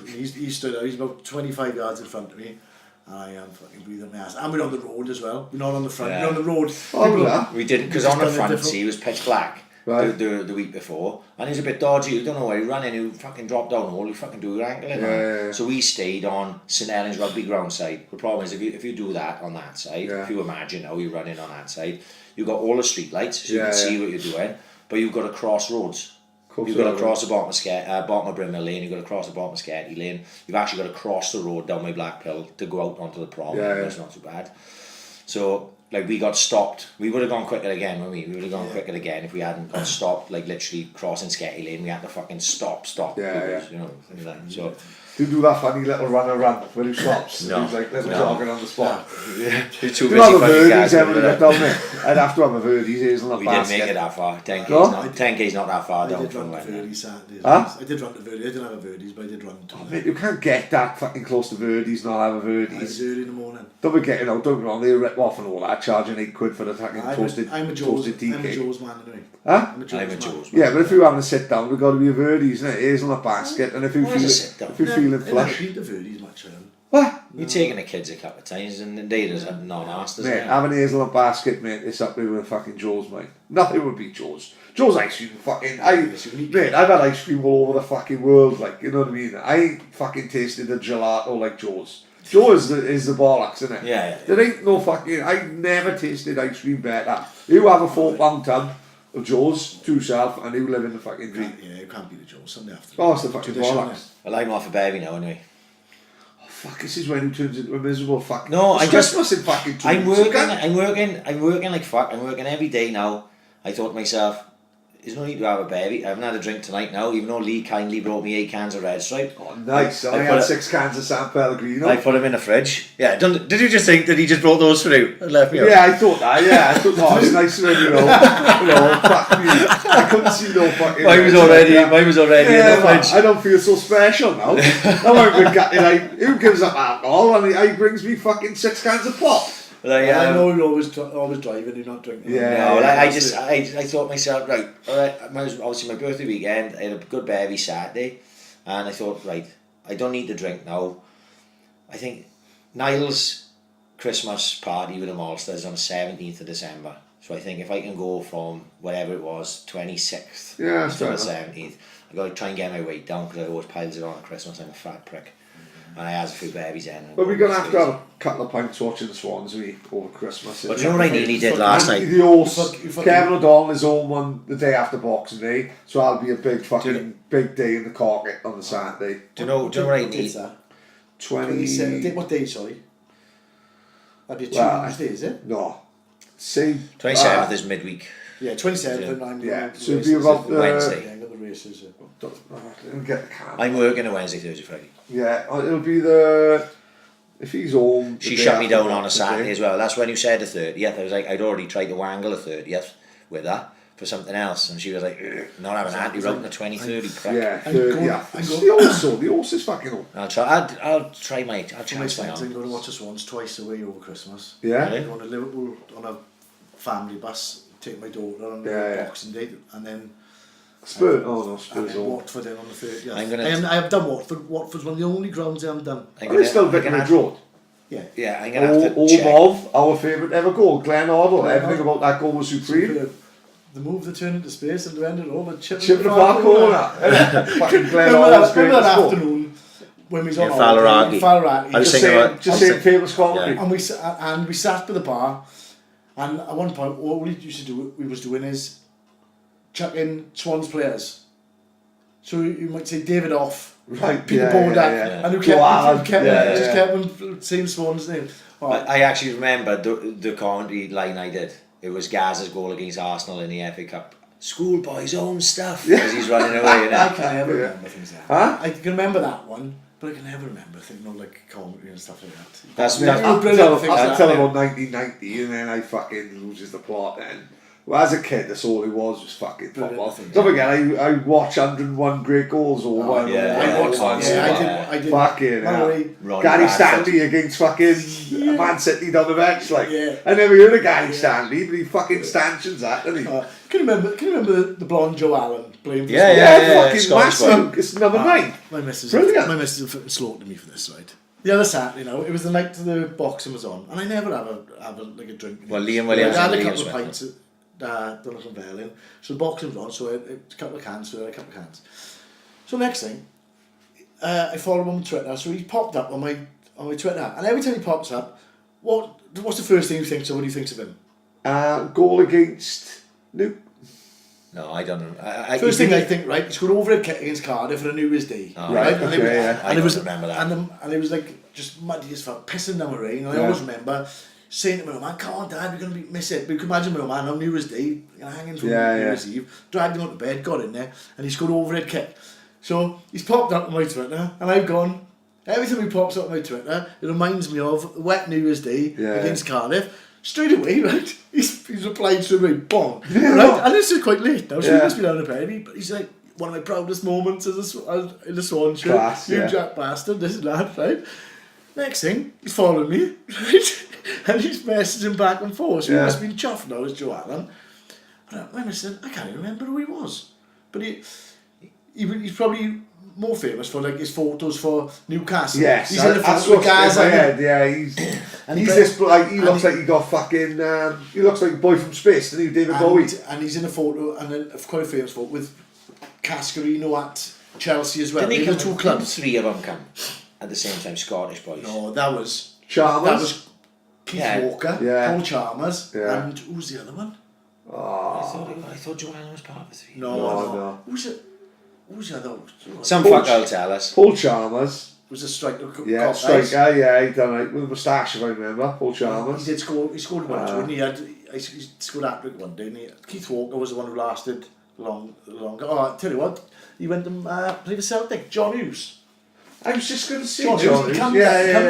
He stood out. He's about 25 yards in front of me. And I am fucking breathing my ass. And we're on the road as well. We're not on the front. Yeah. We're on the road. We didn't, because on the front seat it was pitch black. Right. The week before, and he's a bit dodgy. You don't know where he ran in. He fucking dropped down all. You fucking do your ankle in. Yeah. So we stayed on St Helens rugby ground side. The problem is if you do that on that side, if you imagine how you're running on that side, you've got all the street lights, so you can see what you're doing, but you've got to cross roads. You've got to cross the bottom of Brimmill Lane. You've got to cross the bottom of Sketty Lane. You've actually got to cross the road down by Blackpill to go out onto the prom. That's not too bad. So. Like we got stopped. We would have gone quicker again, wouldn't we? We would have gone quicker again if we hadn't got stopped. Like literally crossing Sketty Lane, we had to fucking stop. Yeah. You know, things like that. So. Do you do that funny little run when he stops? No. He's like little jogging on the spot. Yeah. You're too You busy have a fucking Verdi's guys. ever get down there? I'd have to have a Verdi's hazelnut We basket. didn't make it that far. 10k's not that far I down did from run to when. Verdi's Saturday. Huh? I did run to Verdi's. I didn't have a Verdi's, but I did run to Mate, you can't get that fucking close to Verdi's not have a It's Verdi's. early in the morning. Don't be getting out, don't get me wrong, they rip off and all that, charging £8 for the fucking toasted tea I'm a cake. Joe's man anyway. Huh? I'm a Joe's. Yeah, but if you're having a sit down, we've got to be a Verdi's, isn't it? Hazelnut basket, and if you What is a sit down? feeling flush. I beat the Verdi's much around. What? You're taking the kids a couple of times, and they just have non-asked, isn't Mate, it? having a hazelnut basket, mate, it's up there with fucking Joe's, mate. Nothing would beat Joe's. Joe's ice cream fucking... Mate, I've had ice cream all over the fucking world, like, you know what I mean? I ain't fucking tasted a gelato like Joe's. Joe is the bollocks, isn't it? Yeah. There ain't no fucking... I never tasted ice cream better. You have a £4 tub of Joe's to yourself, and you live in the fucking dream. Yeah, you can't beat the Joe's Sunday after. Oh, it's the fucking Tradition, bollocks. Well, I'm off a baby now, anyway. Fuck, this is when he turns into a miserable fucking... No, it's Christmas in fucking 2 I'm weeks working like fuck. I'm working every day now. I thought to myself, there's no need to have a baby. I haven't had a drink tonight now, even though Leigh kindly brought me 8 cans of Red Stripe. Oh, nice. I put had it- 6 cans of San Pellegrino. I put them in the fridge. Yeah, did you just think that he just brought those through and left me out? Yeah, I thought that, yeah. I thought, oh, it's nice when fuck me. I couldn't see no fucking... Mine was already in the fridge. I don't feel so special now. Now I'm who gives up alcohol and he brings me fucking 6 cans of pop? But I know you're always driving, you're not drinking. Yeah. No, I thought to myself, right, obviously my birthday weekend, I had a good baby Saturday, and I thought, right, I don't need to drink now. I think Niall's Christmas party with the Malsters on the 17th of December. So I think if I can go from whatever it was, 26th Yeah, to the that's fair 17th, I've got to try and get my weight down because I always piles it on at Christmas. I'm a fat prick. And I has a few babies in. But we're going to have to have a couple of pints watching the Swans over Christmas. But do you know what I nearly did last night? The horse, Kevin O'Donnell is home one the day after Boxing Day, so that'll be a big day in the Corket on the Saturday. Do you know what I need? 20... What day, sorry? That'd be a Well, Tuesday, is it? No. Say 27th is midweek. Yeah, 27th and yeah, the so it'd races, be about Wednesday. Yeah, I got the races. I'll get the calendar. I'm working a Wednesday, Thursday, Friday. Yeah, it'll be the. If he's home. She shut me down on a Saturday as well. That's when you said the 30th. I was like, I'd already tried to wangle the 30th with her for something else, and she was like, not having Auntie wrote the 23rd. Crap. Yeah, And go- yeah. and It's go- the horse is fucking home. I'll try. I'll try my. I'll For my chance my friends, I'm arm. going to watch the Swans twice away over Christmas. Yeah. Really? I'm going to Liverpool on a family bus, take my daughter on Yeah. Boxing Day, and then Spurs. Oh no, and Spurs then home. Watford then on the 30th. I'm gonna- I have done Watford. Watford's one of the only grounds I haven't done. I'm Are they still I'm gonna Vicarage have- Road? Yeah. Yeah, I'm gonna have to Home check. of our favourite ever goal, Glenn Hoddle. Glenn Everything Hoddle. about that goal was supreme. The move, the turn into space, and the end it all, but Chip in the far corner. Fucking Glenn Hoddle's great Remember that score. afternoon when we was on Yeah, holiday in Fallaraki. I was Just thinking saying, about- just saying famous commentary. and we sat by the bar, and at one point what we used to do, we was doing is chuck in Swans players. So you might say David Off, Right, Peter yeah, Bodak, yeah. and who Joanne, kept yeah, just yeah. kept on saying Swans' name. Oh, I actually remember the commentary line I did. It was Gaz's goal against Arsenal in the FA Cup. Schoolboy's own stuff as he's running away. I can never remember things like that. Huh? I can remember that one, but I can never remember thinking of like commentary and stuff like that. That's Yeah, that's- brilliant things I'll like tell that. about 1990 and then I fucking loses the plot then. Well, as a kid, that's all it was fucking Brilliant football. things. Don't forget, I watched 101 great goals or one. yeah, I watched constant, I did. Fucking By the hell. way, Ronnie Gary Bradford. Stanley against fucking Man City down the bench, like. Yeah. I never heard of Gary Stanley, but he fucking stanchions that, didn't he? Can you remember the blonde Joe Allen playing for Yeah, Scotland? yeah. fucking Scottish massive. It's number 9. My missus, Brilliant. my missus fucking slaughtered me for this, right? The other Saturday, you know, it was the night the boxing was on, and I never have a like a drink. Well, Liam Williams I had and a Liam couple of Smith. pints at Donegal Valley, so the boxing was on, so I had a couple of cans, so I had a couple of cans. So next thing, I follow him on Twitter, so he popped up on my Twitter, and every time he pops up, what's the first thing you think? So what do you think of him? Goal against Luke. No, I don't know. First thing I think, right, he scored overhead kick against Cardiff for a New Year's Day. Oh, right, And okay, it was, yeah. I and it was, don't remember that. And it was like just muddy as fuck, pissing down the rain. And I Yeah. always remember saying to my old man, "Come on, Dad, we're going to miss it." But you can imagine my old man on New Year's Day, hanging from Yeah, New yeah. Year's Eve, dragged him out of bed, got in there, and he scored overhead kick. So he's popped up on my Twitter, and I've gone. Every time he pops up on my Twitter, it reminds me of wet New Year's Day Yeah. against Cardiff. Straight away, right? He's replied straight away, bong. Right? And this is quite late now, so he Yeah. must be down the penny. But he's like, one of my proudest moments in the Swan show. Class, You yeah. jack bastard, this and that, right? Next thing, he's following me, right? And he's messaging back and forth. So he Yeah. must have been chuffed now, as Joe Allen. And I'm listening, I can't even remember who he was. But he's probably more famous for like his photos for Newcastle. Yes, he's in the that's photo with what's in my Gaza. head. Yeah, he's And he's he- this like he and looks he- like he got fucking he looks like a boy from space, doesn't he? David Bowie. And he's in a photo, and quite a famous photo with Cascarino at Chelsea as well. Didn't he They were come? two clubs. 3 of them come at the same time. Scottish boys. No, that was Chalmers. Keith Yeah. Walker, Yeah. Paul Chalmers, Yeah. and who's the other one? I thought Joanne was part of the 3. No. Who's the other? Some Paul fuck will tell us. Paul Chalmers. Was a striker. Yeah, Cock striker. eyes. Yeah, he done it with a moustache if I remember. Paul He Chalmers. did score. He scored one, and he scored that trick one day. And Keith Walker was the one who lasted longer. Oh, I tell you what, he went to play for Celtic. John Hughes. I was just going to say John John. Hughes. He came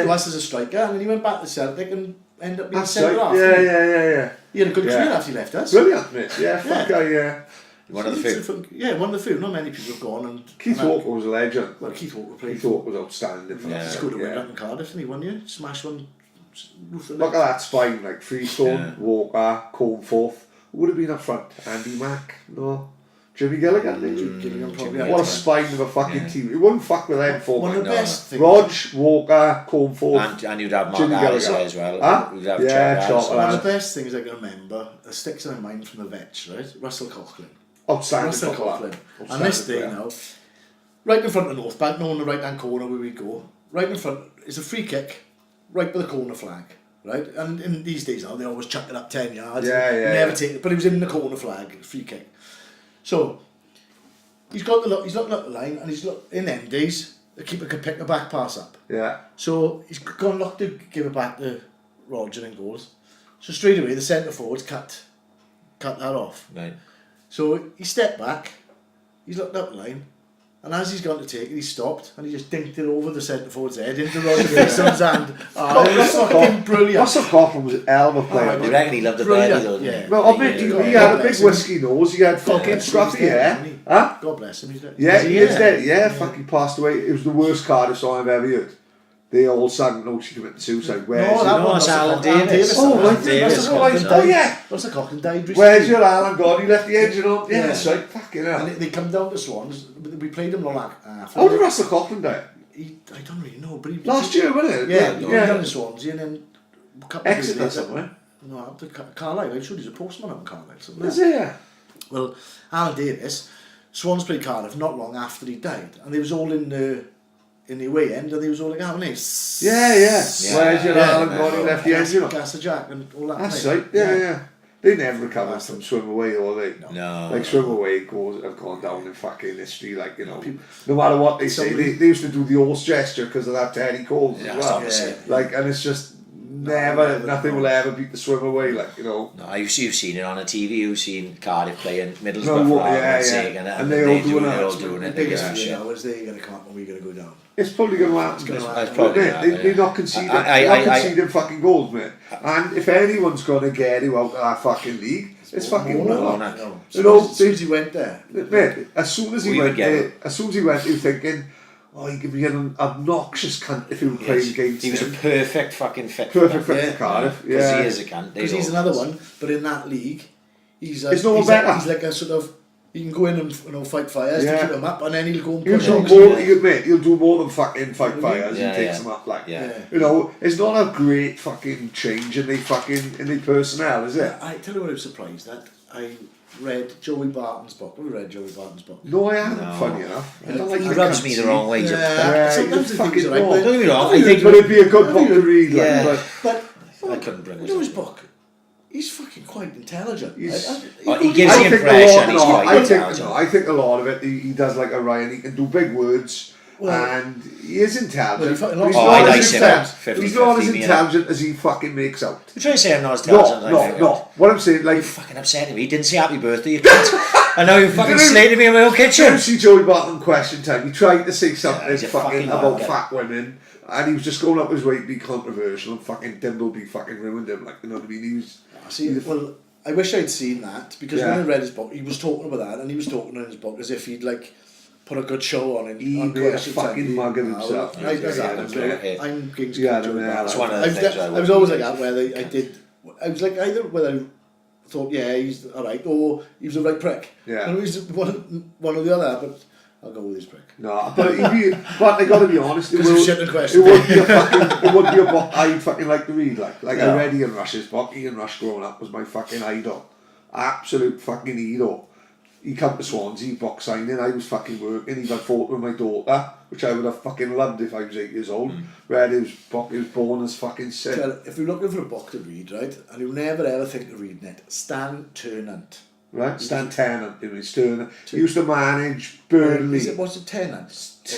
to us as a striker, and then he went back to Celtic and ended up being That's centre right. half. Yeah. He had a good Yeah. career after he left us. Brilliant, mate. Yeah, fuck yeah. One of the few. Yeah, one of the few. Not many people have gone. And Keith and Walker was a legend. Well, Keith Walker played. Keith Walker was outstanding. For Yeah. us. He scored a winner Yeah. in Cardiff, and he won you. Smashed one. Roof of the Look at that spine, like Freestone, Yeah. Walker, Coneforth. Who would have been up front? Andy Mack? No. Jimmy Gilligan? Gillingham probably Jimmy had What a it. spine of a fucking Yeah. team. It wouldn't fuck with them four. One of the No, best things. Rog, Walker, Coneforth. And you'd have Mark Jimmy Harris Gallagher. as well. Huh? You'd have Yeah, Chuck Chuck Harris. One of the best things I can remember that sticks in my mind from the vets, right? Russell Coughlin. Outstanding. Russell footballer. Coughlin. And Outstanding this day player. now, right in front of North Bank, no on the right hand corner where we go, right in front is a free kick, right by the corner flag, right? And in these days now, they always chuck it up 10 yards. Yeah, and yeah, never yeah. take it, but he was in the corner flag, free kick. So, he's looking up the line, and in them days, the keeper could pick the back pass up. Yeah. So he's gone look to give it back to Rodgers in goals. So straight away the centre forwards cut that off. Right. So he stepped back, he's looked up the line, and as he's gone to take it, he stopped and he just dinked it over the centre forward's head into Rodgers' hand. It was fucking brilliant. Russell Coughlin was an hell of a player. You reckon he loved the Brilliant, belly though? yeah. Well, I mean, he had a big whiskey nose, he had fucking scruffy hair. Huh? God bless him, he's dead. Yeah, he is dead. Yeah, fucking passed away. It was the worst Cardiff song I've ever heard. They all sang, no, she committed suicide. Where's No, that No, one it's was Alan Alan Davis. Oh, Alan right, Davis. Russell Cochran Oh, died. yeah. Russell Cochran died recently. Where's your Alan gone? He left the engine on. Yeah, Yeah. that's right. Fucking hell. And they come down to Swans. We played him like half. How did Russell Cochran die? I don't really know, but he Last year, wasn't it? Yeah, he yeah. down in Swansea, and then a couple of Exeter years later. somewhere. No, up to Carlisle. I'm sure he's a postman up in Carlisle. Somewhere. Is it? Yeah. Well, Alan Davis, Swans played Cardiff not long after he died, and they was all in the away end, and they was all like, "Oh, nice." Yeah. Where's your Alan yeah, gone? He left the engine on. Gas the Jack and all that. That's thing. right. Yeah. They never recovered from swim away, or they. No. Like swim away goals have gone down in fucking history, like, you know, no matter what they say, they used to do the horse gesture because of that Teddy Coles Yeah, as well. yeah. Like, and it's just nothing will ever beat the swim away, like, you know. No, you've seen it on the TV. You've seen Cardiff playing Middlesbrough No, for yeah, argument's yeah. sake, And they all doing they're it. all doing The it. biggest Yeah. fear now is they're going to come up and we're going to go down. It's probably going to happen. It's gonna mate. happen. It's probably Mate, gonna happen, they're not conceding. They're not conceding fucking goals, mate. And if anyone's going to get you out of that fucking league, it's fucking Warnock. No. You know, As soon as he went there. Mate, as soon as he We went would get there, him. as soon as he went, he was thinking, oh, he could be an obnoxious cunt if he were playing against He was a him. perfect fucking fit. Perfect fit Yeah. for Cardiff. Because Yeah. he is a cunt. Because he's another one, but in that league, he's It's no one better. he's like a sort of, he can go in and fight fires Yeah. to keep him up, and then he'll go and He'll push do on. more. He'll do more than fucking fight fires. Yeah, he takes yeah. them up like. Yeah. You know, it's not a great fucking change in the personnel, is it? I tell you what I was surprised at. I read Joey Barton's book. Have you read Joey Barton's book? No, I haven't. No. Funny enough, I don't like He the rubs cunts. me the wrong way. Yeah, sometimes he's the things fucking are right, wrong. but Don't get me wrong. I But think it'd be a good book to read. Like, Yeah. But I couldn't bring you know his it. book. He's fucking quite intelligent. He's- He gives the impression he's quite intelligent. I think a lot of it. He does like a Ryan. He can do big words, and he is intelligent. Well, he fucking but he's lost- not I as like him. intelligent. He's not as 50-50, intelligent as he fucking makes out. You're trying to say I'm not as intelligent as I think. No. What I'm saying, You like, fucking upsetting me. He didn't say happy birthday, you cunt. I know you fucking Didn't- slated me in my own did you kitchen. see Joey Barton question time? He tried to say something he's a fucking fucking about wanker. fat women, and he was just going up his way to be controversial, and fucking Dimbleby fucking ruined him. Like, you know what I mean? He was. See, well, I wish I'd seen that, because Yeah. when I read his book, he was talking about that, and he was talking in his book as if he'd like put a good show on. He on made a Question fucking Time. mug of himself. I Yeah. I'm against Yeah, Joey yeah, Barton. that's one of the things I I was always like that, where I did. I was like either whether I thought, yeah, he's alright, or he was a right prick. Yeah. And he was one or the other, but I'll go with his prick. No, but I gotta be honest. It 'Cause of would, shit and it question. would be a fucking. It would be a book I'd fucking like to read. Like Yeah. I read Ian Rush's book. Ian Rush growing up was my fucking idol, absolute fucking hero. He come to Swansea, box signing. I was fucking working. He got photo with my daughter, which I would have fucking loved if I was 8 years old. Read his book. He was born as fucking sick. Well, if you're looking for a book to read, right, and you'll never ever think of reading it, Stan Ternant. Right, Stan Tennant in his turn. He used to manage Burnley. What's it, Tennant?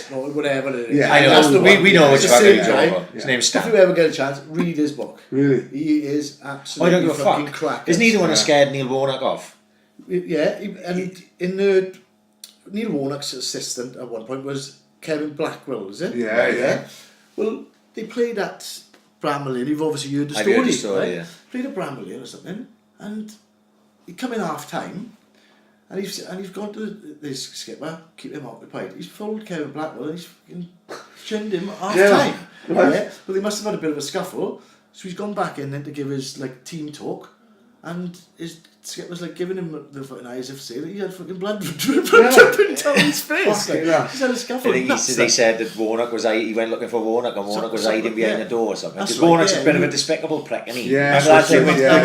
No, whatever it is. Yeah, I know, That's the one. we know It's which the fucking same he's guy. over. His name's If you Stan. ever get a chance, read his book. Really? He is Oh, I absolutely don't give a fucking fuck. cracker. Isn't he the one that scared Neil Warnock off? Yeah, in the Neil Warnock's assistant at one point was Kevin Blackwell, is it? Yeah. Well, they played at Bramley, and you've obviously heard the I've story. heard the story, right? yeah. Played at Bramley or something, and he come in half time, and he's gone to this skipper, keep him occupied. He's followed Kevin Blackwell, and he's fucking chinned him at half time. Right. Yeah. Well, they must have had a bit of a scuffle, so he's gone back in then to give his like team talk. And his skipper's like giving him the fucking eyes of say that he had fucking blood dripping down his face. Like, yeah. he's had a scuffle. I think nuts, they like. said that Warnock was he went looking for Warnock, and Warnock was hiding behind the door or something. That's Because right, Warnock's yeah, a bit of a he- despicable prick, isn't he? Yeah, Remember that so thing it's- with yeah, That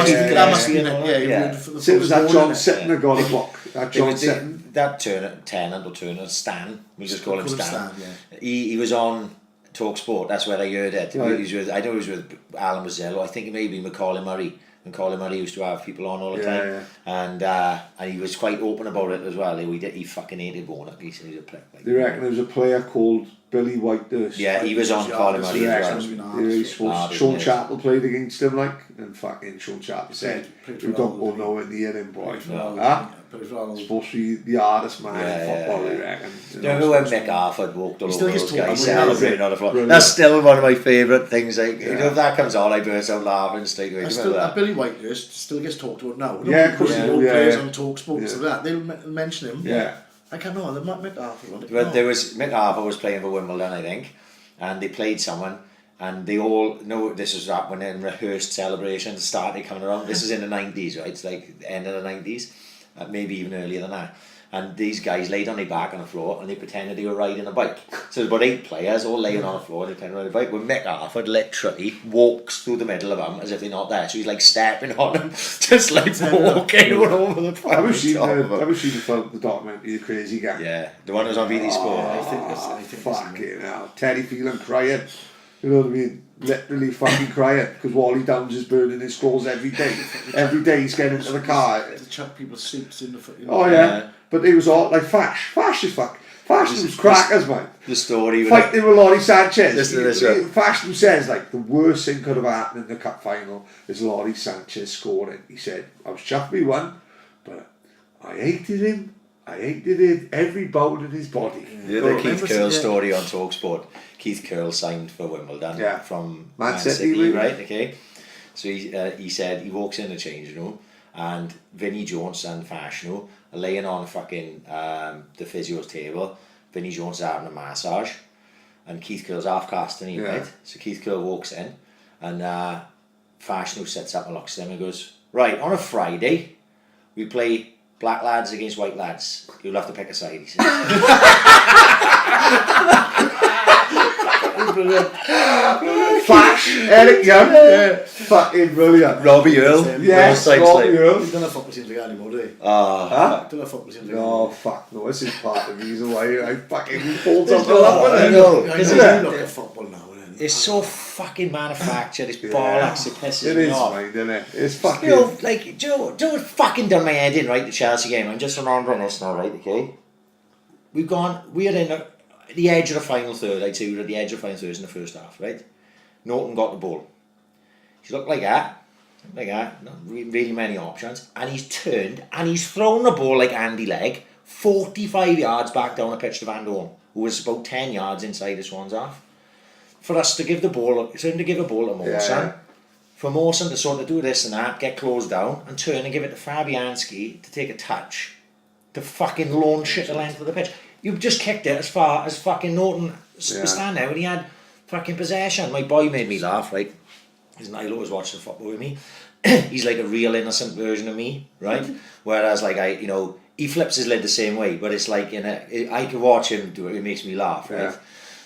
must yeah, be yeah. it. Yeah, he Yeah. would for the So it was that first John goal, innit? Sitton that got a book. That It John was Sitton. that Turner, Stan, we just call him Call him Stan. yeah. He was on Talk Sport, that's where I heard it. Right. He was with, I know he was with Alan Mazzello, I think it may be Macaulay Murray. Macaulay Murray used to have people on all the time. And he was quite open about it as well. He fucking hated Warnock, he said he was a prick. Like, They reckon there was a player called Billy Whitehurst. Yeah, he was on Colin Murray Yeah, as yeah. well. Yeah, he's supposed Hard, Sean isn't it? Chappell played against him, like, and fucking Sean Chappell said, Played "You for don't go Arnold, nowhere near him, boy." Yeah. Supposed to be the hardest man in football, I reckon. Do you remember when Mick Arthur walked all He still over gets those talked guys about, celebrating on the floor? Brilliant. That's still one of my favourite things. Like, you Yeah. know, if that comes on, I burst out laughing straight away. Do you remember that? Billy Whitehurst still gets talked about now. Yeah, of course Because he old will, yeah, players yeah. on TalkSport and stuff like that. They'll mention him. Yeah. I can't know. They might make Arthur on it. But No. there was Mick Arthur was playing for Wimbledon, I think, and they played someone, and they all know this was that when in rehearsed celebrations started coming around. This is in the 90s, right? It's like the end of the 90s, maybe even earlier than that. And these guys laid on their back on the floor and they pretended they were riding a bike. So there's about 8 players all laying on the floor and they pretended they were riding a bike. Well, Mick Arthur literally walks through the middle of them as if they're not there. So he's like stepping on them, just like walking all over the I haven't seen top of them. the documentary, The Crazy Gang. Yeah, the one that was on BT Sport. I think it's Fucking hell. Teddy Phelan crying. You know what I mean? Literally fucking crying because Wally Downs is burning his scores every day. Every day he's getting into the car. To chuck people's suits in the foot. Oh yeah. But it was all like Fash as fuck. Fash was crackers, man. The story with Fighting with Laurie Sanchez. Listen to this, right? Fash says like the worst thing could have happened in the cup final is Laurie Sanchez scoring. He said, I was chuffed we won, but I hated him. I hated every bone in his body. The other Keith Curl story on TalkSport. Keith Curl signed for Wimbledon from Man City, really? right? Okay. So he said he walks in the change room and Vinnie Jones and Fash are laying on fucking the physio's table. Vinnie Jones is having a massage and Keith Curl's half casting him, right? So Keith Curl walks in and Fash sits up and looks at him and goes, right, on a Friday we play black lads against white lads. You'll have to pick a side, he says. Flash, Eric Young, fucking brilliant. Robbie Earl. Yes, Both sides Robbie like- Earl. He don't have football teams like that anymore, do he? Ah, Don't have football teams like No, that. fuck no, this is part of the reason why I fucking falls off the no- lap with I it. know. I Because know it's- you look at football now. it's so fucking manufactured. It's bollocks. It pisses It me is, off. mate, isn't it? It's fucking... You know, like, do you know what fucking done my head in, right, the Chelsea game? I'm just remembering this now, right, okay? We're in the edge of the final third, I'd say we were at the edge of the final third in the first half, right? Norton got the ball. He looked like that, not really many options, and he's turned and he's thrown the ball like Andy Legg, 45 yards back down the pitch to Van Dorn, who was about 10 yards inside the Swans half. For us to give the ball, for him to give a ball to Mawson, for Mawson to sort of do this and that, get closed down, and turn and give it to Fabianski to take a touch, to fucking launch it the length of the pitch. You've just kicked it as far as fucking Norton was standing there when he had fucking possession. My boy made me laugh, right? Because Nilo was watching football with me. He's like a real innocent version of me, right? Whereas like he flips his lid the same way, but it's like I can watch him do it. It makes me laugh, right? Yeah.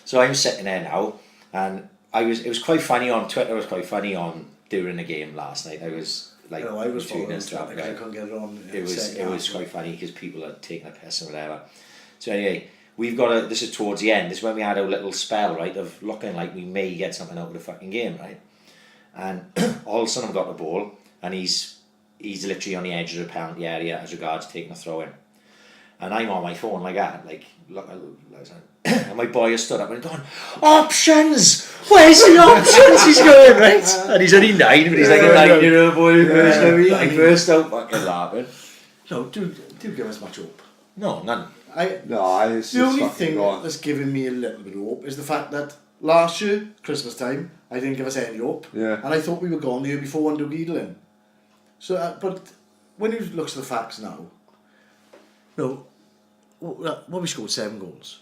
So I'm sitting there now, and it was quite funny on Twitter. It was quite funny on during the game last night. I was like, I was tweeting following and it. stuff, I right? couldn't get it on. It was quite funny because people are taking a piss and whatever. So anyway, we've got this is towards the end. This is when we had our little spell, right, of looking like we may get something out of the fucking game, right? And all of a sudden I've got the ball and he's literally on the edge of the penalty area as regards taking a throw in. And I'm on my phone like that, and my boy has stood up and gone, options! Where's the options? He's going, right? And he's only 9, but he's like a 9-year-old boy. I burst out fucking laughing. No, do give us much hope. No, none. The only thing that's giving me a little bit of hope is the fact that last year, Christmas time, I didn't give us any hope. Yeah. And I thought we were gone the year before under Giedlin. So, but when you look at the facts now, we scored 7 goals.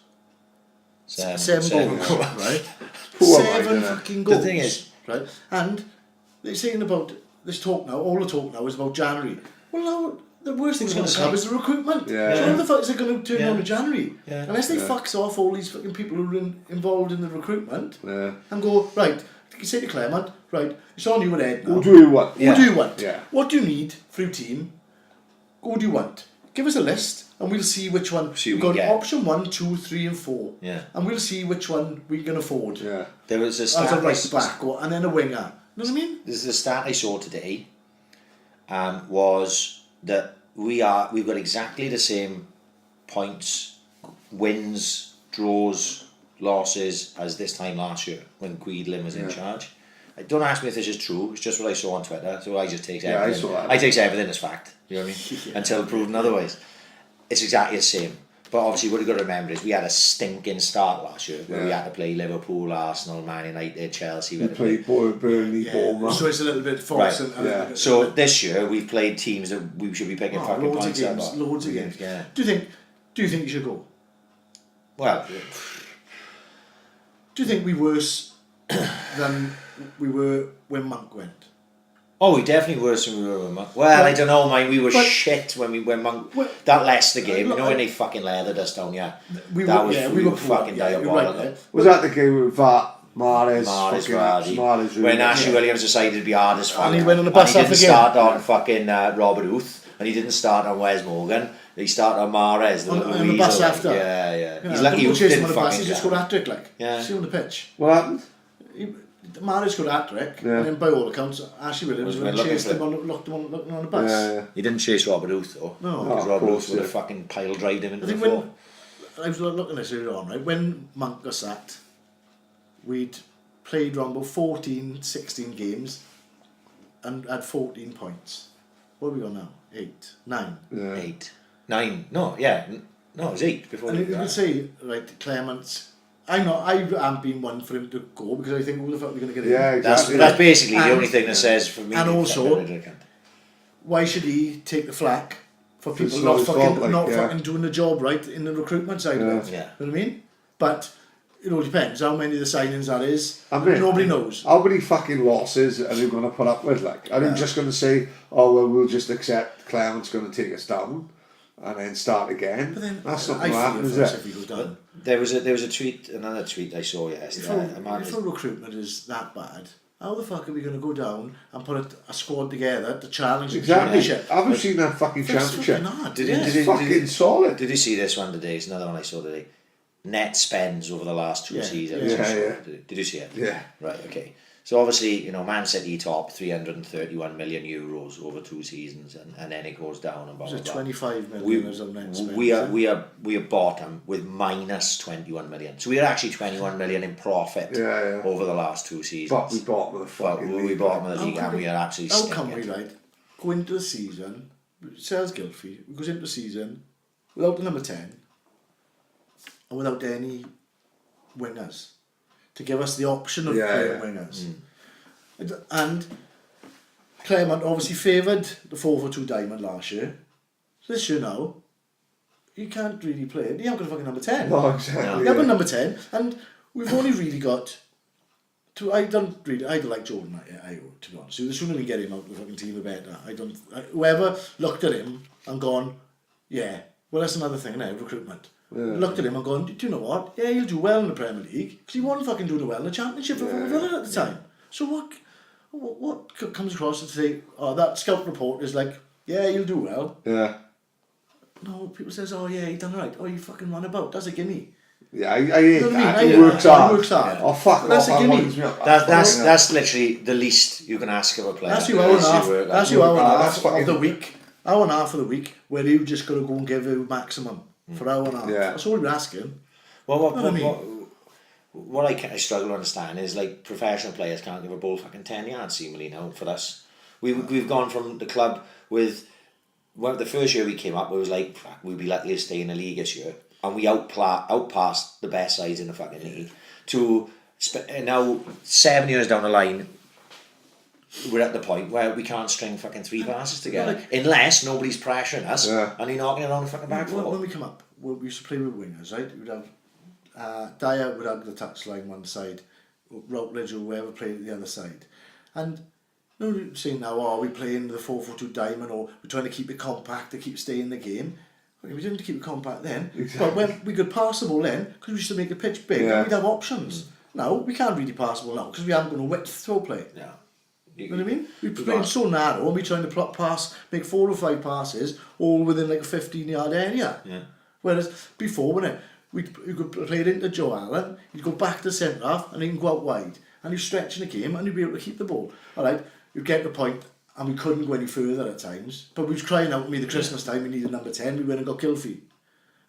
7 goals, right? Poor 7 man, fucking goals. The thing is, right? And they're saying about this talk now, all the talk now is about January. Well, now, the worst thing that's going to come is the recruitment. Yeah. So when the fuck is it going to turn on to January? Yeah. Unless they fucks off all these fucking people who are involved in the recruitment and go, right, you say to Clement, right, it's on you and Ed now. Who do you want? Who do you want? Yeah. What do you need for your team? Who do you want? Give us a list and we'll see which one. We've got option 1, 2, 3 and 4. Yeah. And we'll see which one we can afford. Yeah. There was a As stat. a right back and then a winger. You know what I mean? There's a stat I saw today. Was that we've got exactly the same points, wins, draws, losses as this time last year when Guidlin was in charge. Don't ask me if this is true. It's just what I saw on Twitter. So I just take everything. I saw that. I take everything as fact. You know what I mean? Until proven otherwise. It's exactly the same. But obviously, what you've got to remember is we had a stinking start last year where we had to play Liverpool, Arsenal, Man United, Chelsea. We played Burnley, Bournemouth. So it's a little bit false. Right. So this year we've played teams that we should be picking fucking loads points of games, up. loads of games. Yeah. Do you think you should go? Well, Do you think we're worse than we were when Monk went? oh, we definitely worse than we were when Monk. Well, I don't know, man. We were but- shit when Monk. That Leicester game, you know when they fucking leathered us down, We we were were poor, fucking yeah, you're diabolical. right, yeah. Was that the game with Mahrez, Vardy. When Ashley Williams decided to be hard as fuck. And he went on the bus and he after didn't the game. start on fucking Robert Huth, and he didn't start on Wes Morgan. He started on Mahrez. On the bus after. Yeah. He's lucky He Huth chased him didn't on the bus, he fucking just get got hat-trick, like. Yeah. See on the pitch. What happened? Mahrez got hat-trick, and then by all accounts, Ashley Williams Was chased looking him looking on the bus. Yeah. He didn't chase Robert Huth though. No. Because of Robert course, Huth would have yeah. fucking pile drived him into I the think floor. when I was looking at this earlier on, right, when Monk got sacked, we'd played around about 14, 16 games and had 14 points. What have we got now? 8, 9. Yeah. 8, 9. No, yeah. No, it was 8 before. And you could say, right, Clement, I haven't been one for him to go because I think who the fuck are we going to get in? Yeah, exactly. That's basically the And- only thing that says for me. and also- fucking Ridley. Why should he take the flak for people It's not not his fucking fault, like, not yeah. fucking doing the job right in the recruitment side Yeah. of it? Yeah. You know what I mean? But it all depends how many of the signings that is. I mean, Nobody knows. How many fucking losses are they going to put up with? Like, are they just going to say, "Oh well, we'll just accept Clement's going to take us down," and then start again? But then That's not I going to feel happen, is for us it? if he goes down. There was a tweet, another tweet I saw If yesterday. A man our recruitment is that bad, how the fuck are we going to go down and put a squad together to challenge the Exactly. championship? I haven't seen that fucking It's championship. fucking hard. Did yeah. it- It's fucking solid. Did you see this one today? It's another one I saw today. Net spends over the last 2 Yeah, seasons. yeah. Did you see it? Yeah. Right, okay. So obviously, Man City top 331 million euros over 2 seasons, and then it goes down and blah, Was blah, it blah. 25 million as of net spend? We are bottom with minus 21 million. So we are actually 21 million in profit Yeah. over the last 2 seasons. But we bottom of the But fucking we league. bottom of the How league can and we- we are absolutely How can we, stinking. right, go into the season, sales guilt free, goes into the season without the number 10 and without any wingers to give us the option of playing wingers. And Clement obviously favoured the 4-4-2 diamond last year. So this year now, you can't really play it. You haven't got a fucking number 10. No, exactly. You have a number 10, and we've only really got to. I don't like Jordan. To be honest, the sooner we get him out of the fucking team, the better. Whoever looked at him and gone, yeah. Well, that's another thing now. Recruitment. Looked at him and gone, do you know what? Yeah, he'll do well in the Premier League because he wasn't fucking doing well in the Championship for Villa at the time. So what comes across to say? Oh, that scout report is like, yeah, he'll do well. Yeah. No, people says, oh yeah, he done right. Oh, you fucking run about. That's a gimme. Yeah, I hate You know what I that. mean? He I- works I- hard. he works hard. Oh, fuck That's off. a gimme. winds me up. That's literally the least you can ask of a player. That's your hour and a half. work That's ethic. your hour and a That's half fucking- of the week. Hour and a half of the week where you just got to go and give a maximum for hour and a half. Yeah. That's all you're asking. Well, Know what I mean? what I struggle to understand is like professional players can't give a ball fucking 10 yards seemingly now for us. We've gone from the club with, well, the first year we came up, it was like, fuck, we'd be lucky to stay in the league this year. And we outpassed the best sides in the fucking league. To now, 7 years down the line, we're at the point where we can't string fucking 3 passes together. Unless nobody's pressuring us and you're knocking it on the fucking back When foot. we come up, we used to play with wingers, right? We'd have Dyer would have the touchline one side, Routledge or whoever played the other side. And you know, you're saying now, oh, we playing the 4-4-2 diamond or we're trying to keep it compact to keep staying in the game. We didn't keep it compact then, but when we could pass the ball then, because we used to make the pitch big, and we'd have options. Now, we can't really pass the ball now, because we haven't got no width to throw play. Yeah. You know what I mean? We're playing so narrow, and we're trying to pass, make 4 or 5 passes, all within like a 15-yard area. Yeah. Whereas before, when we could play it into Joe Allen, he'd go back to the centre half, and he can go out wide, and he's stretching the game, and he'd be able to keep the ball. All right, you'd get the point, and we couldn't go any further at times. But we was crying out to me the Christmas time, we needed number 10, we went and got Gylfi.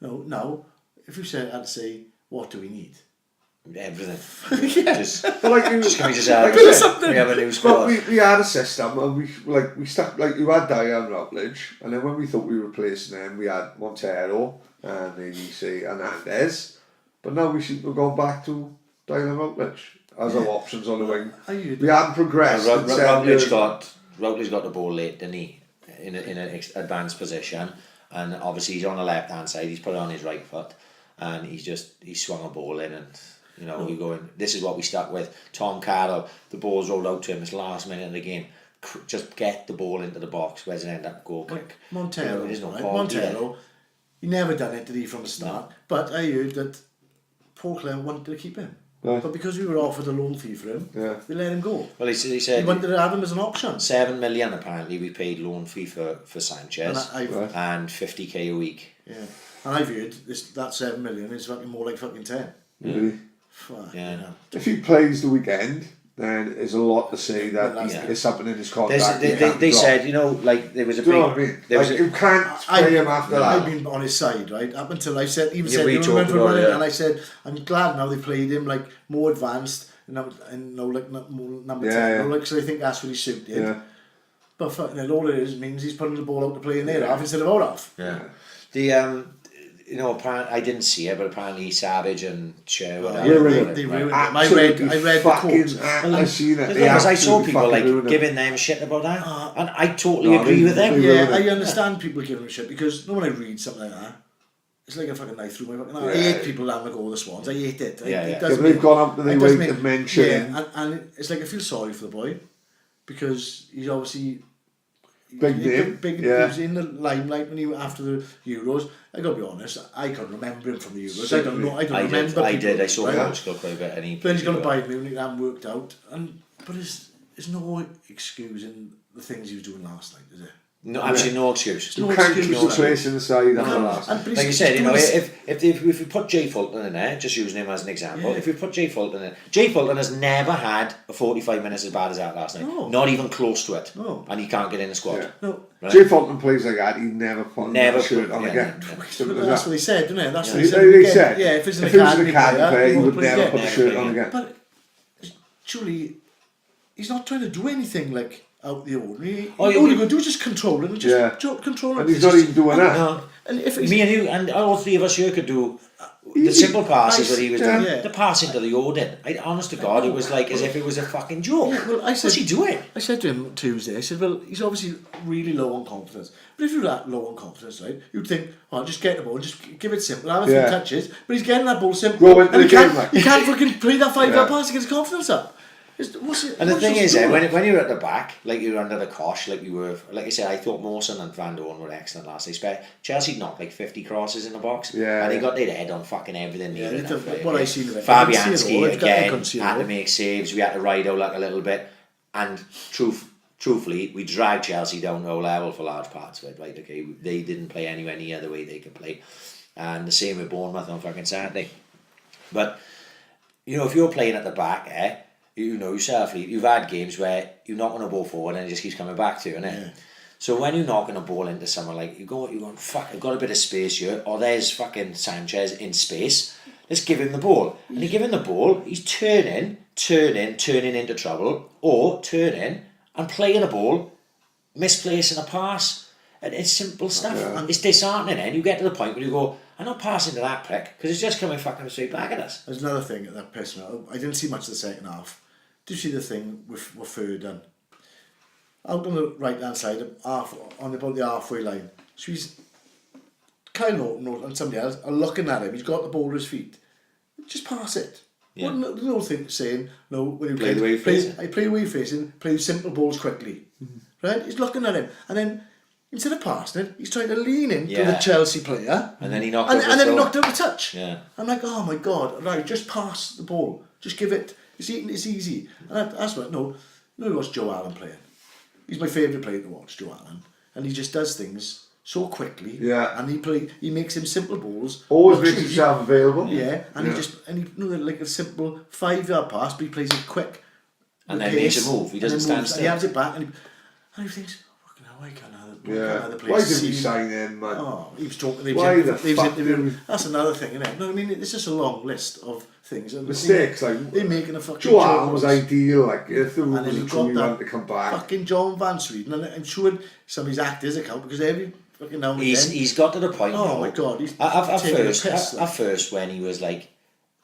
No, now, if you had to say, what do we need? everything. Just But like you, can we just have, like you said, we have a new but squad. we had a system and we stuck, like you had Dyer and Routledge, and then when we thought we were replacing them, we had Montero and ABC and Andes, but now we seem to have gone back to Dyer and Routledge as our options on the wing. We haven't progressed. Routledge got the ball late, didn't he? In an advanced position, and obviously he's on the left hand side. He's put it on his right foot, and he swung a ball in, and we're going. This is what we stuck with. Tom Carroll, the ball's rolled out to him. It's last minute of the game. Just get the ball into the box. Where's it end up? Goal kick. Montero, there's no right? quality there. Montero, he never done it, did he, from the start? No. But I heard that Paul Clem wanted to keep him. Yeah. But because we were offered a loan fee for him, they let him go. Well, he said he wanted to have him as an option. 7 million apparently we paid loan fee for Sanches, and 50k a week. Yeah, and I've heard that 7 million is fucking more like fucking 10. Really? Fuck. Yeah. If he plays the weekend, then there's a lot to say that there's something in his contract. They said, like there was a big. Do you know what I mean? You can't play him after that. I've been on his side, right? Up until I said, and I said, I'm glad now they played him like more advanced and like number 10, like, so I think that's what he suited. Yeah. But fucking all it is means he's putting the ball out to play in their half instead of our half. Yeah. The apparently I didn't see it, but apparently Savage and Cher they ruined it. I read the quotes. I seen it. Because I saw people like giving them shit about that, and I totally agree with them. Yeah, I understand people giving them shit because when I read something like that, it's like a fucking knife through my fucking heart. I hate people having a go with the Swans. I hate it. They've gone up to the way to mention. Yeah, and it's like I feel sorry for the boy because he's obviously big name. He was in the limelight when after the Euros. I gotta be honest, I can't remember him from the Euros. I don't know. I don't remember. I did. I saw Portugal quite a bit, and then he's gonna buy Munich. That haven't worked out, but there's no excusing the things he was doing last night, is there? No, absolutely no excuse. You can't keep the place in the side after last. Like you said, if we put Jay Fulton in there, just using him as an example, if we put Jay Fulton in, Jay Fulton has never had a 45 minutes as bad as that last night. No. Not even close to it. No. And he can't get in the squad. Yeah. No. Right? Jay Fulton plays like that, he never put a shirt on again. That's what they said, didn't it? That's what they said. Yeah, if it was an academy player, he would never never put a shirt on again. But surely, he's not trying to do anything like out the ordinary. All you're going to do is just control it and just control it. And he's not even doing that. No. And if me and you and all three of us here could do the simple passes that he was doing. The pass into the Odin. Honest to God, it was like as if it was a fucking joke. Yeah, well, what's he doing? I said to him Tuesday, I said, well, he's obviously really low on confidence. But if you're that low on confidence, right, you'd think, just get the ball, just give it simple, have a few touches. But he's getting that ball simple. Go into the game, he can't fucking play that 5-yard pass to get his confidence up. And the thing is, when you're at the back, like you're under the cosh, like you were, like I said, I thought Mawson and Van Dorn were excellent last night. Chelsea knocked like 50 crosses in the box, and they got their head on fucking everything. What I seen of it, Fabianski again had to make saves. We had to ride out like a little bit, and truthfully, we dragged Chelsea down to our level for large parts of it. Right, okay, they didn't play anywhere near the way they could play, and the same with Bournemouth on fucking Saturday. But if you're playing at the back, you know yourself, you've had games where you're not going to ball forward and it just keeps coming back to you, innit? Yeah. So when you're knocking a ball into someone, like you're going, fuck, I've got a bit of space here, or there's fucking Sanches in space, let's give him the ball. And you give him the ball, he's turning into trouble, or turning and playing a ball, misplacing a pass. And it's simple stuff. Yeah. It's disheartening, and you get to the point where you go, I'm not passing to that prick, because it's just coming fucking straight back at us. There's another thing that pissed me off. I didn't see much of the second half. Did you see the thing with Fur done? Out on the right hand side, on about the halfway line. So he's Kyle Norton and somebody else are looking at him. He's got the ball at his feet. Just pass it. Yeah. No thing saying no when you play the way facing, play simple balls quickly. Mm-hmm. Right? He's looking at him, and then instead of passing it, he's trying to lean in to the Chelsea player, and then he knocked out the touch. Yeah. I'm like, oh my God! Right, just pass the ball. Just give it. It's easy. And that's what. No, he watched Joe Allen playing. He's my favourite player to watch, Joe Allen, and he just does things so quickly. Yeah. And he makes him simple balls. Always makes himself available. Yeah. And he like a simple 5-yard pass, but he plays it quick. And then makes a move. He doesn't stand still. He has it back, and he thinks, fucking why can't other Yeah. players Why did see we him? sign him, man? Oh, he was talking. Why the fuck interviewing. did we- That's another thing, isn't it? No, I mean it's just a long list of things. And Mistakes, like they're making a fucking Joe joke Allen was of us. ideal, like if the And rules then were you've true, got he that wanted to come back. fucking John Van Sweden, and I'm sure somebody's actors account because every fucking now and He's then. he's got to the point. Oh now, my God, he's at taking a first, piss, like. at first when he was like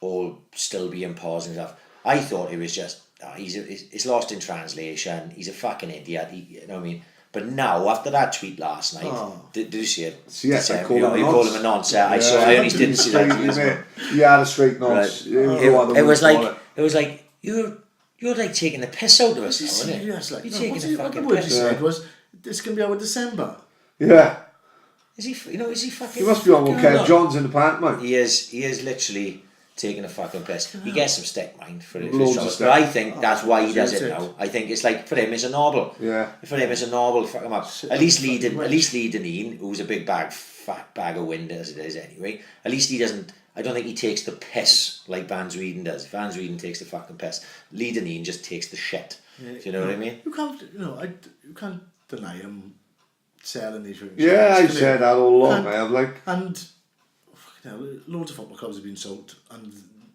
all still being paused and stuff, I thought it was just he's lost in translation. He's a fucking idiot. You know what I mean? But now, after that tweet last night, did you see it? Yes, I called him a you nonce. called him a nonce. I only didn't see that. He had a straight nonce. Right. It was like you're like taking the piss out of us, now, isn't it? Serious, like, You're no, taking what the the fucking word he piss. said was, "This can be out in December." Yeah. Is he? Is he fucking? He must be on with fucking Kev on? Johns in the pant, man. He is literally taking a fucking piss. He gets some stick, mind, for his Loads of troubles. stick. But I think that's why he does that's it it. now. I think it's like, for him, it's a novel. Yeah. For him, it's a novel. Fuck him up. At least Leigh Deneen, who's a big fat bag of wind as it is anyway. At least he doesn't. I don't think he takes the piss like Van Sweden does. Van Sweden takes the fucking piss. Leigh Deneen just takes the shit. Do you know what I mean? You can't deny him selling these things. Yeah, I said that all along, man. I'm like, And fucking hell, loads of football clubs have been sold, and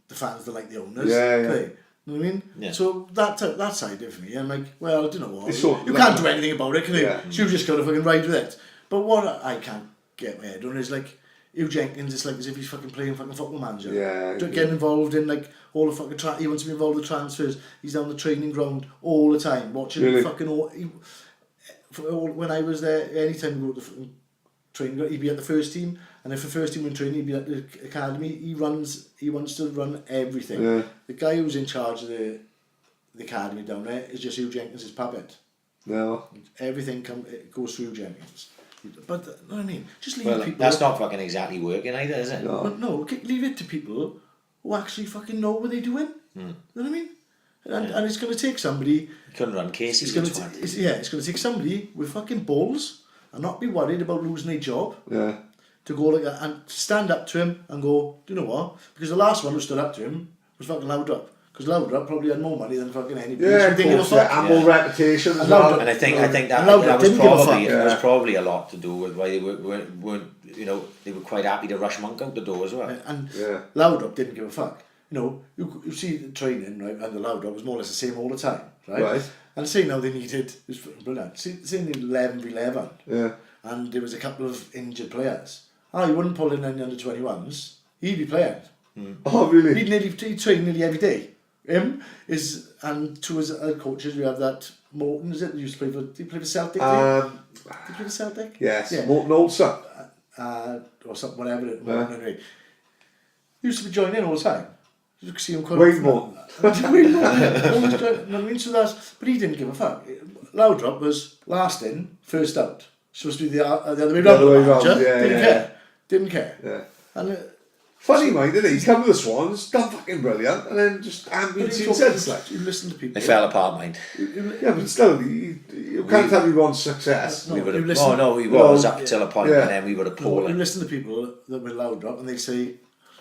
the fans don't like the owners. Yeah, yeah. Play. You know what I mean? Yeah. So that side of me, I'm like, well, do you know what? It's so- You can't do anything about it, can you? Yeah. So you just got to fucking ride with it. But what I can't get my head on is like, Hugh Jenkins is like as if he's fucking playing fucking Football Manager. Yeah, Getting involved in like all the fucking he wants to be involved with transfers. He's down the training ground all the time watching Really? fucking when I was there, anytime we go to the fucking training ground, he'd be at the first team, and if the first team were in training, he'd be at the academy. He wants to run everything. Yeah. The guy who's in charge of the academy down there is just Hugh Jenkins' puppet. no. Everything it goes through Jenkins. But you know what I mean? Just leave Well, people. that's not fucking exactly working either, is it? No. But no, leave it to people who actually fucking know what they're doing. You know what I mean? And it's going to take somebody. You couldn't run Casey's. It's going to take somebody with fucking balls and not be worried about losing their job Yeah. to go like that and stand up to him and go, do you know what? Because the last one who stood up to him was fucking Loudrup. Because Loudrup probably had more money than fucking anybody. Yeah, So of they didn't give a course, yeah. fuck. And more reputation as And well. And I think that Loudrup was didn't give a probably fuck. it was Yeah. probably a lot to do with why they weren't they were quite happy to rush Monk out the door as well. And Yeah. Loudrup didn't give a fuck. You know, you see the training, right, and the Loudrup was more or less the same all the time, right? Right. And say now they needed, it was brilliant, say they needed 11v11, Yeah. and there was a couple of injured players. You wouldn't pull in any under 21s, he'd be playing. Oh, really? He'd train nearly every day. And two as coaches, we have that Morton, is it? He used to play for, did he play for Celtic? Did he play for Celtic? Yes. Yeah. Morton Olsen. Or something, whatever it Yeah. anyway. He used to be joining in all the time. You could see him quite Wayne Morton. Wayne Morton. Always joining, you know what I mean? So but he didn't give a fuck. Loudrup was last in, first out. Supposed to be the other way The other way round. round, yeah, Didn't yeah. care. Didn't care. Yeah. And Funny, mate, didn't he? He's come with the Swans, done fucking brilliant, and then just ambient since like. you listen to people. They fell apart, mind. Yeah, but still, you can't have your own success. No, We would you have. listen- Oh no, he was No, up till a point, yeah. and then we would have You pulled him. listen to people that were Loudrup and they say,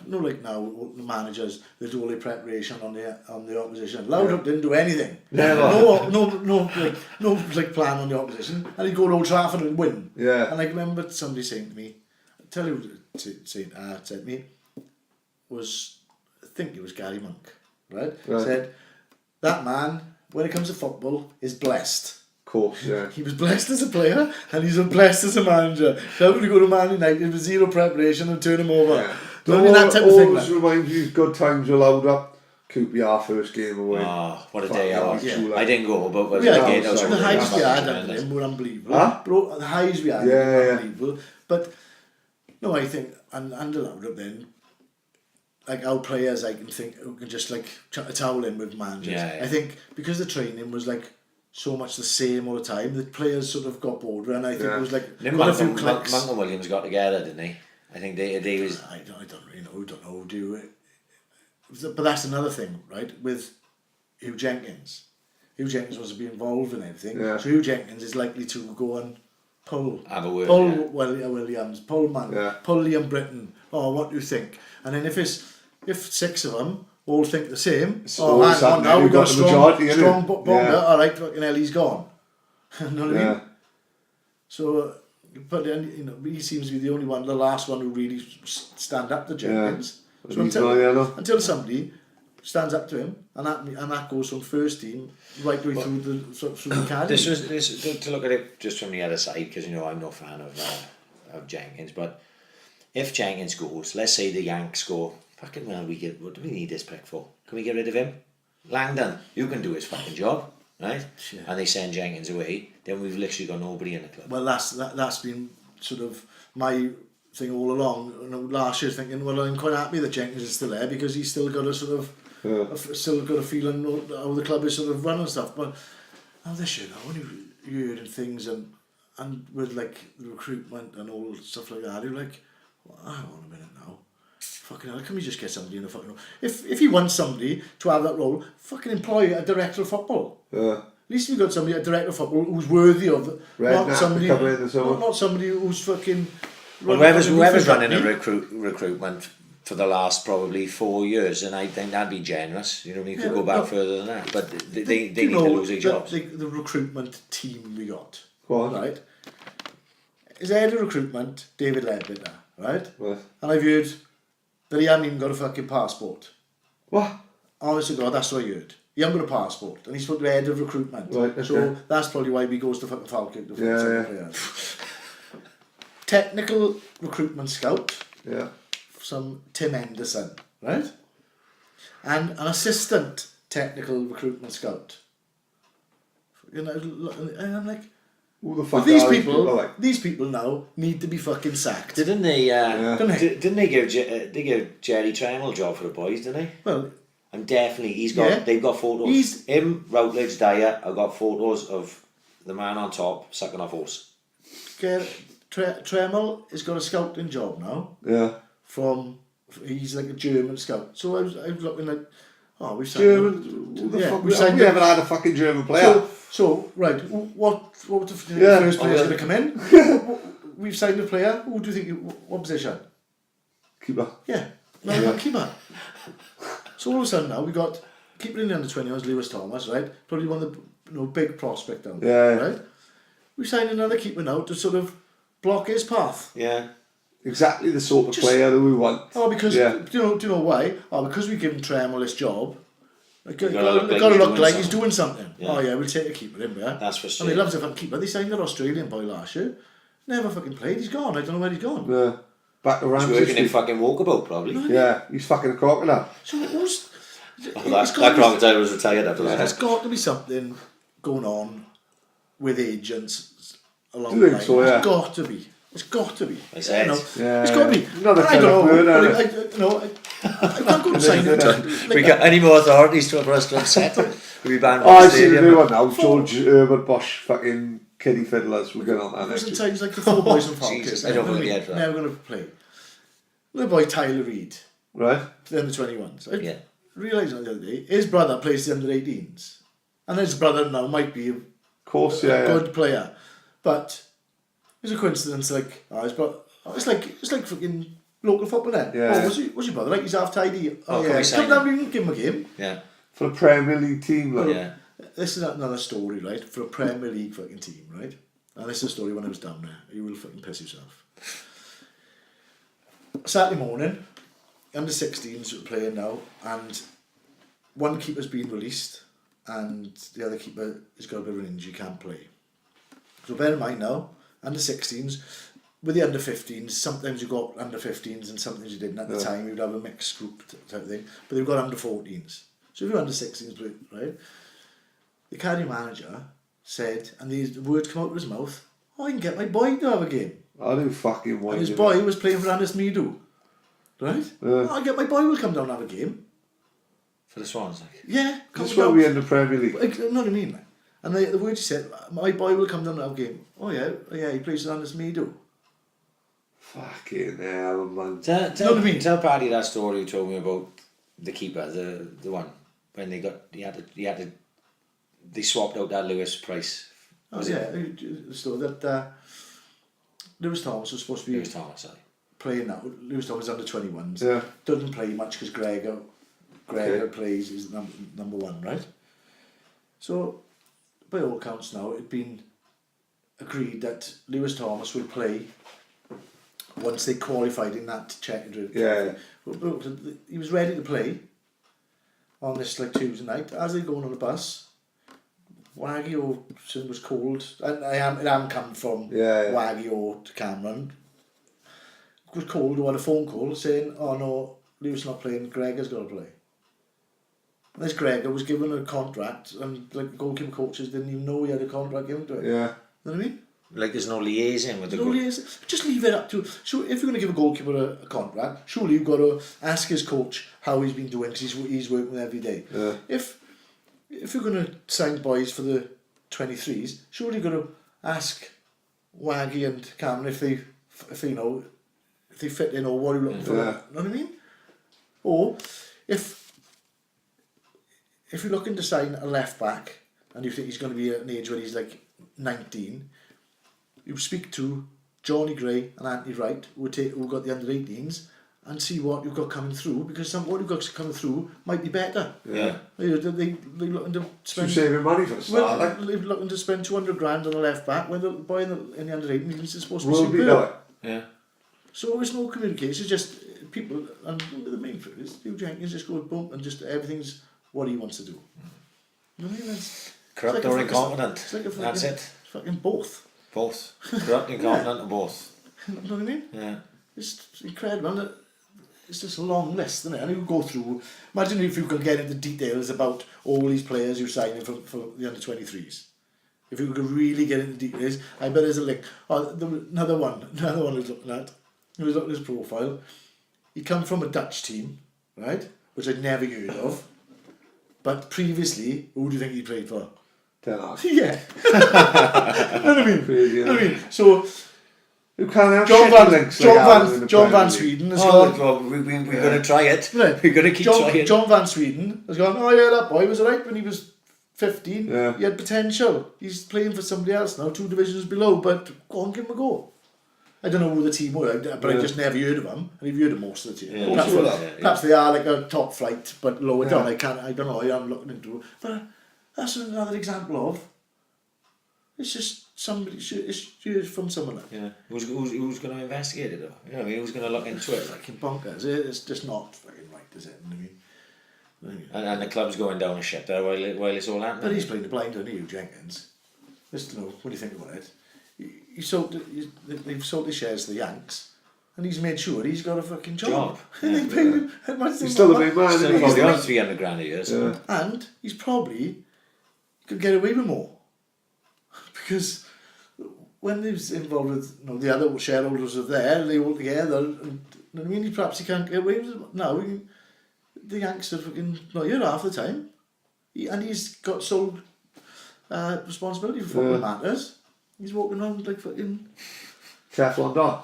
like now, the managers, they do all their preparation on the opposition. Loudrup didn't do anything. Never. No plan on the opposition. And he'd go to Old Trafford and win. Yeah. And I remember somebody saying to me, tell you said to me, I think it was Gary Monk, right? Said, that man, when it comes to football, is blessed. Of course, yeah. He was blessed as a player and he's blessed as a manager. So when you go to Man United with zero preparation and turn him over. Yeah. I mean, that type of thing. Always reminds you of good times were loud up. QPR first game away. What a day I was. Yeah. I didn't go, but Yeah, again, that was the sorry. highs we had tremendous. under him were unbelievable. Huh? But the highs we had Yeah, were yeah. unbelievable. But no, I think under Loudrup then, like our players, I can think who can just like chuck a towel in with managers. Yeah. I think because the training was like so much the same all the time, the players sort of got bored, and I think it was like Then got a few Monk clicks. and Williams got together, didn't they? I think they was. I don't really know. Don't know. Do it. But that's another thing, right? With Hugh Jenkins. Hugh Jenkins wants to be involved in everything. Yeah. So Hugh Jenkins is likely to go and pull. Have a word, Pull yeah. Williams. Pull Man. Yeah. Pull Liam Britton. Oh, what do you think? And then if six of them all think the same, all of a hang sudden on now, you've we've got got a the majority, innit? strong bonga. Yeah. All right, fucking hell, he's gone. You know what I mean? So, but then, you know, he seems to be the only one, the last one who really stand up to Jenkins. So until somebody stands up to him, and that goes from first team right the way through the academy. This was to look at it just from the other side, because, you know, I'm no fan of Jenkins, but if Jenkins goes, let's say the Yanks go, fucking well, what do we need this prick for? Can we get rid of him? Langdon, you can do his fucking job, right? Yeah. And they send Jenkins away, then we've literally got nobody in the club. Well, that's been sort of my thing all along. You know, last year thinking, well, I'm quite happy that Jenkins is still there, because he's still got a sort of still got a feeling how the club is sort of run and stuff. But now this year, now, when you're hearing things and with like the recruitment and all stuff like that, you're like, well, hang on a minute now. Fucking hell, can we just get somebody in a fucking role? If he wants somebody to have that role, fucking employ a director of football. At least we've got somebody, a director of football, who's worthy of it. Not somebody who's fucking... Well, whoever's running a recruitment for the last probably 4 years, and I think that'd be generous. You know, you could go back further than that, but they need to lose their jobs. The recruitment team we got, Go on. right? Is head of recruitment David Ledbetter, right? And I've heard that he hasn't even got a fucking passport. What? Honest to God, that's what I heard. He hasn't got a passport, and he's put the head of recruitment. Right, okay. So that's probably why he goes to fucking Falkirk. Yeah. Technical recruitment scout. Yeah. Some Tim Henderson, right? And an assistant technical recruitment scout. You know, and I'm like, who the fuck these people now need to be fucking sacked. Didn't they? Didn't they give Jerry Tremel a job for the boys? Didn't they? Well, and definitely they've got photos. Him, Routledge, Dyer. I've got photos of the man on top sucking off horse. Tremel has got a scouting job now. Yeah. He's like a German scout. So I was looking like, we've signed German. We haven't had a fucking German player. So right, what the first player's going to come in? We've signed a player. Who do you think? What position? Keeper. Yeah, keeper. So all of a sudden now we got keeper in the under-21s, Lewis Thomas, right? Probably one of the big prospect down there, right? We signed another keeper now to sort of block his path. Yeah. Exactly the sort of player that we want. Because do you know why? Because we give him Tremel this job. Got to look like he's doing something. Yeah. We'll take a keeper in there. That's for sure. And he loves a fucking keeper. They signed an Australian boy last year. Never fucking played. He's gone. I don't know where he's gone. Yeah. Back to Ramsey. He's working in fucking Walkabout probably. Yeah, he's fucking a crocodile. So who's... that crocodile was retired after that. There's got to be something going on with agents along the line. So, yeah. There's got to be. It's got to be. I said. It's got to be. I don't know. I can't go and sign it. We got any more authorities for us to upset? We'll be banned. I've seen a new one now. George Herbert Bosch fucking kiddie fiddlers. We're going on that next year. Times like the four boys and Falkirk. I don't want to be head for that. Never going to play. The boy Tyler Reid. Right. The under-21s. I realised the other day, his brother plays the under-18s. And his brother now might be a good player. But it's a coincidence, like, it's like fucking local football then. Yeah. What's your brother like? He's half tidy. Come down and give him a game. Yeah. For a Premier League team, like. Yeah. This is another story, right? For a Premier League fucking team, right? And this is a story when I was down there. You will fucking piss yourself. Saturday morning, under 16s were playing now, and one keeper's been released, and the other keeper has got a bit of an injury, can't play. So bear in mind now, under 16s, with the under 15s, sometimes you got under 15s and sometimes you didn't. At the time, you'd have a mixed group type thing, but they've got under 14s. So if you're under 16s, right, the academy manager said, and the words come out of his mouth, I can get my boy to have a game. I don't fucking want. And his boy was playing for Anders Meadow, right? I get my boy will come down and have a game. For the Swans, like? Yeah. That's why we're in the Premier League. You know what I mean? Like? And the words he said, my boy will come down and have a game. Oh yeah, he plays for Anders Meadow. Fucking hell, man. Tell Paddy that story you told me about the keeper, the one when they swapped out that Lewis Price. So that Lewis Thomas was supposed to be playing now. Lewis Thomas under 21s. Yeah. Doesn't play much because Gregor plays is number one, right? So by all accounts now it'd been agreed that Lewis Thomas will play once they qualified in that checkered. Yeah. He was ready to play on this like Tuesday night. As they're going on the bus, Waggy or something was called, and it hadn't come from Waggy or to Cameron. Was called or had a phone call saying, "Oh no, Lewis not playing. Gregor's got to play." And this Gregor was given a contract, and like the goalkeeper coaches didn't even know he had a contract given to him. Yeah. You know what I mean? Like there's no liaison with the Just leave it up to. So if you're going to give a goalkeeper a contract, surely you've got to ask his coach how he's been doing because he's working every day. Yeah. If you're going to sign boys for the 23s, surely you've got to ask Waggy and Cameron if they fit in or what you're looking for. You know what I mean? Or if you're looking to sign a left back and you think he's going to be at an age where he's like 19, you speak to Johnny Gray and Anthony Wright who got the under 18s and see what you've got coming through, because what you've got coming through might be better. Yeah. They're looking to spend. So saving money for the start. They're looking to spend 200 grand on a left back when the boy in the under 18s is supposed to Will be be superb. Yeah. So there's no communication. It's just people, and the main thing is Hugh Jenkins just goes boom and just everything's what he wants to do. You know what I mean? Corrupt or incompetent. That's it. It's fucking both. Both. Corrupt, incompetent, and both. You know what I mean? Yeah. It's incredible. And it's just a long list, isn't it? And you go through. Imagine if you could get into details about all these players who signed for the under 23s. If you could really get into details, I bet there's a link. Oh, another one I was looking at. He was looking at his profile. He come from a Dutch team, right? Which I'd never heard of. But previously, who do you think he played for? Ten Hag. Yeah. You know what I mean? Crazy, You know what I mean? So who can't have John shit links like Alan in the Van Premier League? Sweden has Oh, gone. well, we're going to try it. Right. We're going to keep trying. John Van Sweden has gone, oh yeah, that boy was alright when he was 15. Yeah. He had potential. He's playing for somebody else now, 2 divisions below, but go on, give him a go. I don't know who the team were, but I just never heard of them. And you've heard of most of the team. Yeah. Perhaps they are like a top flight, but lower down. I don't know, I am looking into it. But that's another example of, it's just somebody, it's from someone like Yeah. Who's going to investigate it though? You know what I mean? Who's going to look into it? Like, fucking bonkers. It's just not fucking right, is it? You know what I mean? and the club's going down a ship there while it's all happening. But he's playing the blind, isn't he, Hugh Jenkins? Just to know, what do you think about it? They've sold his shares to the Yanks, and he's made sure he's got a fucking job. And they paid him. He's still the main man, Still isn't he? probably on 300 grand a year. So. Yeah. And he's probably could get away with more. Because when he was involved with the other shareholders are there, they all together, and I mean, perhaps he can't get away with it now. The Yanks are fucking not here half the time. And he's got sole responsibility for football matters. He's walking around like fucking Teflon Don.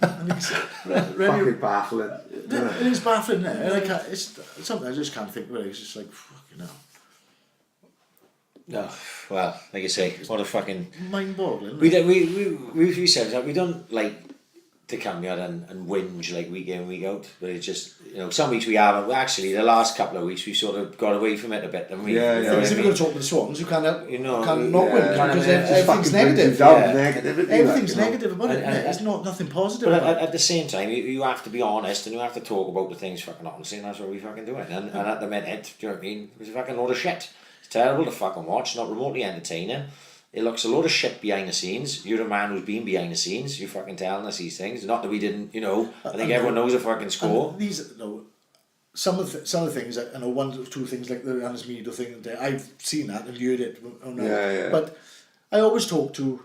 And he's Fucking baffling. It is baffling there. Sometimes I just can't think of it. It's just like, fucking hell. No, well, like I say, what a fucking... Mind-boggling. We said that we don't like to come here and whinge like week in, week out, but it's just, some weeks we haven't. Actually, the last couple of weeks we sort of got away from it a bit, and we. Yeah, yeah. If you're going to talk to the Swans, you can't not win yeah, because yeah, everything's negative. Everything's like, negative about it. It's not nothing positive. But at the same time, you have to be honest and you have to talk about the things fucking honestly, and that's what we fucking doing. And at the minute, do you know what I mean? It's a fucking load of shit. It's terrible to fucking watch, not remotely entertaining. It looks a lot of shit behind the scenes. You're a man who's been behind the scenes. You're fucking telling us these things. Not that we didn't, I think everyone knows a fucking score. These, some of the things, I know one or two things like the Anna's Meadow thing, I've seen that and heard it. But I always talk to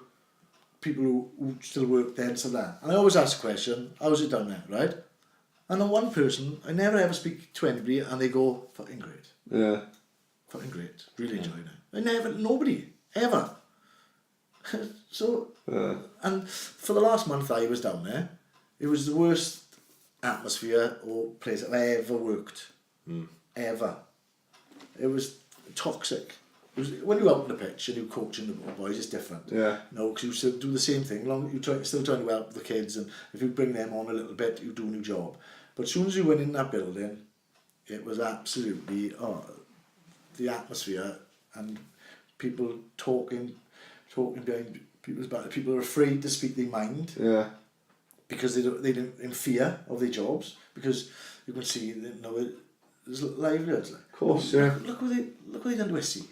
people who still work there and stuff like that. And I always ask a question, how's it done there, right? And on one person, I never ever speak to anybody and they go, fucking great. Yeah. Fucking great. Really enjoyed it. Nobody, ever. So, and for the last month I was down there, it was the worst atmosphere or place I've ever worked. Ever. It was toxic. It was, when you're out on the pitch and you're coaching the boys, it's different. Yeah. No, because you still do the same thing. You're still trying to help the kids, and if you bring them on a little bit, you do a new job. But as soon as you went in that building, it was absolutely the atmosphere and people talking talking behind people's back. People are afraid to speak their mind because they're in fear of their jobs, because you can see there's livelihoods. Like, Of course, yeah. Look what they done to Issy.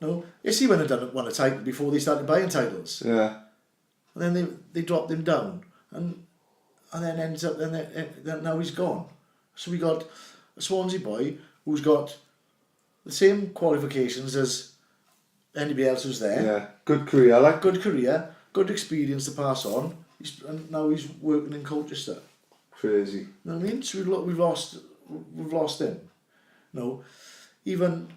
No, Issy won a title before they started buying titles. Yeah. And then they dropped him down, and then ends up then now he's gone. So we got a Swansea boy who's got the same qualifications as anybody else who's there. Yeah. Good career, like. Good career, good experience to pass on. And now he's working in Colchester. Crazy. You know what I mean? So we've lost him. No, even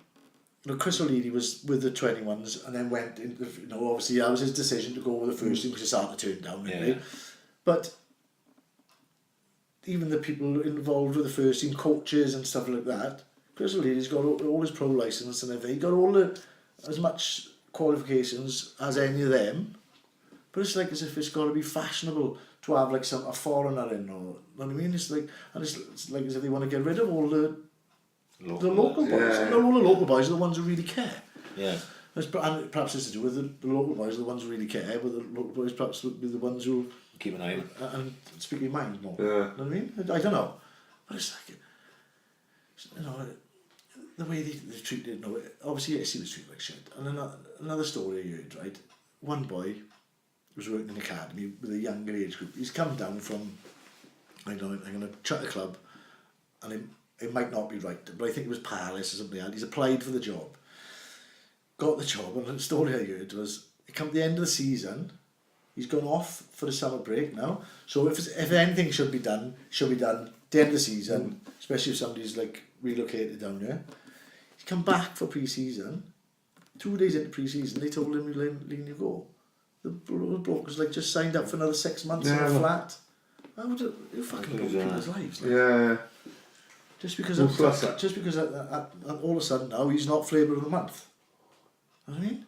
Chris O'Leary was with the 21s and then went into, obviously that was his decision to go with the first team because it's hard to turn down, really. But even the people involved with the first team, coaches and stuff like that, Chris O'Leary's got all his pro licence and everything. He got as much qualifications as any of them. But it's like as if it's got to be fashionable to have like a foreigner in, or you know what I mean? It's like as if they want to get rid of all the local boys. Yeah. Not all the local boys are the ones who really care. Yeah. And perhaps it's to do with the local boys are the ones who really care, but the local boys perhaps would be the ones who Keep an eye on it. and speak your mind more. Yeah. You know what I mean? I don't know. But it's like, the way they treated, obviously he was treated like shit. And another story I heard, right? One boy was working in an academy with a younger age group. He's come down from, I'm going to chuck the club, and it might not be right, but I think it was Palace or something else. He's applied for the job, got the job, and the story I heard was, it come to the end of the season, he's gone off for the summer break now, so if anything should be done the end of the season, especially if somebody's like relocated down here. He's come back for pre-season, 2 days into pre-season, they told him you're letting you go. The bloke was like just signed up for another 6 months in a flat. How would you fucking blow people's lives? Like. Yeah. Just because all of a sudden now he's not flavour of the month. You know what I mean?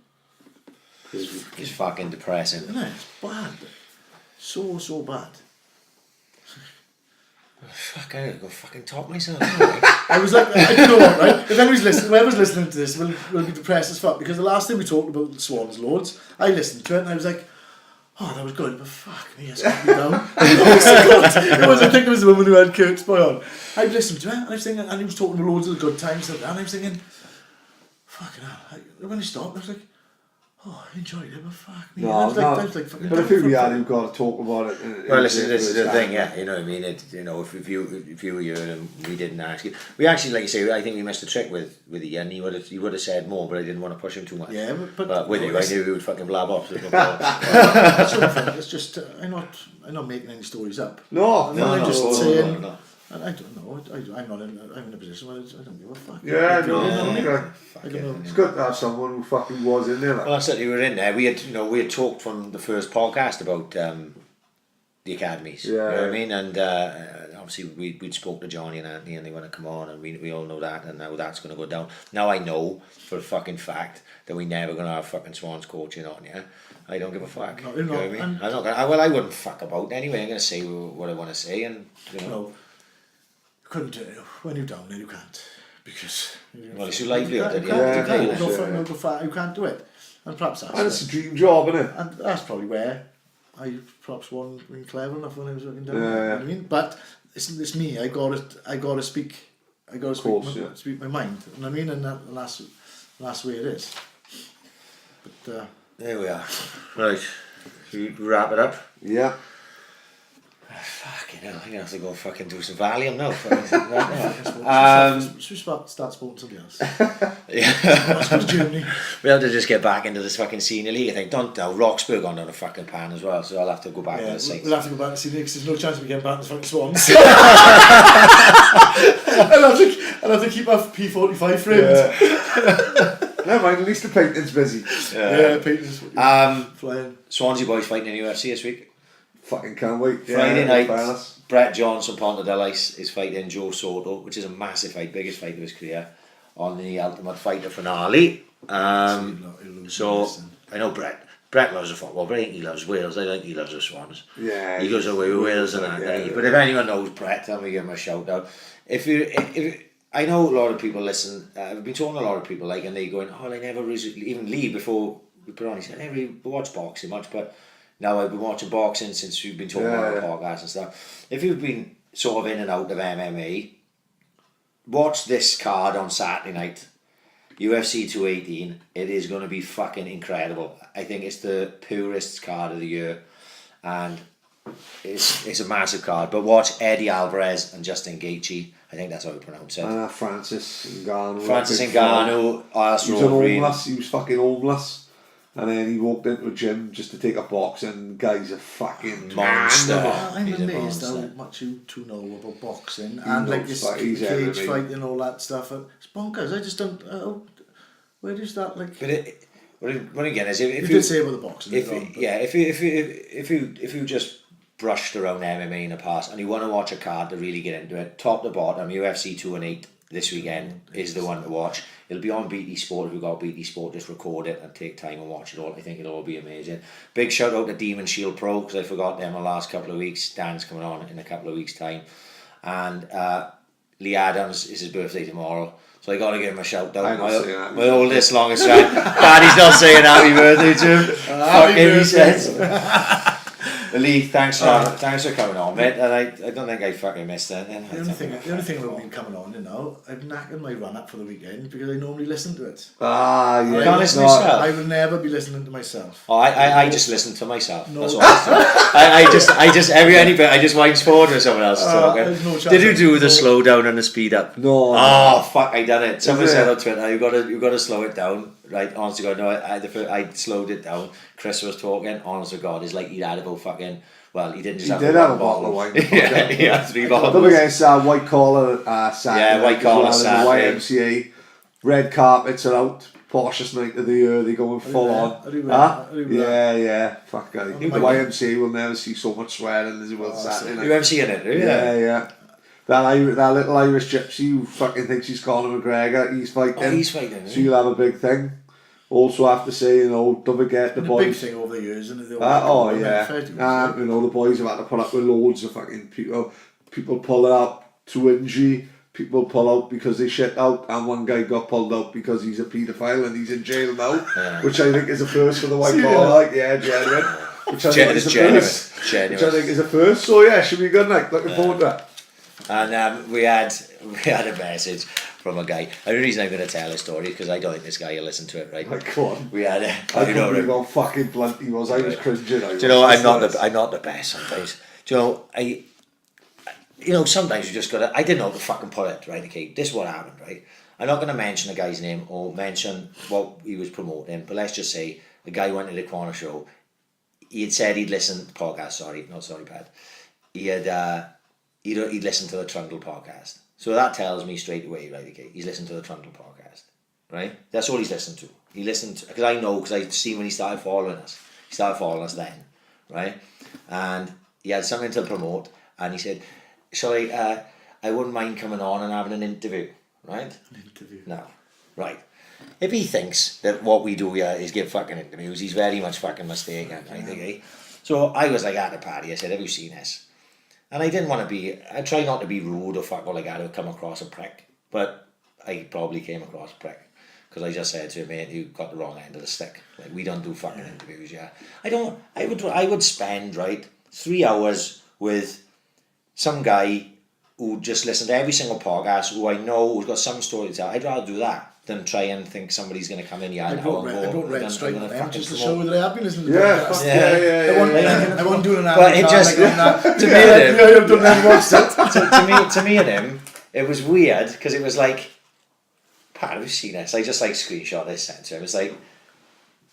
It's fucking depressing. Isn't it? It's bad. So bad. Fuck, I gotta go fucking top myself. I was like, I don't know what, right? If anybody's listening, whoever's listening to this will be depressed as fuck, because the last time we talked about the Swans loads, I listened to it and I was like, oh, that was good, but fuck me, it's got me down. I think it was the woman who had Kurt's boy on. I listened to it and I was thinking, and he was talking about loads of the good times, and I was thinking, fucking hell. When he stopped, I was like, oh, I enjoyed it, but fuck me. I was like fucking but I think we had him got to talk about it. Well, listen, this is the thing, yeah. You know what I mean? If you were here and we didn't ask you, we actually, like you say, I think we missed a trick with Ian. He would have said more, but I didn't want to push him too much. Yeah, but with you, I knew he would fucking blab off. So that's the thing. It's just I'm not making any stories up. No, I'm just saying. No. I don't know. I'm in a position where I don't give a fuck. Yeah, I don't know. It's good to have someone who fucking was in there. Like. Well, that's it. You were in there. We had talked from the first podcast about the academies. You know what I mean? And obviously we'd spoke to Johnny and Anthony, and they want to come on, and we all know that, and now that's going to go down. Now I know for a fucking fact that we never going to have fucking Swans coaching on, yeah? I don't give a fuck. No, you know what I mean? I'm not gonna, I wouldn't fuck about anyway. I'm going to say what I want to say, and No, couldn't when you're down there you can't, because well, it's your livelihood. you can't do it, and perhaps It's a dream job, isn't it? and that's probably where I perhaps wasn't being clever enough when I was working down there. Yeah. You know what I mean? But it's me. I gotta speak. Speak my mind. You know what I mean? And that's the way it is. But there we are. Right, should we wrap it up? Yeah. Fucking hell, I'm going to have to go fucking do some Valium now. should we start sporting somebody else? Yeah. Let's go to Germany. We have to just get back into this fucking senior league. I think Roxburgh on a fucking pan as well, so I'll have to go back to the Saints. We'll have to go back to senior because there's no chance we get back to the fucking Swans. I'll have to keep our P45 framed. Never mind, at least the painting's busy. Yeah, painting's flying. Swansea boys fighting in UFC this week. Fucking can't wait. Friday night, Brett Johnson, Ponta del Ice is fighting Joe Soto, which is a massive fight, biggest fight of his career, on the Ultimate Fighter finale. So I know Brett loves the football, but I think he loves Wales. I think he loves the Swans. Yeah, he goes away with Wales and that. Yeah. But if anyone knows Brett, tell me, give him a shout out. If I know a lot of people listen. I've been talking to a lot of people and they going, oh, I never even Leigh before we put on, he said, hey, we watch boxing much, but now I've been watching boxing since we've been talking about the podcast and stuff. If you've been sort of in and out of MMA, watch this card on Saturday night. UFC 218. It is going to be fucking incredible. I think it's the purest card of the year, and it's a massive card. But watch Eddie Alvarez and Justin Gaethje. I think that's how you pronounce it. Francis Ngannou. Francis Ngannou. He was homeless. He was fucking homeless, and then he walked into a gym just to take a box, and guy's a fucking monster. I'm He's a amazed how monster. much you two know about boxing and like this he's cage MMA. fight and all that stuff. It's bonkers. I just don't. Where does that like? But what again is if You did say about the boxing. if you just brushed around MMA in the past and you want to watch a card to really get into it, top to bottom, UFC 218 this weekend is the one to watch. It'll be on BT Sport. If you've got BT Sport, just record it and take time and watch it all. I think it'll all be amazing. Big shout out to Demon Shield Pro, because I forgot them the last couple of weeks. Dan's coming on in a couple of weeks' time, and Leigh Adams is his birthday tomorrow. So I got to give him a shout out. My oldest, longest friend. Daddy's not saying happy birthday to him. Fuck him, he says. Leigh, thanks for coming on, mate. And I don't think I fucking missed anything. The only thing about me coming on, I've knackered my run up for the weekend because I normally listen to it. You can't listen to yourself. I will never be listening to myself. Oh, I just listen to myself. No. That's all I do. I just wind forward with someone else talking. No chance. Did you do the slow down and the speed up? No. Oh fuck! I done it. Someone said on Twitter, you got to slow it down. Right, honest to God, no. I slowed it down. Chris was talking. Honest to God, it's like he'd had about fucking. Well, he didn't just have a bottle of wine. Yeah, he had 3 bottles. Up against White Collar Saturday. Yeah, White Collar Saturday. The YMCA. Red carpets are out. Poshest night of the year. They going full on. Yeah. Fuck guy. The YMCA will never see so much swearing as it will Saturday night. You ever seen it? Yeah. That little Irish gypsy who fucking thinks he's Conor McGregor, he's fighting. Oh, he's fighting. So you'll have a big thing. Also have to say, don't forget the boys. Big thing over the years, isn't it? The boys have had to put up with loads of fucking people. People pull out to injury. People pull out because they shit out, and one guy got pulled out because he's a paedophile and he's in jail now, which I think is a first for the white collar. Genuine. Which I think is a first. Which I think is a first. So yeah, should be good night. Looking forward to that. And we had a message from a guy. The only reason I'm going to tell this story is because I don't think this guy will listen to it, right? Go on. We had I don't know how fucking blunt he was. I was cringing. Do you know, I'm not the best sometimes. Do you know, sometimes you just got to. I didn't know how to fucking put it, right? Okay, this is what happened, right? I'm not going to mention the guy's name or mention what he was promoting, but let's just say the guy went to the corner show. He had said he'd listened to the podcast. Sorry, Pat. He had. He'd listen to the Trundle podcast. So that tells me straight away, right, okay, he's listened to the Trundle podcast, right? That's all he's listened to. He listened to, because I'd seen when he started following us. He started following us then, right? And he had something to promote, and he said, sorry, I wouldn't mind coming on and having an interview, right? An interview? No, right. If he thinks that what we do here is give fucking interviews, he's very much fucking mistaken, right, okay? So I was like, at the Paddy, I said, have you seen this? And I didn't want to be, I try not to be rude or fuck all like that or come across a prick, but I probably came across a prick because I just said to him, mate, you got the wrong end of the stick. Like, we don't do fucking interviews, yeah. I would spend, right, 3 hours with some guy who just listened to every single podcast, who I know who's got some story to tell. I'd rather do that than try and think somebody's going to come in here and I brought Red straight on them just to show that I have been listening to podcasts. Yeah. I wasn't doing an But it just, to me and him, it was weird because it was like, Pat, have you seen this? I just like screenshot this, sent to him. It's like,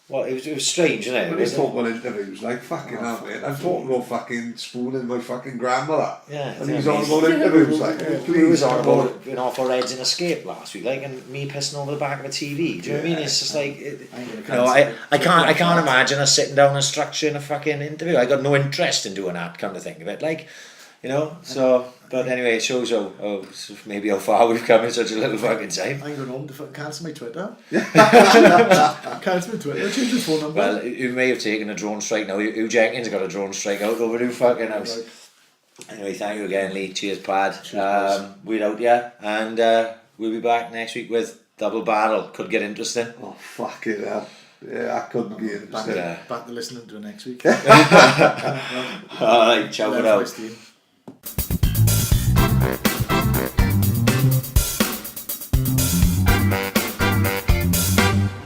well, it was strange, isn't it? When he's talking about interviews, like, fucking hell, mate. I'm talking about fucking spooning my fucking grandmother. Yeah. And he's on about interviews, like, please. We was on about being off our heads in Escape last week, like, and me pissing over the back of a TV. Do you know what I mean? It's just like, I can't imagine us sitting down and structuring a fucking interview. I got no interest in doing that, come to think of it. Like, you know, so, but anyway, it shows maybe how far we've come in such a little fucking time. I'm going home to cancel my Twitter. Cancel my Twitter. I changed my phone number. Well, you may have taken a drone strike now. Hugh Jenkins got a drone strike out over Hugh fucking house. Right. Anyway, thank you again, Leigh. Cheers, Pad. We're out, yeah, and we'll be back next week with Double Barrel. Could get interesting. Oh, fucking hell. Yeah, I couldn't be in Back, it. back to listening to it next week. Alright, ciao for now. Love team.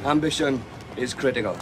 Ambition is critical.